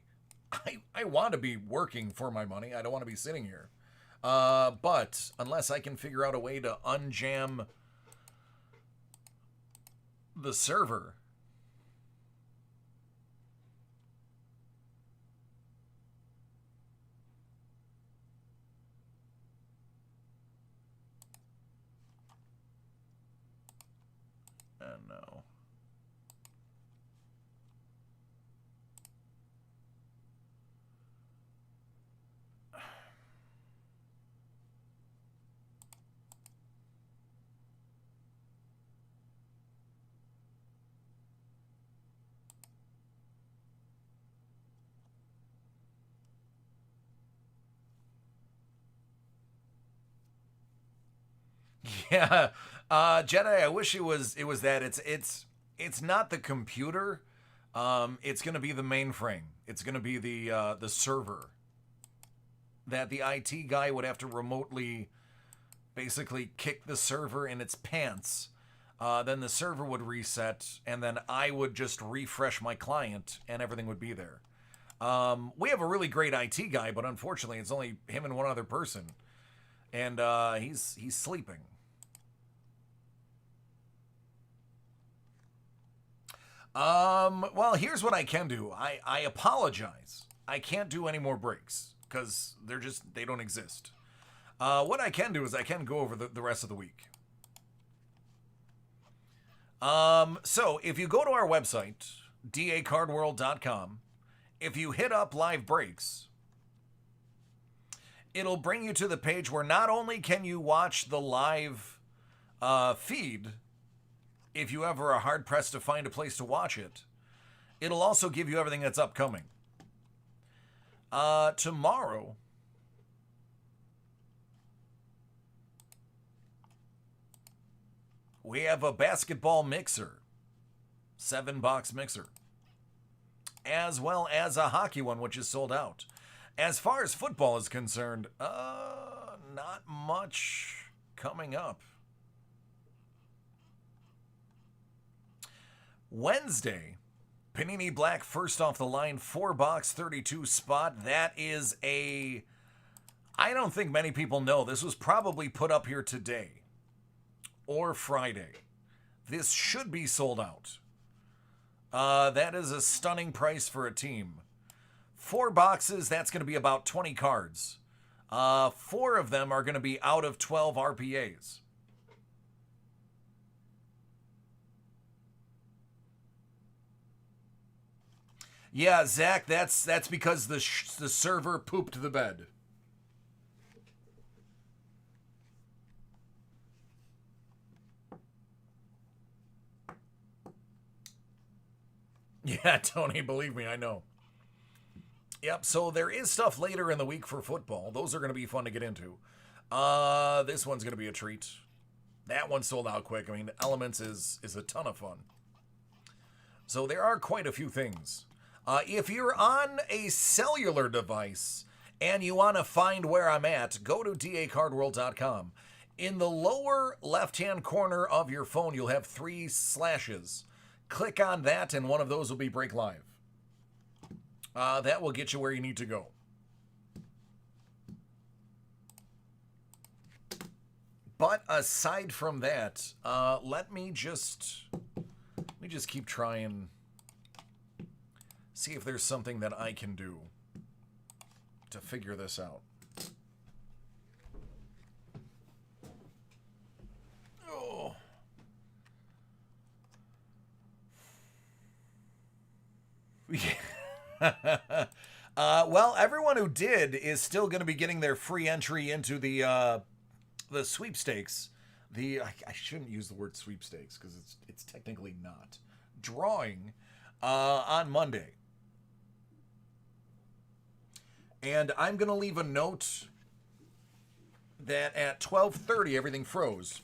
I want to be working for my money. I don't want to be sitting here. But unless I can figure out a way to unjam the server, no. Yeah, Jedi. I wish it was that. It's not the computer. It's gonna be the mainframe. It's gonna be the server that the IT guy would have to remotely, basically kick the server in its pants. Then the server would reset, and then I would just refresh my client, and everything would be there. We have a really great IT guy, but unfortunately, it's only him and one other person, and he's sleeping. Well, here's what I can do. I apologize. I can't do any more breaks because they don't exist. What I can do is I can go over the rest of the week. So if you go to our website, dacardworld.com, if you hit up live breaks, it'll bring you to the page where not only can you watch the live feed, if you ever are hard pressed to find a place to watch it, it'll also give you everything that's upcoming. Tomorrow, we have a basketball mixer, 7-box mixer, as well as a hockey one, which is sold out. As far as football is concerned, not much coming up. Wednesday, Panini Black first off the line, 4-box 32 spot. That is I don't think many people know. This was probably put up here today or Friday. This should be sold out. That is a stunning price for a team. 4 boxes, that's going to be about 20 cards. 4 of them are going to be out of 12 RPAs. Yeah, Zach, that's because the server pooped the bed. Yeah, Tony, believe me, I know. Yep, so there is stuff later in the week for football. Those are going to be fun to get into. This one's going to be a treat. That one sold out quick. I mean, Elements is a ton of fun. So there are quite a few things. If you're on a cellular device and you want to find where I'm at, go to dacardworld.com. In the lower left-hand corner of your phone, you'll have 3 slashes. Click on that, and one of those will be Break Live. That will get you where you need to go. But aside from that, let me just keep trying. See if there's something that I can do to figure this out. Oh. Well, everyone who did is still going to be getting their free entry into the sweepstakes. I shouldn't use the word sweepstakes because it's technically not drawing on Monday. And I'm going to leave a note that at 12:30 everything froze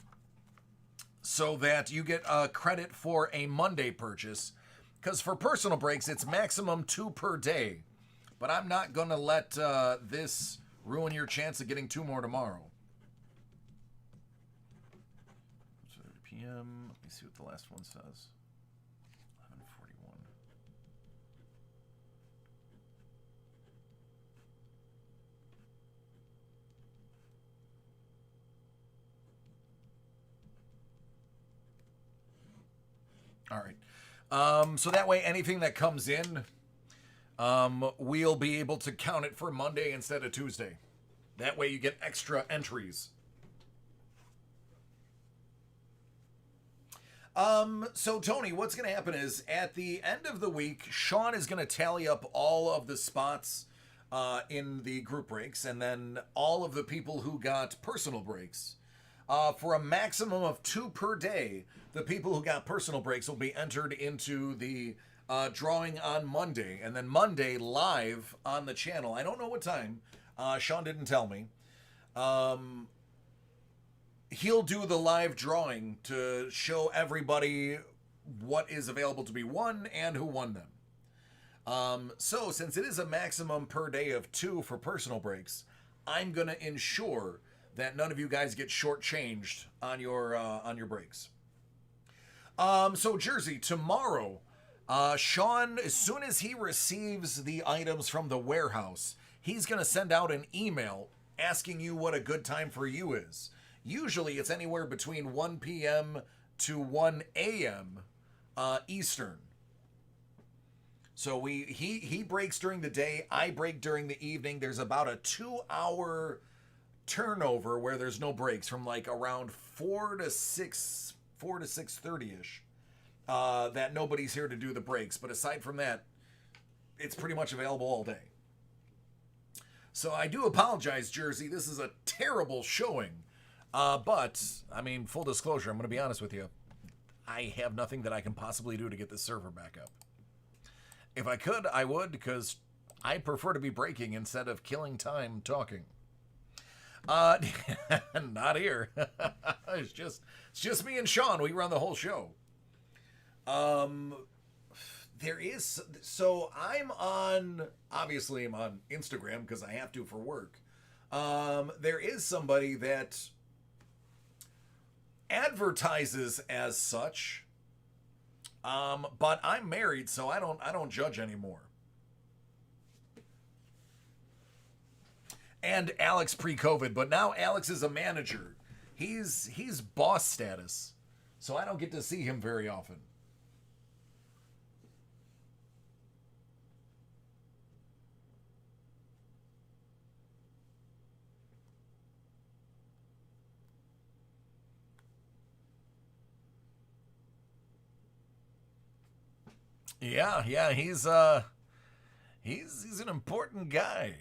so that you get credit for a Monday purchase. Because for personal breaks, it's maximum 2 per day. But I'm not going to let this ruin your chance of getting 2 more tomorrow. 30 p.m. Let me see what the last one says. 11:41. All right. So that way, anything that comes in, we'll be able to count it for Monday instead of Tuesday. That way you get extra entries. So Tony, what's going to happen is at the end of the week, Sean is going to tally up all of the spots in the group breaks and then all of the people who got personal breaks. For a maximum of 2 per day, the people who got personal breaks will be entered into the drawing on Monday. And then Monday, live on the channel. I don't know what time. Sean didn't tell me. He'll do the live drawing to show everybody what is available to be won and who won them. So since it is a maximum per day of 2 for personal breaks, I'm going to ensure that none of you guys get shortchanged on your breaks. So Jersey, tomorrow, Sean, as soon as he receives the items from the warehouse, he's going to send out an email asking you what a good time for you is. Usually it's anywhere between 1 p.m. to 1 a.m. Eastern. So he breaks during the day, I break during the evening. There's about a 2-hour turnover where there's no breaks from like around 4 to 6:30ish. That nobody's here to do the breaks, but aside from that, it's pretty much available all day. So I do apologize, Jersey. This is a terrible showing. But, I mean, full disclosure, I'm going to be honest with you. I have nothing that I can possibly do to get this server back up. If I could, I would, because I prefer to be breaking instead of killing time talking. Not here. It's just me and Sean. We run the whole show. So obviously I'm on Instagram because I have to for work. There is somebody that advertises as such. But I'm married, so I don't judge anymore. And Alex pre-COVID, but now Alex is a manager. He's boss status, so I don't get to see him very often. Yeah, he's He's an important guy.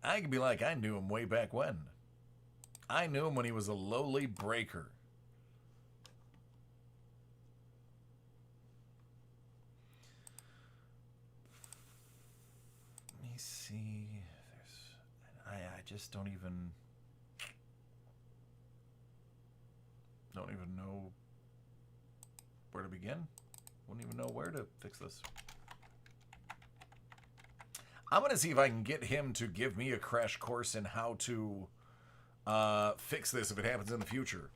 I could be like, I knew him way back when. I knew him when he was a lowly breaker. Let me see. I just don't even know where to begin. Wouldn't even know where to fix this. I'm going to see if I can get him to give me a crash course in how to fix this if it happens in the future.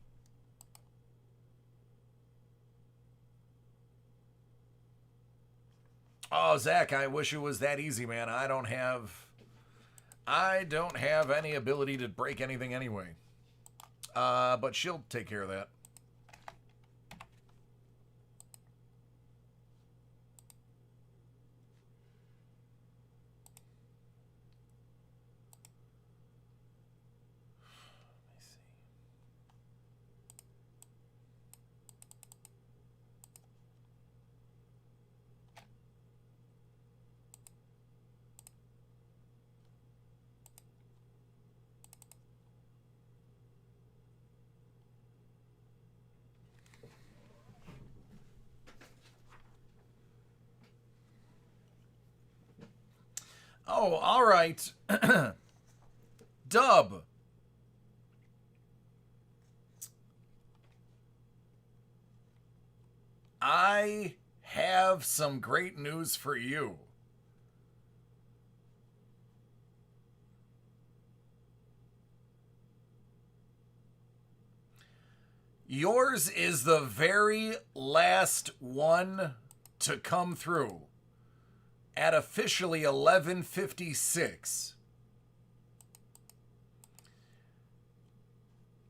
Oh, Zach, I wish it was that easy, man. I don't have any ability to break anything anyway. But she'll take care of that. Oh, all right. Dub. I have some great news for you. Yours is the very last one to come through at officially 11:56.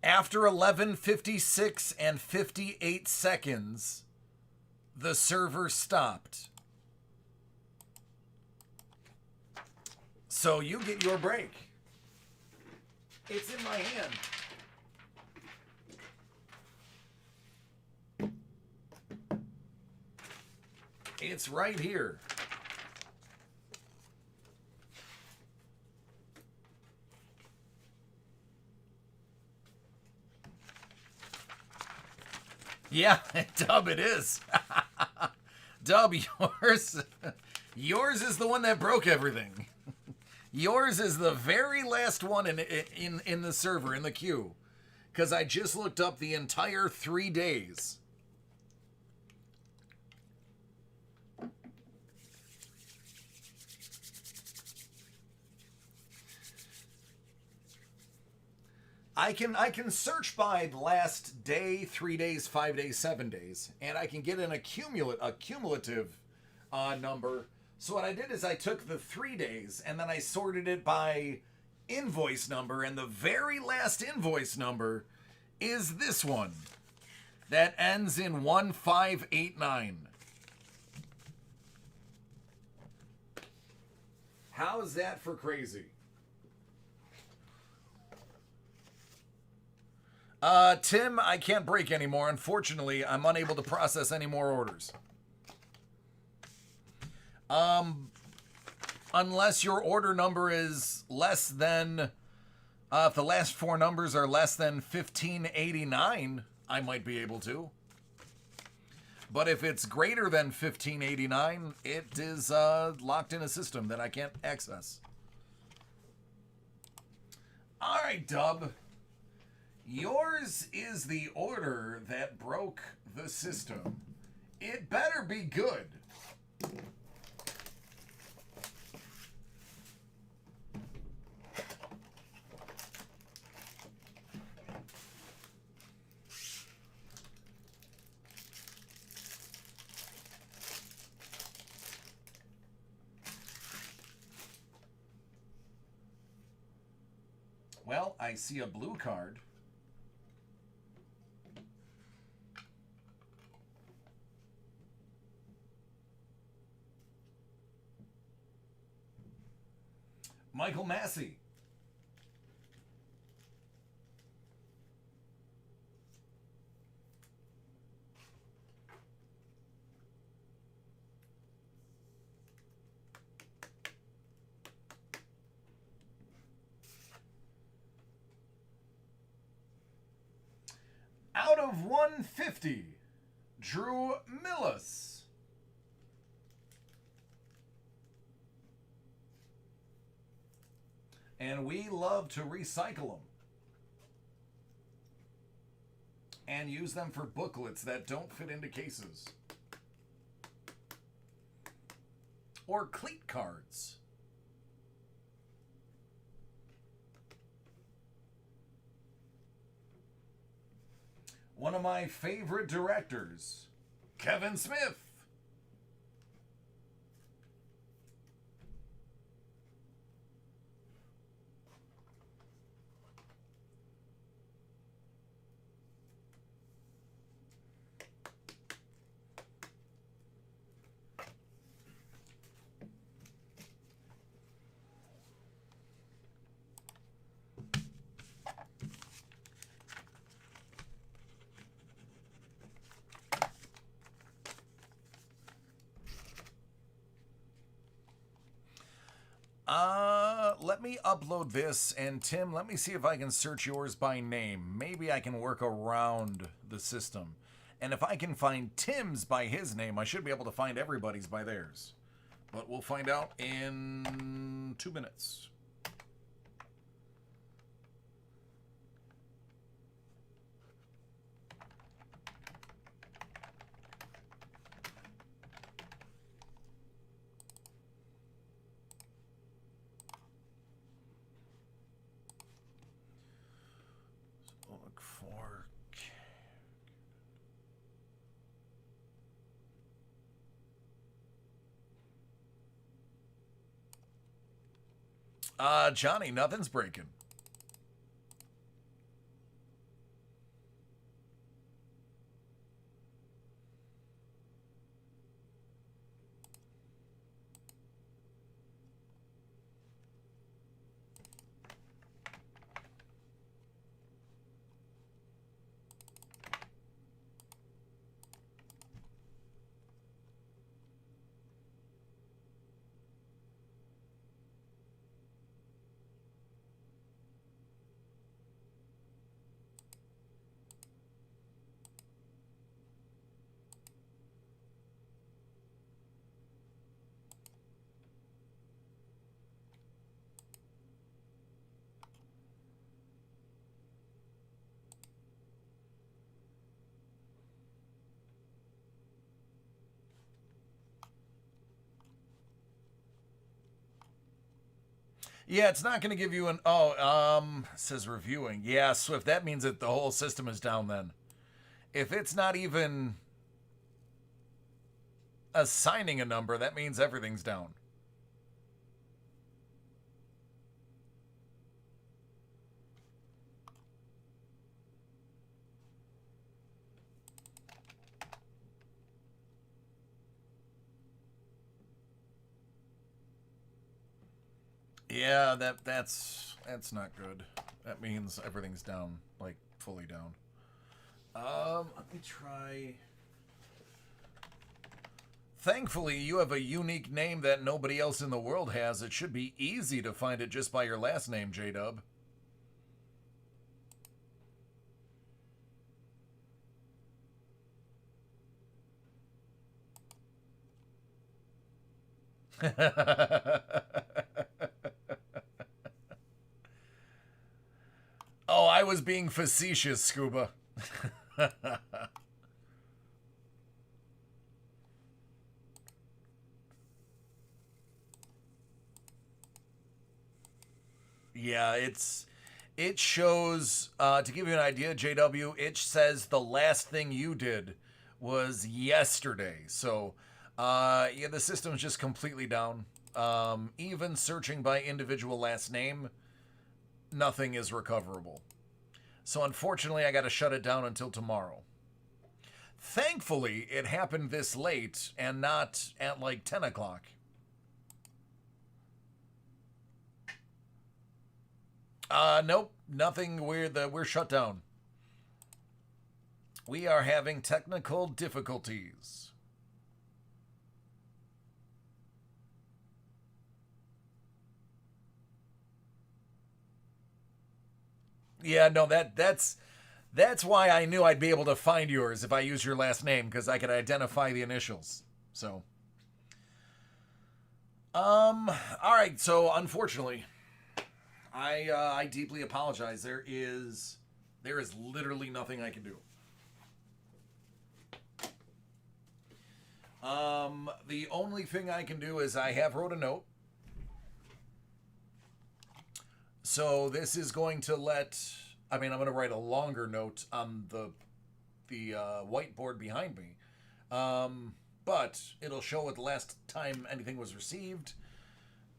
After 11:56 and 58 seconds, the server stopped. So you get your break. It's in my hand. It's right here. Yeah, Dub, it is. Dub, yours is the one that broke everything. Yours is the very last one in the server, in the queue. Because I just looked up the entire 3 days. I can search by the last day, 3 days, 5 days, 7 days, and I can get a cumulative number. So what I did is I took the 3 days and then I sorted it by invoice number, and the very last invoice number is this one that ends in 1589. How's that for crazy? Tim, I can't break anymore. Unfortunately, I'm unable to process any more orders. Unless your order number is less than, if the last 4 numbers are less than 1589, I might be able to. But if it's greater than 1589, it is locked in a system that I can't access. All right, Dub. Yours is the order that broke the system. It better be good. Well, I see a blue card. Michael Massey. out of 150, Drew Millis. And we love to recycle them and use them for booklets that don't fit into cases. Or cleat cards. One of my favorite directors, Kevin Smith. Let me upload this, and Tim, let me see if I can search yours by name. Maybe I can work around the system. And if I can find Tim's by his name, I should be able to find everybody's by theirs. But we'll find out in 2 minutes. Look for Johnny, nothing's breaking. Yeah, it's not going to give you an... says reviewing. Yeah, Swift, that means that the whole system is down then. If it's not even assigning a number, that means everything's down. Yeah, that's not good. That means everything's down, like fully down. Let me try. Thankfully, you have a unique name that nobody else in the world has. It should be easy to find it just by your last name, J-Dub. Oh, I was being facetious, Scuba. Yeah, it shows, to give you an idea, JW, it says the last thing you did was yesterday. So, yeah, the system's just completely down. Even searching by individual last name, nothing is recoverable. So unfortunately, I got to shut it down until tomorrow. Thankfully, it happened this late and not at like 10 o'clock. Nope, nothing. We're shut down. We are having technical difficulties. Yeah, no, that's That's why I knew I'd be able to find yours if I used your last name, because I could identify the initials. So, all right. So, unfortunately, I deeply apologize. There is literally nothing I can do. The only thing I can do is I have wrote a note. So this is going to I'm going to write a longer note on the whiteboard behind me. But it'll show what the last time anything was received,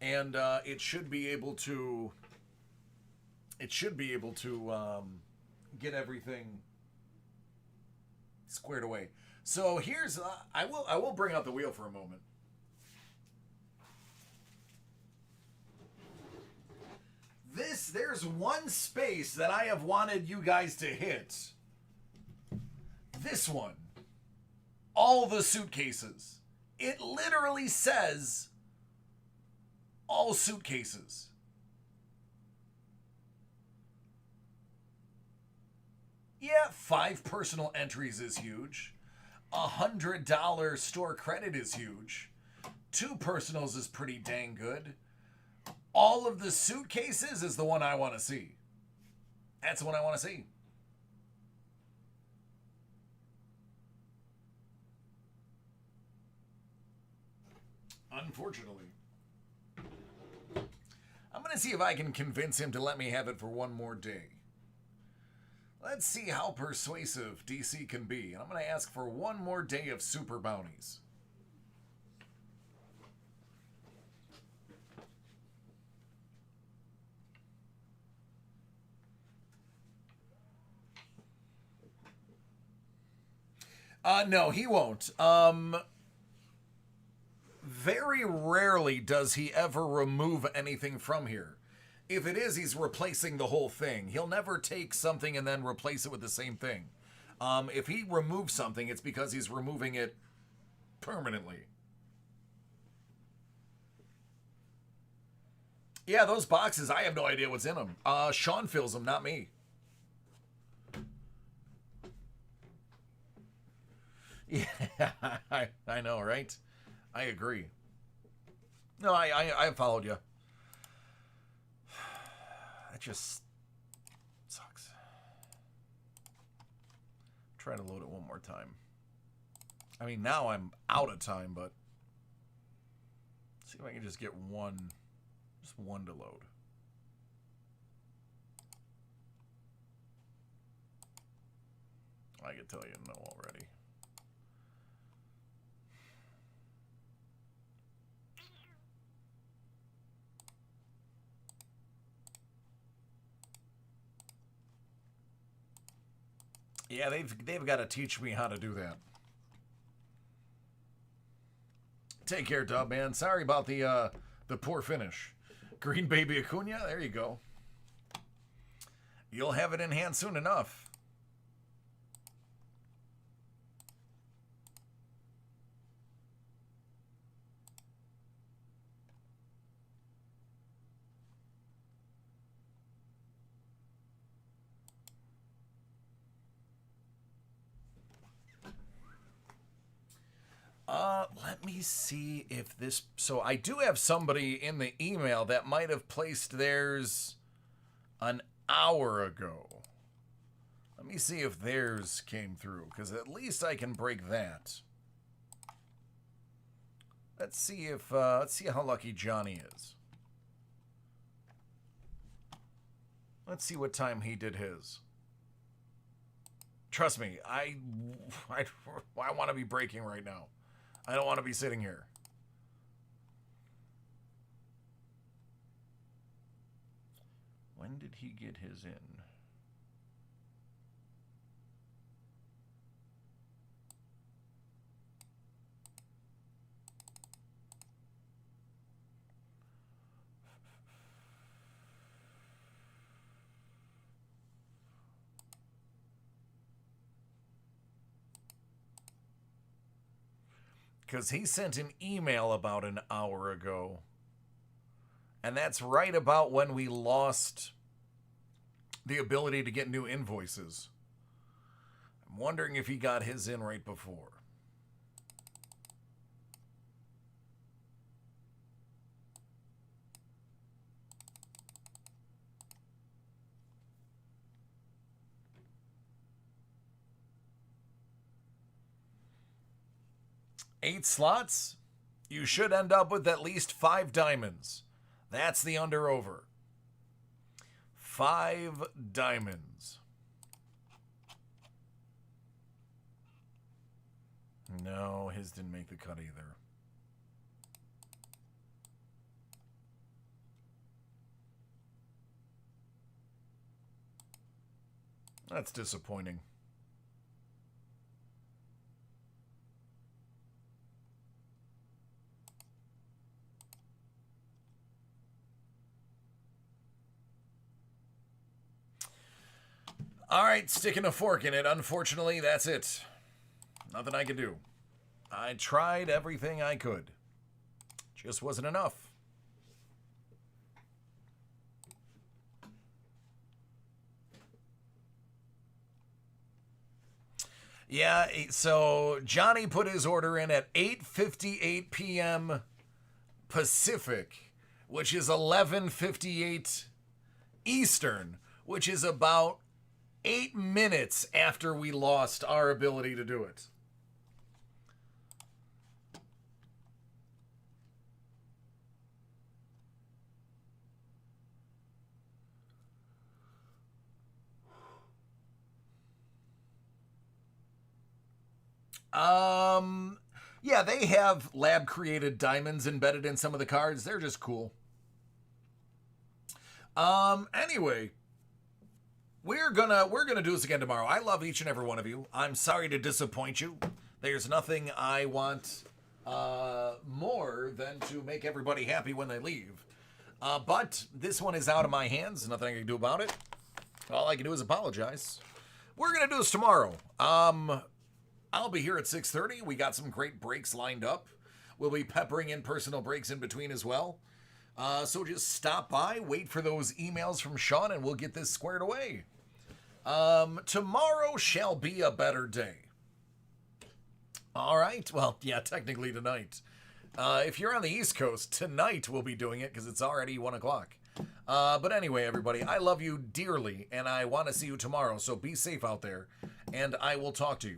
and it should be able to get everything squared away. So here's I will bring out the wheel for a moment. There's one space that I have wanted you guys to hit. This one. All the suitcases. It literally says all suitcases. Yeah, 5 personal entries is huge. $100 store credit is huge. 2 personals is pretty dang good. All of the suitcases is the one I want to see. That's the one I want to see. Unfortunately. I'm going to see if I can convince him to let me have it for one more day. Let's see how persuasive DC can be. And I'm going to ask for one more day of super bounties. No, he won't. Very rarely does he ever remove anything from here. If it is, he's replacing the whole thing. He'll never take something and then replace it with the same thing. If he removes something, it's because he's removing it permanently. Yeah, those boxes, I have no idea what's in them. Sean fills them, not me. Yeah, I know, right? I agree. No, I followed you. That just sucks. Try to load it one more time. I mean, now I'm out of time, but see if I can just get just one to load. I can tell you no already. Yeah, they've got to teach me how to do that. Take care, Dub, man. Sorry about the poor finish. Green Baby Acuna, there you go. You'll have it in hand soon enough. Let me see if this... So I do have somebody in the email that might have placed theirs an hour ago. Let me see if theirs came through, because at least I can break that. Let's see how lucky Johnny is. Let's see what time he did his. Trust me, I want to be breaking right now. I don't want to be sitting here. When did he get his in? Because he sent an email about an hour ago. And that's right about when we lost the ability to get new invoices. I'm wondering if he got his in right before. Eight slots? You should end up with at least 5 diamonds. That's the under-over. 5 diamonds. No, his didn't make the cut either. That's disappointing. All right, sticking a fork in it. Unfortunately, that's it. Nothing I can do. I tried everything I could. Just wasn't enough. Yeah, so Johnny put his order in at 8:58 p.m. Pacific, which is 11:58 Eastern, which is about 8 minutes after we lost our ability to do it. Yeah, they have lab created diamonds embedded in some of the cards. They're just cool. Anyway, we're gonna do this again tomorrow. I love each and every one of you. I'm sorry to disappoint you. There's nothing I want more than to make everybody happy when they leave. But this one is out of my hands. Nothing I can do about it. All I can do is apologize. We're gonna do this tomorrow. I'll be here at 6:30. We got some great breaks lined up. We'll be peppering in personal breaks in between as well. So just stop by, wait for those emails from Sean, and we'll get this squared away. Tomorrow shall be a better day. All right. Well, yeah, technically tonight. If you're on the East Coast, tonight we'll be doing it because it's already 1 o'clock. But anyway, everybody, I love you dearly, and I want to see you tomorrow. So be safe out there, and I will talk to you